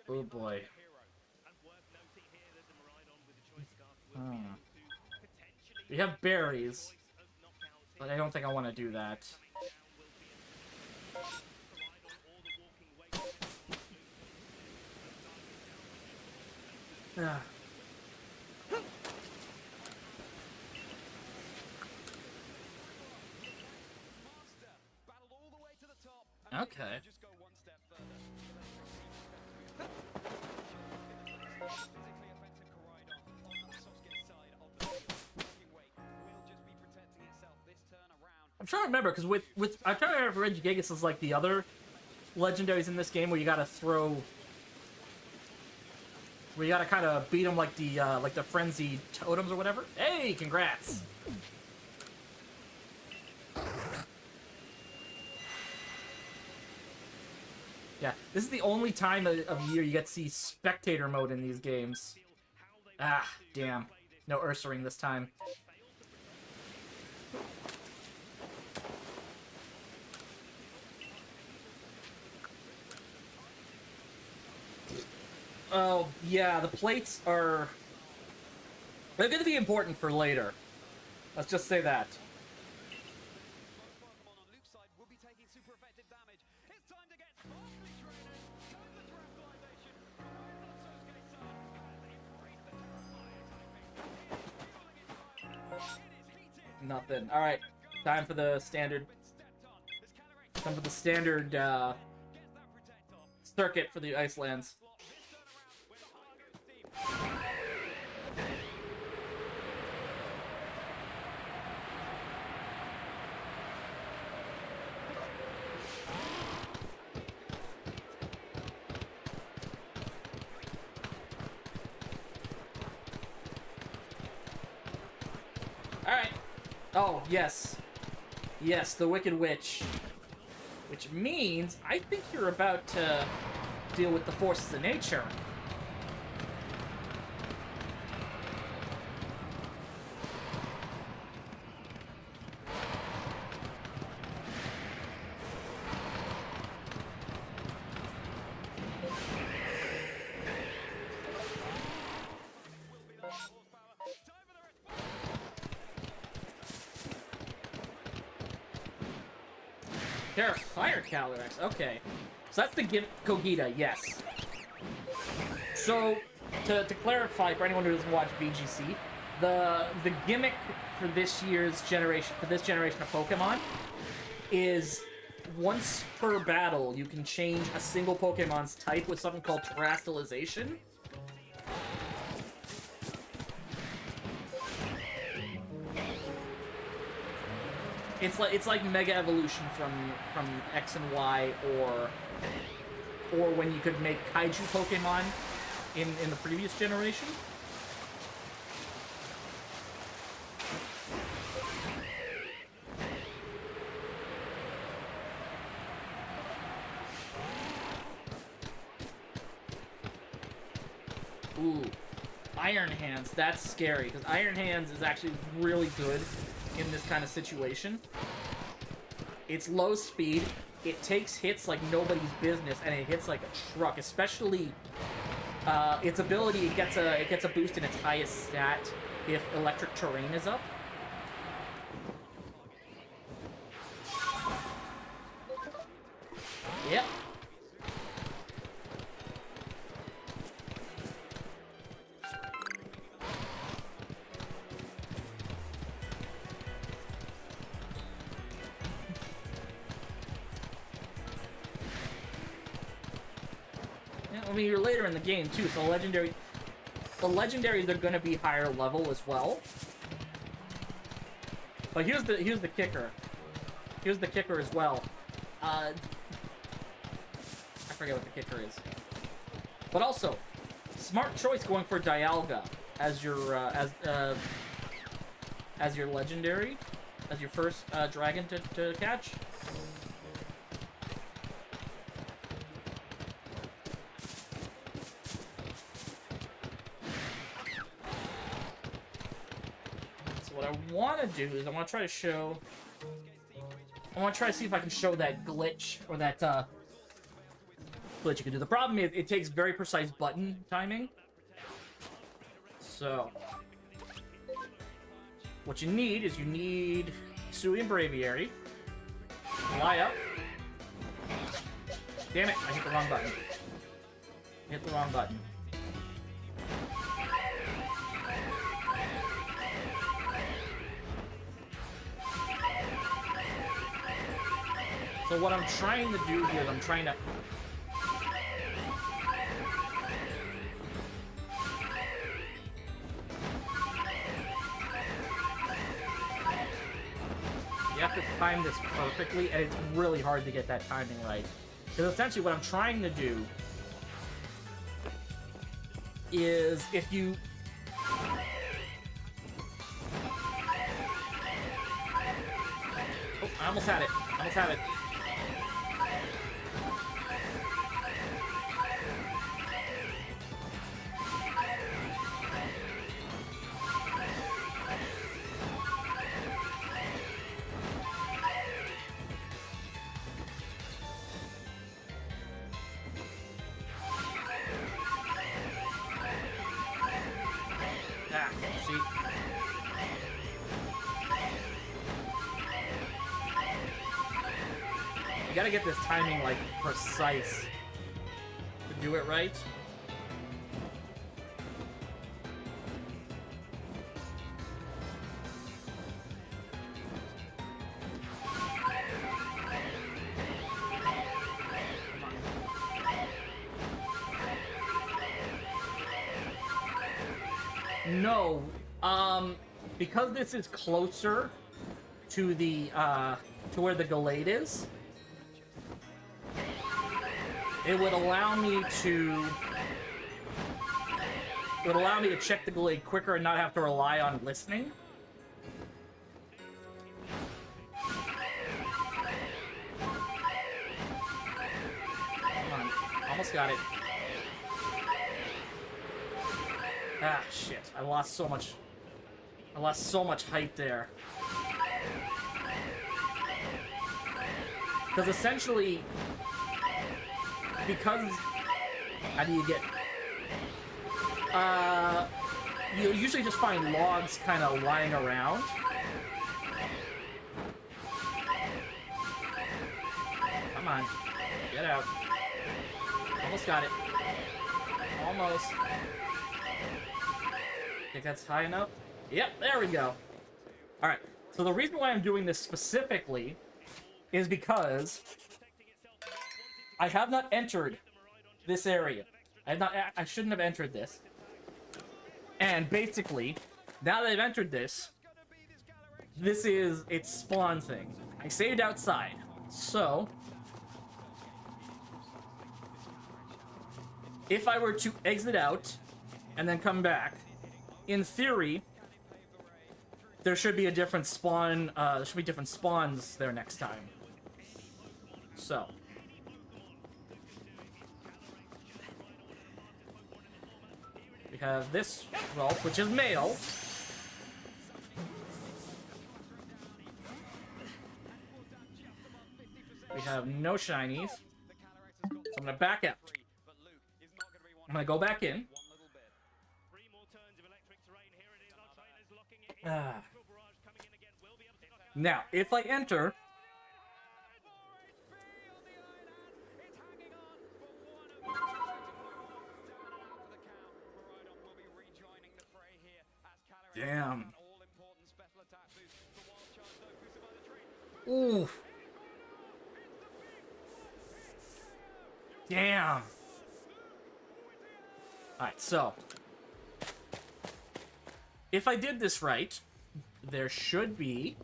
Oh boy. We have berries, but I don't think I want to do that. Okay. I'm trying to remember, because I'm trying to remember if Regigigas is like the other legendaries in this game where you gotta throw... Where you gotta kind of beat them like the frenzied totems or whatever. Hey, congrats! Yeah, this is the only time of year you get to see spectator mode in these games. Ah, damn. No Ursaring this time. Oh, yeah, the plates are... They're going to be important for later. Let's just say that. Pokemon on Luke's side will be taking super effective damage. It's time to get sparkly trainers. Time for terrestrialization. Nothing. Alright. Time for the standard... Time for the standard, circuit for the Icelands. Alright. Oh, yes. Yes, the Wicked Witch. Which means, I think you're about to deal with the forces of nature. They're Fire Calyrex, okay. So that's the Kogita, yes. So, to clarify for anyone who doesn't watch VGC, the gimmick for this generation of Pokemon is once per battle you can change a single Pokemon's type with something called Terastallization. It's like Mega Evolution from X and Y, or when you could make Kaiju Pokemon in the previous generation. Ooh, Iron Hands, that's scary, because Iron Hands is actually really good in this kind of situation. It's low speed, it takes hits like nobody's business, and it hits like a truck, especially its ability, it gets a boost in its highest stat if electric terrain is up. Yep. I mean, you're later in the game, too, so the legendaries are going to be higher level as well. But here's the kicker. Here's the kicker as well. I forget what the kicker is. But also, smart choice going for Dialga as your legendary, as your first dragon to catch. I want to do is I want to try to show. I want to try to see if I can show that glitch or that glitch you can do. The problem is it takes very precise button timing. So what you need is Sui and Braviary. Fly up. Damn it! I hit the wrong button. Hit the wrong button. So what I'm trying to do here is I'm trying to... You have to time this perfectly, and it's really hard to get that timing right. Because essentially what I'm trying to do is if you... Oh, I almost had it. I almost had it. See? You gotta get this timing, like, precise to do it right. No, because this is closer to the, to where the Gallade is, it would allow me to... It would allow me to check the Gallade quicker and not have to rely on listening. Come on, almost got it. Ah, shit. I lost so much height there. Because essentially... Because... How do you get... You usually just find logs kind of lying around. Come on. Get out. Almost got it. Almost. Think that's high enough? Yep, there we go. Alright, so the reason why I'm doing this specifically is because I have not entered this area. I shouldn't have entered this. And basically, now that I've entered this, this is its spawn thing. I saved outside, so if I were to exit out and then come back, in theory, there should be a different spawn, there should be different spawns there next time. So. We have this Ralph, which is male. We have no shinies. So I'm gonna back out. I'm gonna go back in. Now, if I enter... Damn. Ooh. Damn. Alright, so... If I did this right, there should be...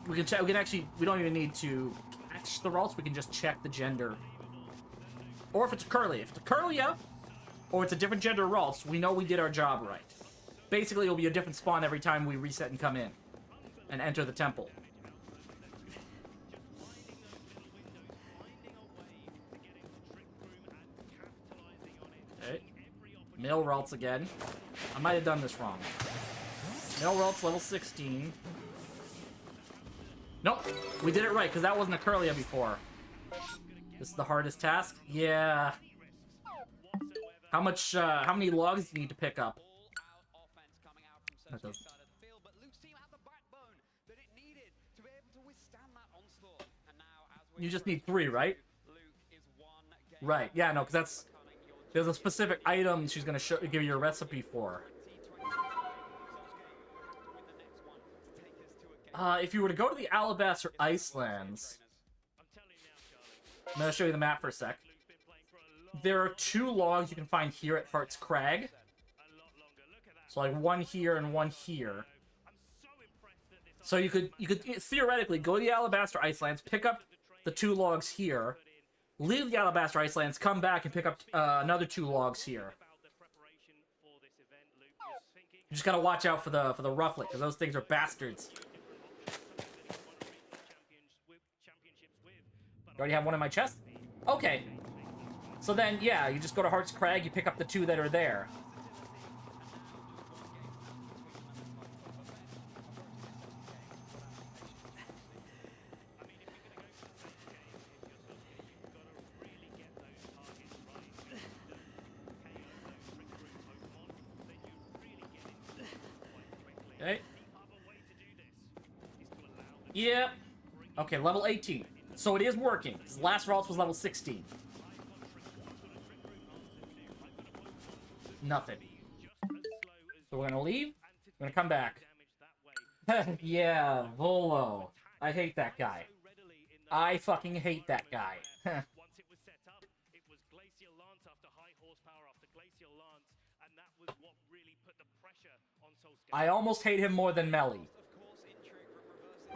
We can check. We can actually. We don't even need to catch the Ralts. We can just check the gender. Or if it's a Curly. If it's a Curlia, or it's a different gender Ralts, we know we did our job right. Basically, it'll be a different spawn every time we reset and come in and enter the temple. Okay. Male Ralts again. I might have done this wrong. Male Ralts level 16. Nope, we did it right, because that wasn't a Curlia before. This is the hardest task? Yeah. How many logs do you need to pick up? That does. You just need 3, right? Right, yeah, no, because there's a specific item she's going to give you a recipe for. If you were to go to the Alabaster Icelands, I'm going to show you the map for a sec. There are 2 logs you can find here at Heart's Crag. So like one here and one here. So you could theoretically go to the Alabaster Icelands, pick up the 2 logs here, leave the Alabaster Icelands, come back and pick up another 2 logs here. You just gotta watch out for the rufflet, because those things are bastards. You already have one in my chest? Okay. So then, yeah, you just go to Heart's Crag, you pick up the 2 that are there. Yep. Okay, level 18. So it is working. His last Ralts was level 16. Nothing. So we're gonna leave. We're gonna come back. Yeah, Volo. I hate that guy. I fucking hate that guy. Once it was set up, it was Glacial Lance after high horsepower after Glacial Lance, and that was what really put the pressure on Solskjaer. I almost hate him more than Melly.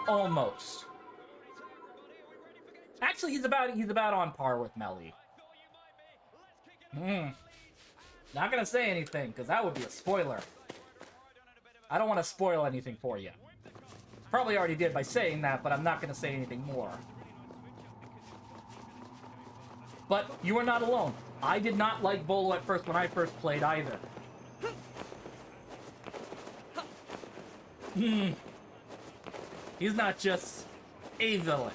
Almost. Actually, he's about on par with Melly. Not gonna say anything, because that would be a spoiler. I don't want to spoil anything for you. Probably already did by saying that, but I'm not gonna say anything more. But you are not alone. I did not like Volo at first when I first played either. He's not just a villain.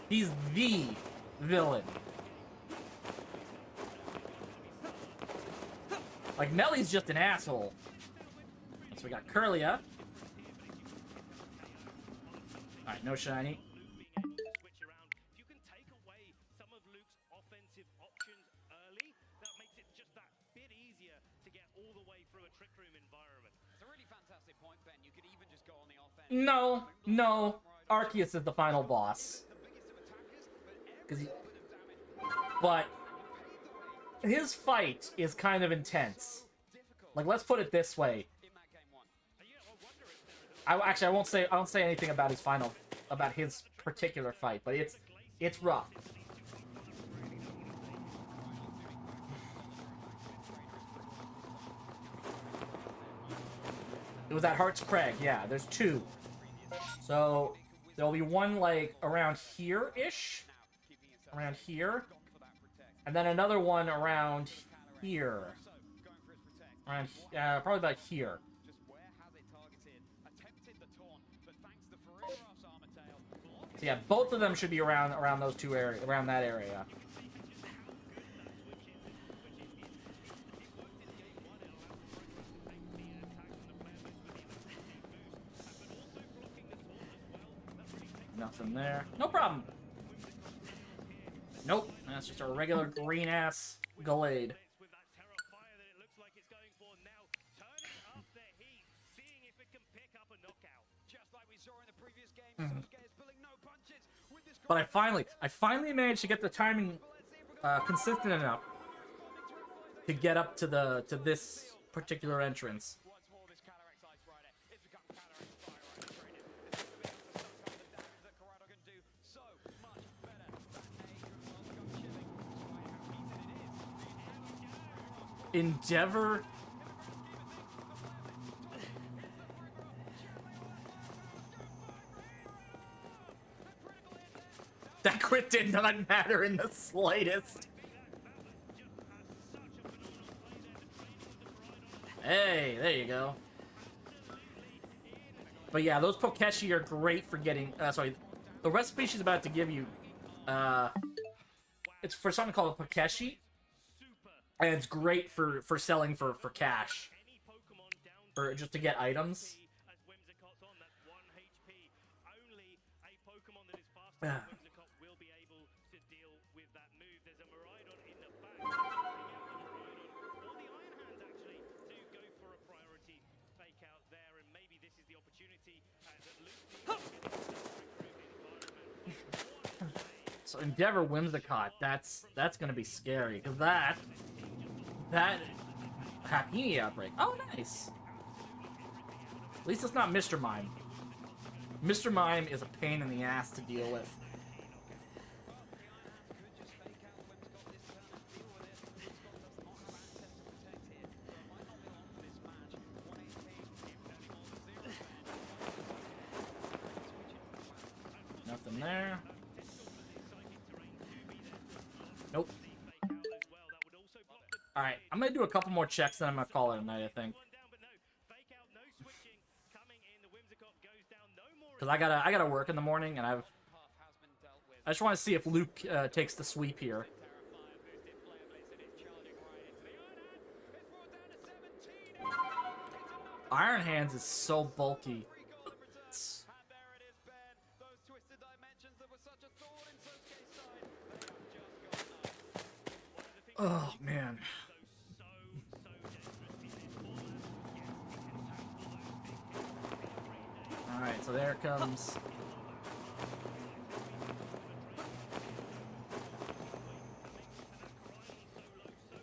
He's the villain. Like, Melly's just an asshole. So we got Curlia. Alright, no shiny. Switch around. If you can take away some of Luke's offensive options early, that makes it just that bit easier to get all the way through a trick room environment. It's a really fantastic point, Ben. You could even just go on the offense. No, no. Arceus is the final boss. But his fight is kind of intense. Like, let's put it this way. I won't say anything about his particular fight, but it's rough. It was at Hearts Crag, yeah. There's two. So there'll be one like around here-ish. Around here. And then another one around here. Around probably about here. So yeah, both of them should be around those two areas, around that area. Nothing there. No problem. Nope, that's just a regular green-ass Gallade. With that Terrafire that it looks like it's going for now, turning up the heat, seeing if it can pick up a knockout. Just like we saw in the previous game, Solskjaer is pulling no punches with this. But I finally managed to get the timing consistent enough to get up to this particular entrance. Once more, this Calyrex Ice Rider. It's become Calyrex Fire Rider training. It's going to be able to suck up the damage that Corrado can do so much better than a good World Cup chilling. Despite how heated it is, Endeavor. That crit did not matter in the slightest. Hey, there you go. But yeah, those Pokeshi are great for getting... sorry, the recipe she's about to give you... it's for something called a Pokeshi. And it's great for selling for cash. Or just to get items. So Endeavor Whimsicott, that's gonna be scary, because that Happini outbreak. Oh, nice. At least it's not Mr. Mime. Mr. Mime is a pain in the ass to deal with. Nothing there. Nope. Alright, I'm gonna do a couple more checks, then I'm gonna call it a night, I think. Because I gotta work in the morning, and I just want to see if Luke takes the sweep here. Iron Hands is so bulky. Oh, man. Alright, so there comes...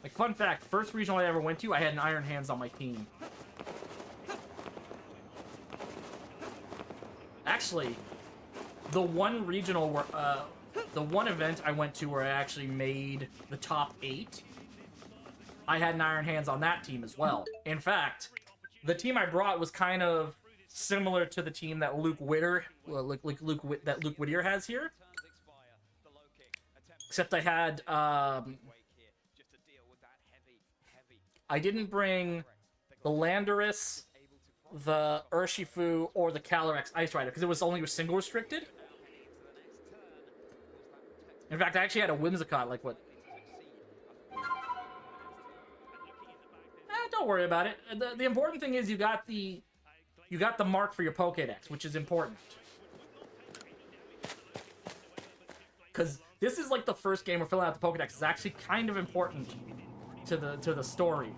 Like, fun fact, first regional I ever went to, I had an Iron Hands on my team. Actually, the one regional where, the one event I went to where I actually made the top 8, I had an Iron Hands on that team as well. In fact, the team I brought was kind of similar to the team that Luke Whittier has here. Except I had, I didn't bring the Landorus, the Urshifu, or the Calyrex Ice Rider, because it was only single restricted. In fact, I actually had a Whimsicott, like what... don't worry about it. The important thing is you got the mark for your Pokédex, which is important. Because this is like the first game we're filling out the Pokédex. It's actually kind of important to the story.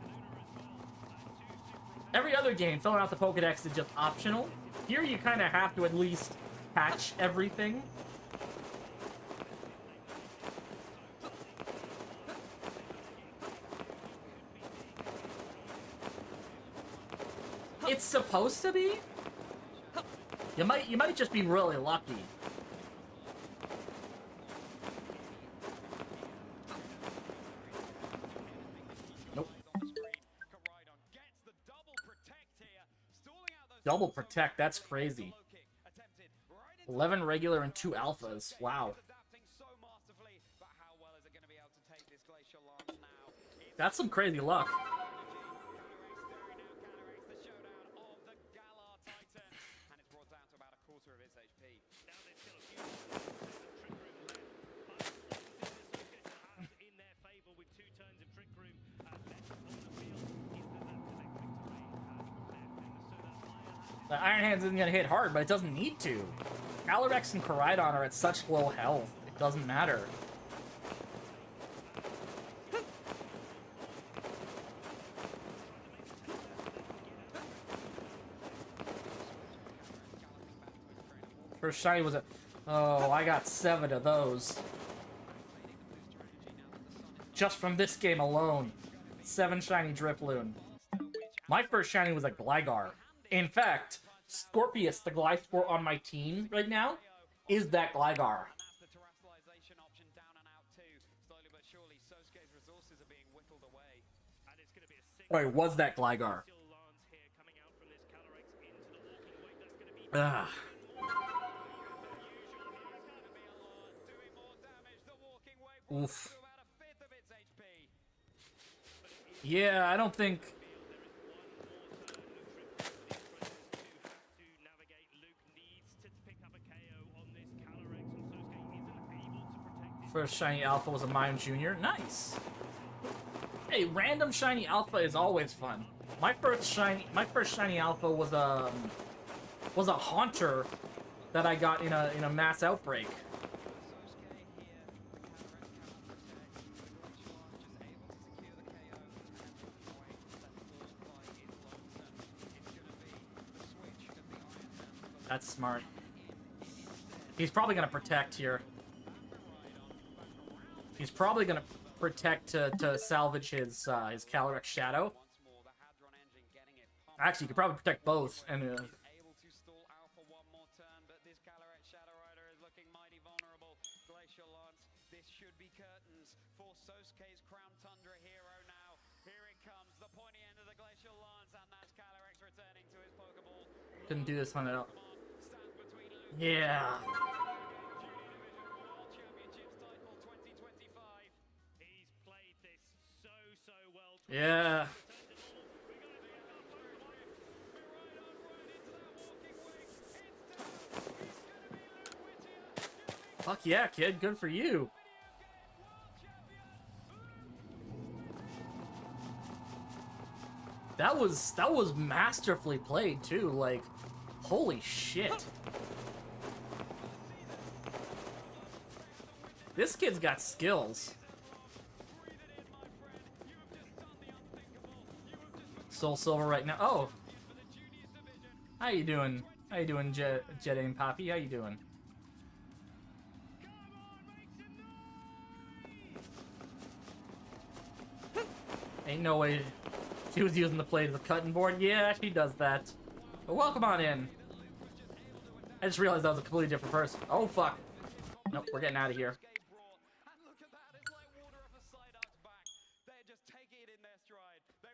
Every other game, filling out the Pokédex is just optional. Here you kind of have to at least patch everything. It's supposed to be. You might just be really lucky. Nope. Double protect, that's crazy. 11 regular and 2 alphas. Wow. That's some crazy luck. The Iron Hands isn't gonna hit hard, but it doesn't need to. Calyrex and Koraidon are at such low health, it doesn't matter. First shiny was a... Oh, I got 7 of those. Just from this game alone. 7 shiny Drifloon. My first shiny was a Gligar. In fact, Scorpius, the Gliscor on my team right now, is that Gligar. Wait, was that Gligar? Ah. Oof. Yeah, I don't think... First shiny alpha was a Mime Jr. Nice. Hey, random shiny alpha is always fun. My first shiny alpha was a Haunter that I got in a mass outbreak. That's smart. He's probably gonna protect here. He's probably gonna protect to salvage his Calyrex Shadow. Actually, he could probably protect both and. Able to stall Alpha one more turn, but this Calyrex Shadow Rider is looking mighty vulnerable. Glacial Lance, this should be curtains for Sosuke's Crown Tundra hero now. Here it comes, the pointy end of the Glacial Lance, and that's Calyrex returning to his Pokeball. Couldn't do this one at all. Yeah. Yeah. Fuck yeah, kid. Good for you. That was masterfully played too. Like, holy shit. This kid's got skills. Soul Silver right now. Oh! How you doing? How you doing, Jet and Poppy? How you doing? Ain't no way she was using the blade of the cutting board. Yeah, she does that. But welcome on in. I just realized I was a completely different person. Oh, fuck. Nope, we're getting out of here.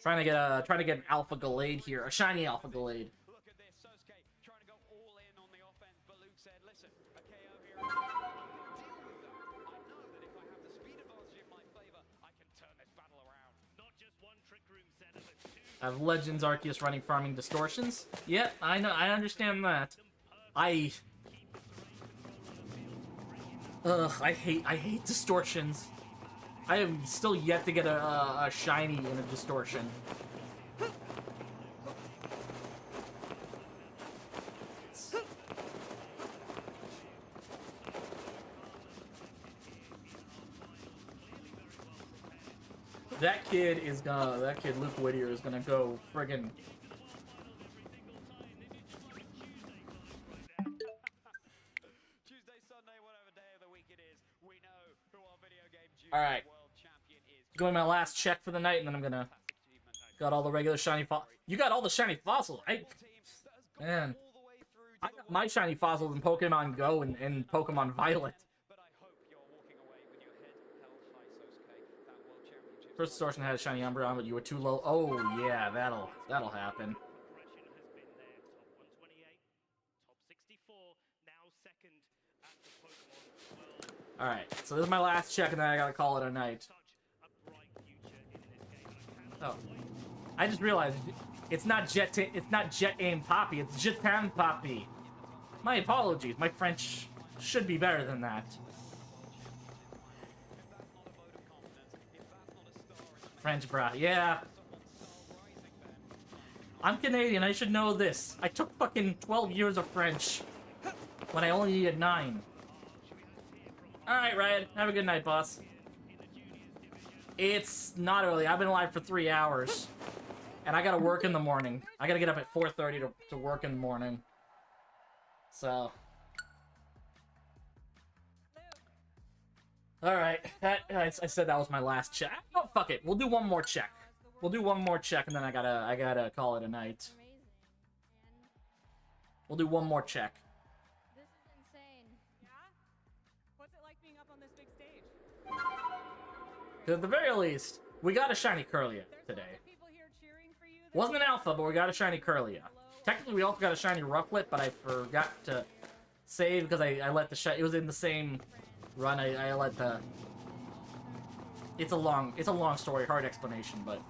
Trying to get an Alpha Gallade here. A shiny Alpha Gallade. Look at this, Sosuke trying to go all in on the offense, but Luke said, listen, a KO here. I can deal with that. I know that if I have the speed advantage in my favor, I can turn this battle around. Not just one trick room setup, but two. I have Legends Arceus running farming distortions. Yeah, I know, I understand that. I hate distortions. I have still yet to get a shiny in a distortion. That kid Luke Whittier is gonna go friggin' Tuesday, Sunday, whatever day of the week it is, we know who our video game Alright. world champion is. Going my last check for the night, and then I'm gonna got all the regular shiny You got all the shiny fossils. Man, I got my shiny fossils in Pokemon Go and Pokemon Violet. But I hope you're walking away with your head held high, Sosuke. That world championship. First distortion had a shiny Umbreon, but you were too low. Oh yeah, that'll happen. Progression has been there. Top 128, top 64, now second at the Pokemon World. Alright, so this is my last check, and then I gotta call it a night. Such a bright future in this game. I cannot Oh, I just realized it's not Jet Aim Poppy, it's Jetam Poppy. My apologies, my French should be better than that. French bra, yeah. I'm Canadian, I should know this. I took fucking 12 years of French when I only needed 9. Alright, Ryan, have a good night, boss. It's not early, I've been alive for 3 hours. And I gotta work in the morning. I gotta get up at 4:30 to work in the morning. So. Alright, I said that was my last check. Oh, fuck it, we'll do one more check. We'll do one more check, and then I gotta call it a night. Amazing. And We'll do one more check. this is insane. Yeah? What's it like being up on this big stage? 'Cause at the very least, we got a shiny Curlia There's today. lots of people here cheering for you. Wasn't an alpha, but we got a shiny Curlia. Technically, we also got a shiny Rufflet, but I forgot to save because I let the it was in the same run. I let the. It's a long story, hard explanation, but.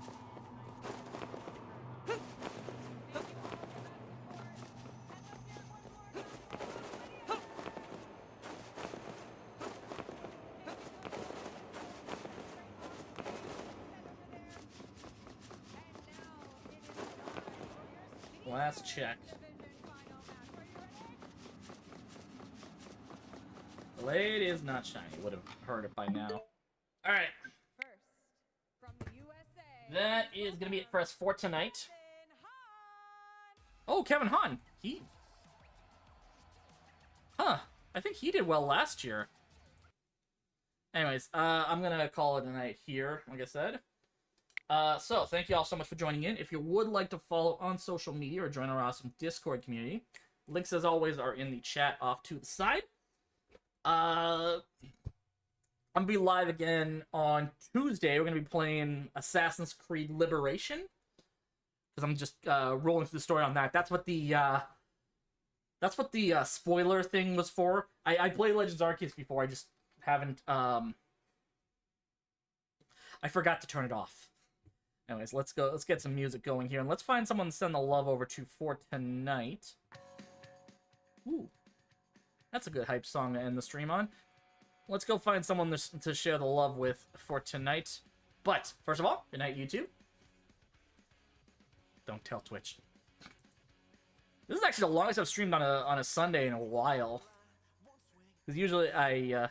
Last check. The blade is not shiny. Would have heard it by now. Alright. First, from the USA. That is gonna be it for us for tonight. Kevin Hahn. Oh, Kevin Hahn. I think he did well last year. Anyways, I'm gonna call it a night here, like I said. So, thank you all so much for joining in. If you would like to follow on social media or join our awesome Discord community, links, as always, are in the chat off to the side. I'm gonna be live again on Tuesday. We're gonna be playing Assassin's Creed Liberation. Because I'm just rolling through the story on that. That's what the spoiler thing was for. I played Legends Arceus before, I just haven't, I forgot to turn it off. Anyways, let's get some music going here, and let's find someone to send the love over to for tonight. Ooh. That's a good hype song to end the stream on. Let's go find someone to share the love with for tonight. But, first of all, good night, YouTube. Don't tell Twitch. This is actually the longest I've streamed on a Sunday in a while. Because usually I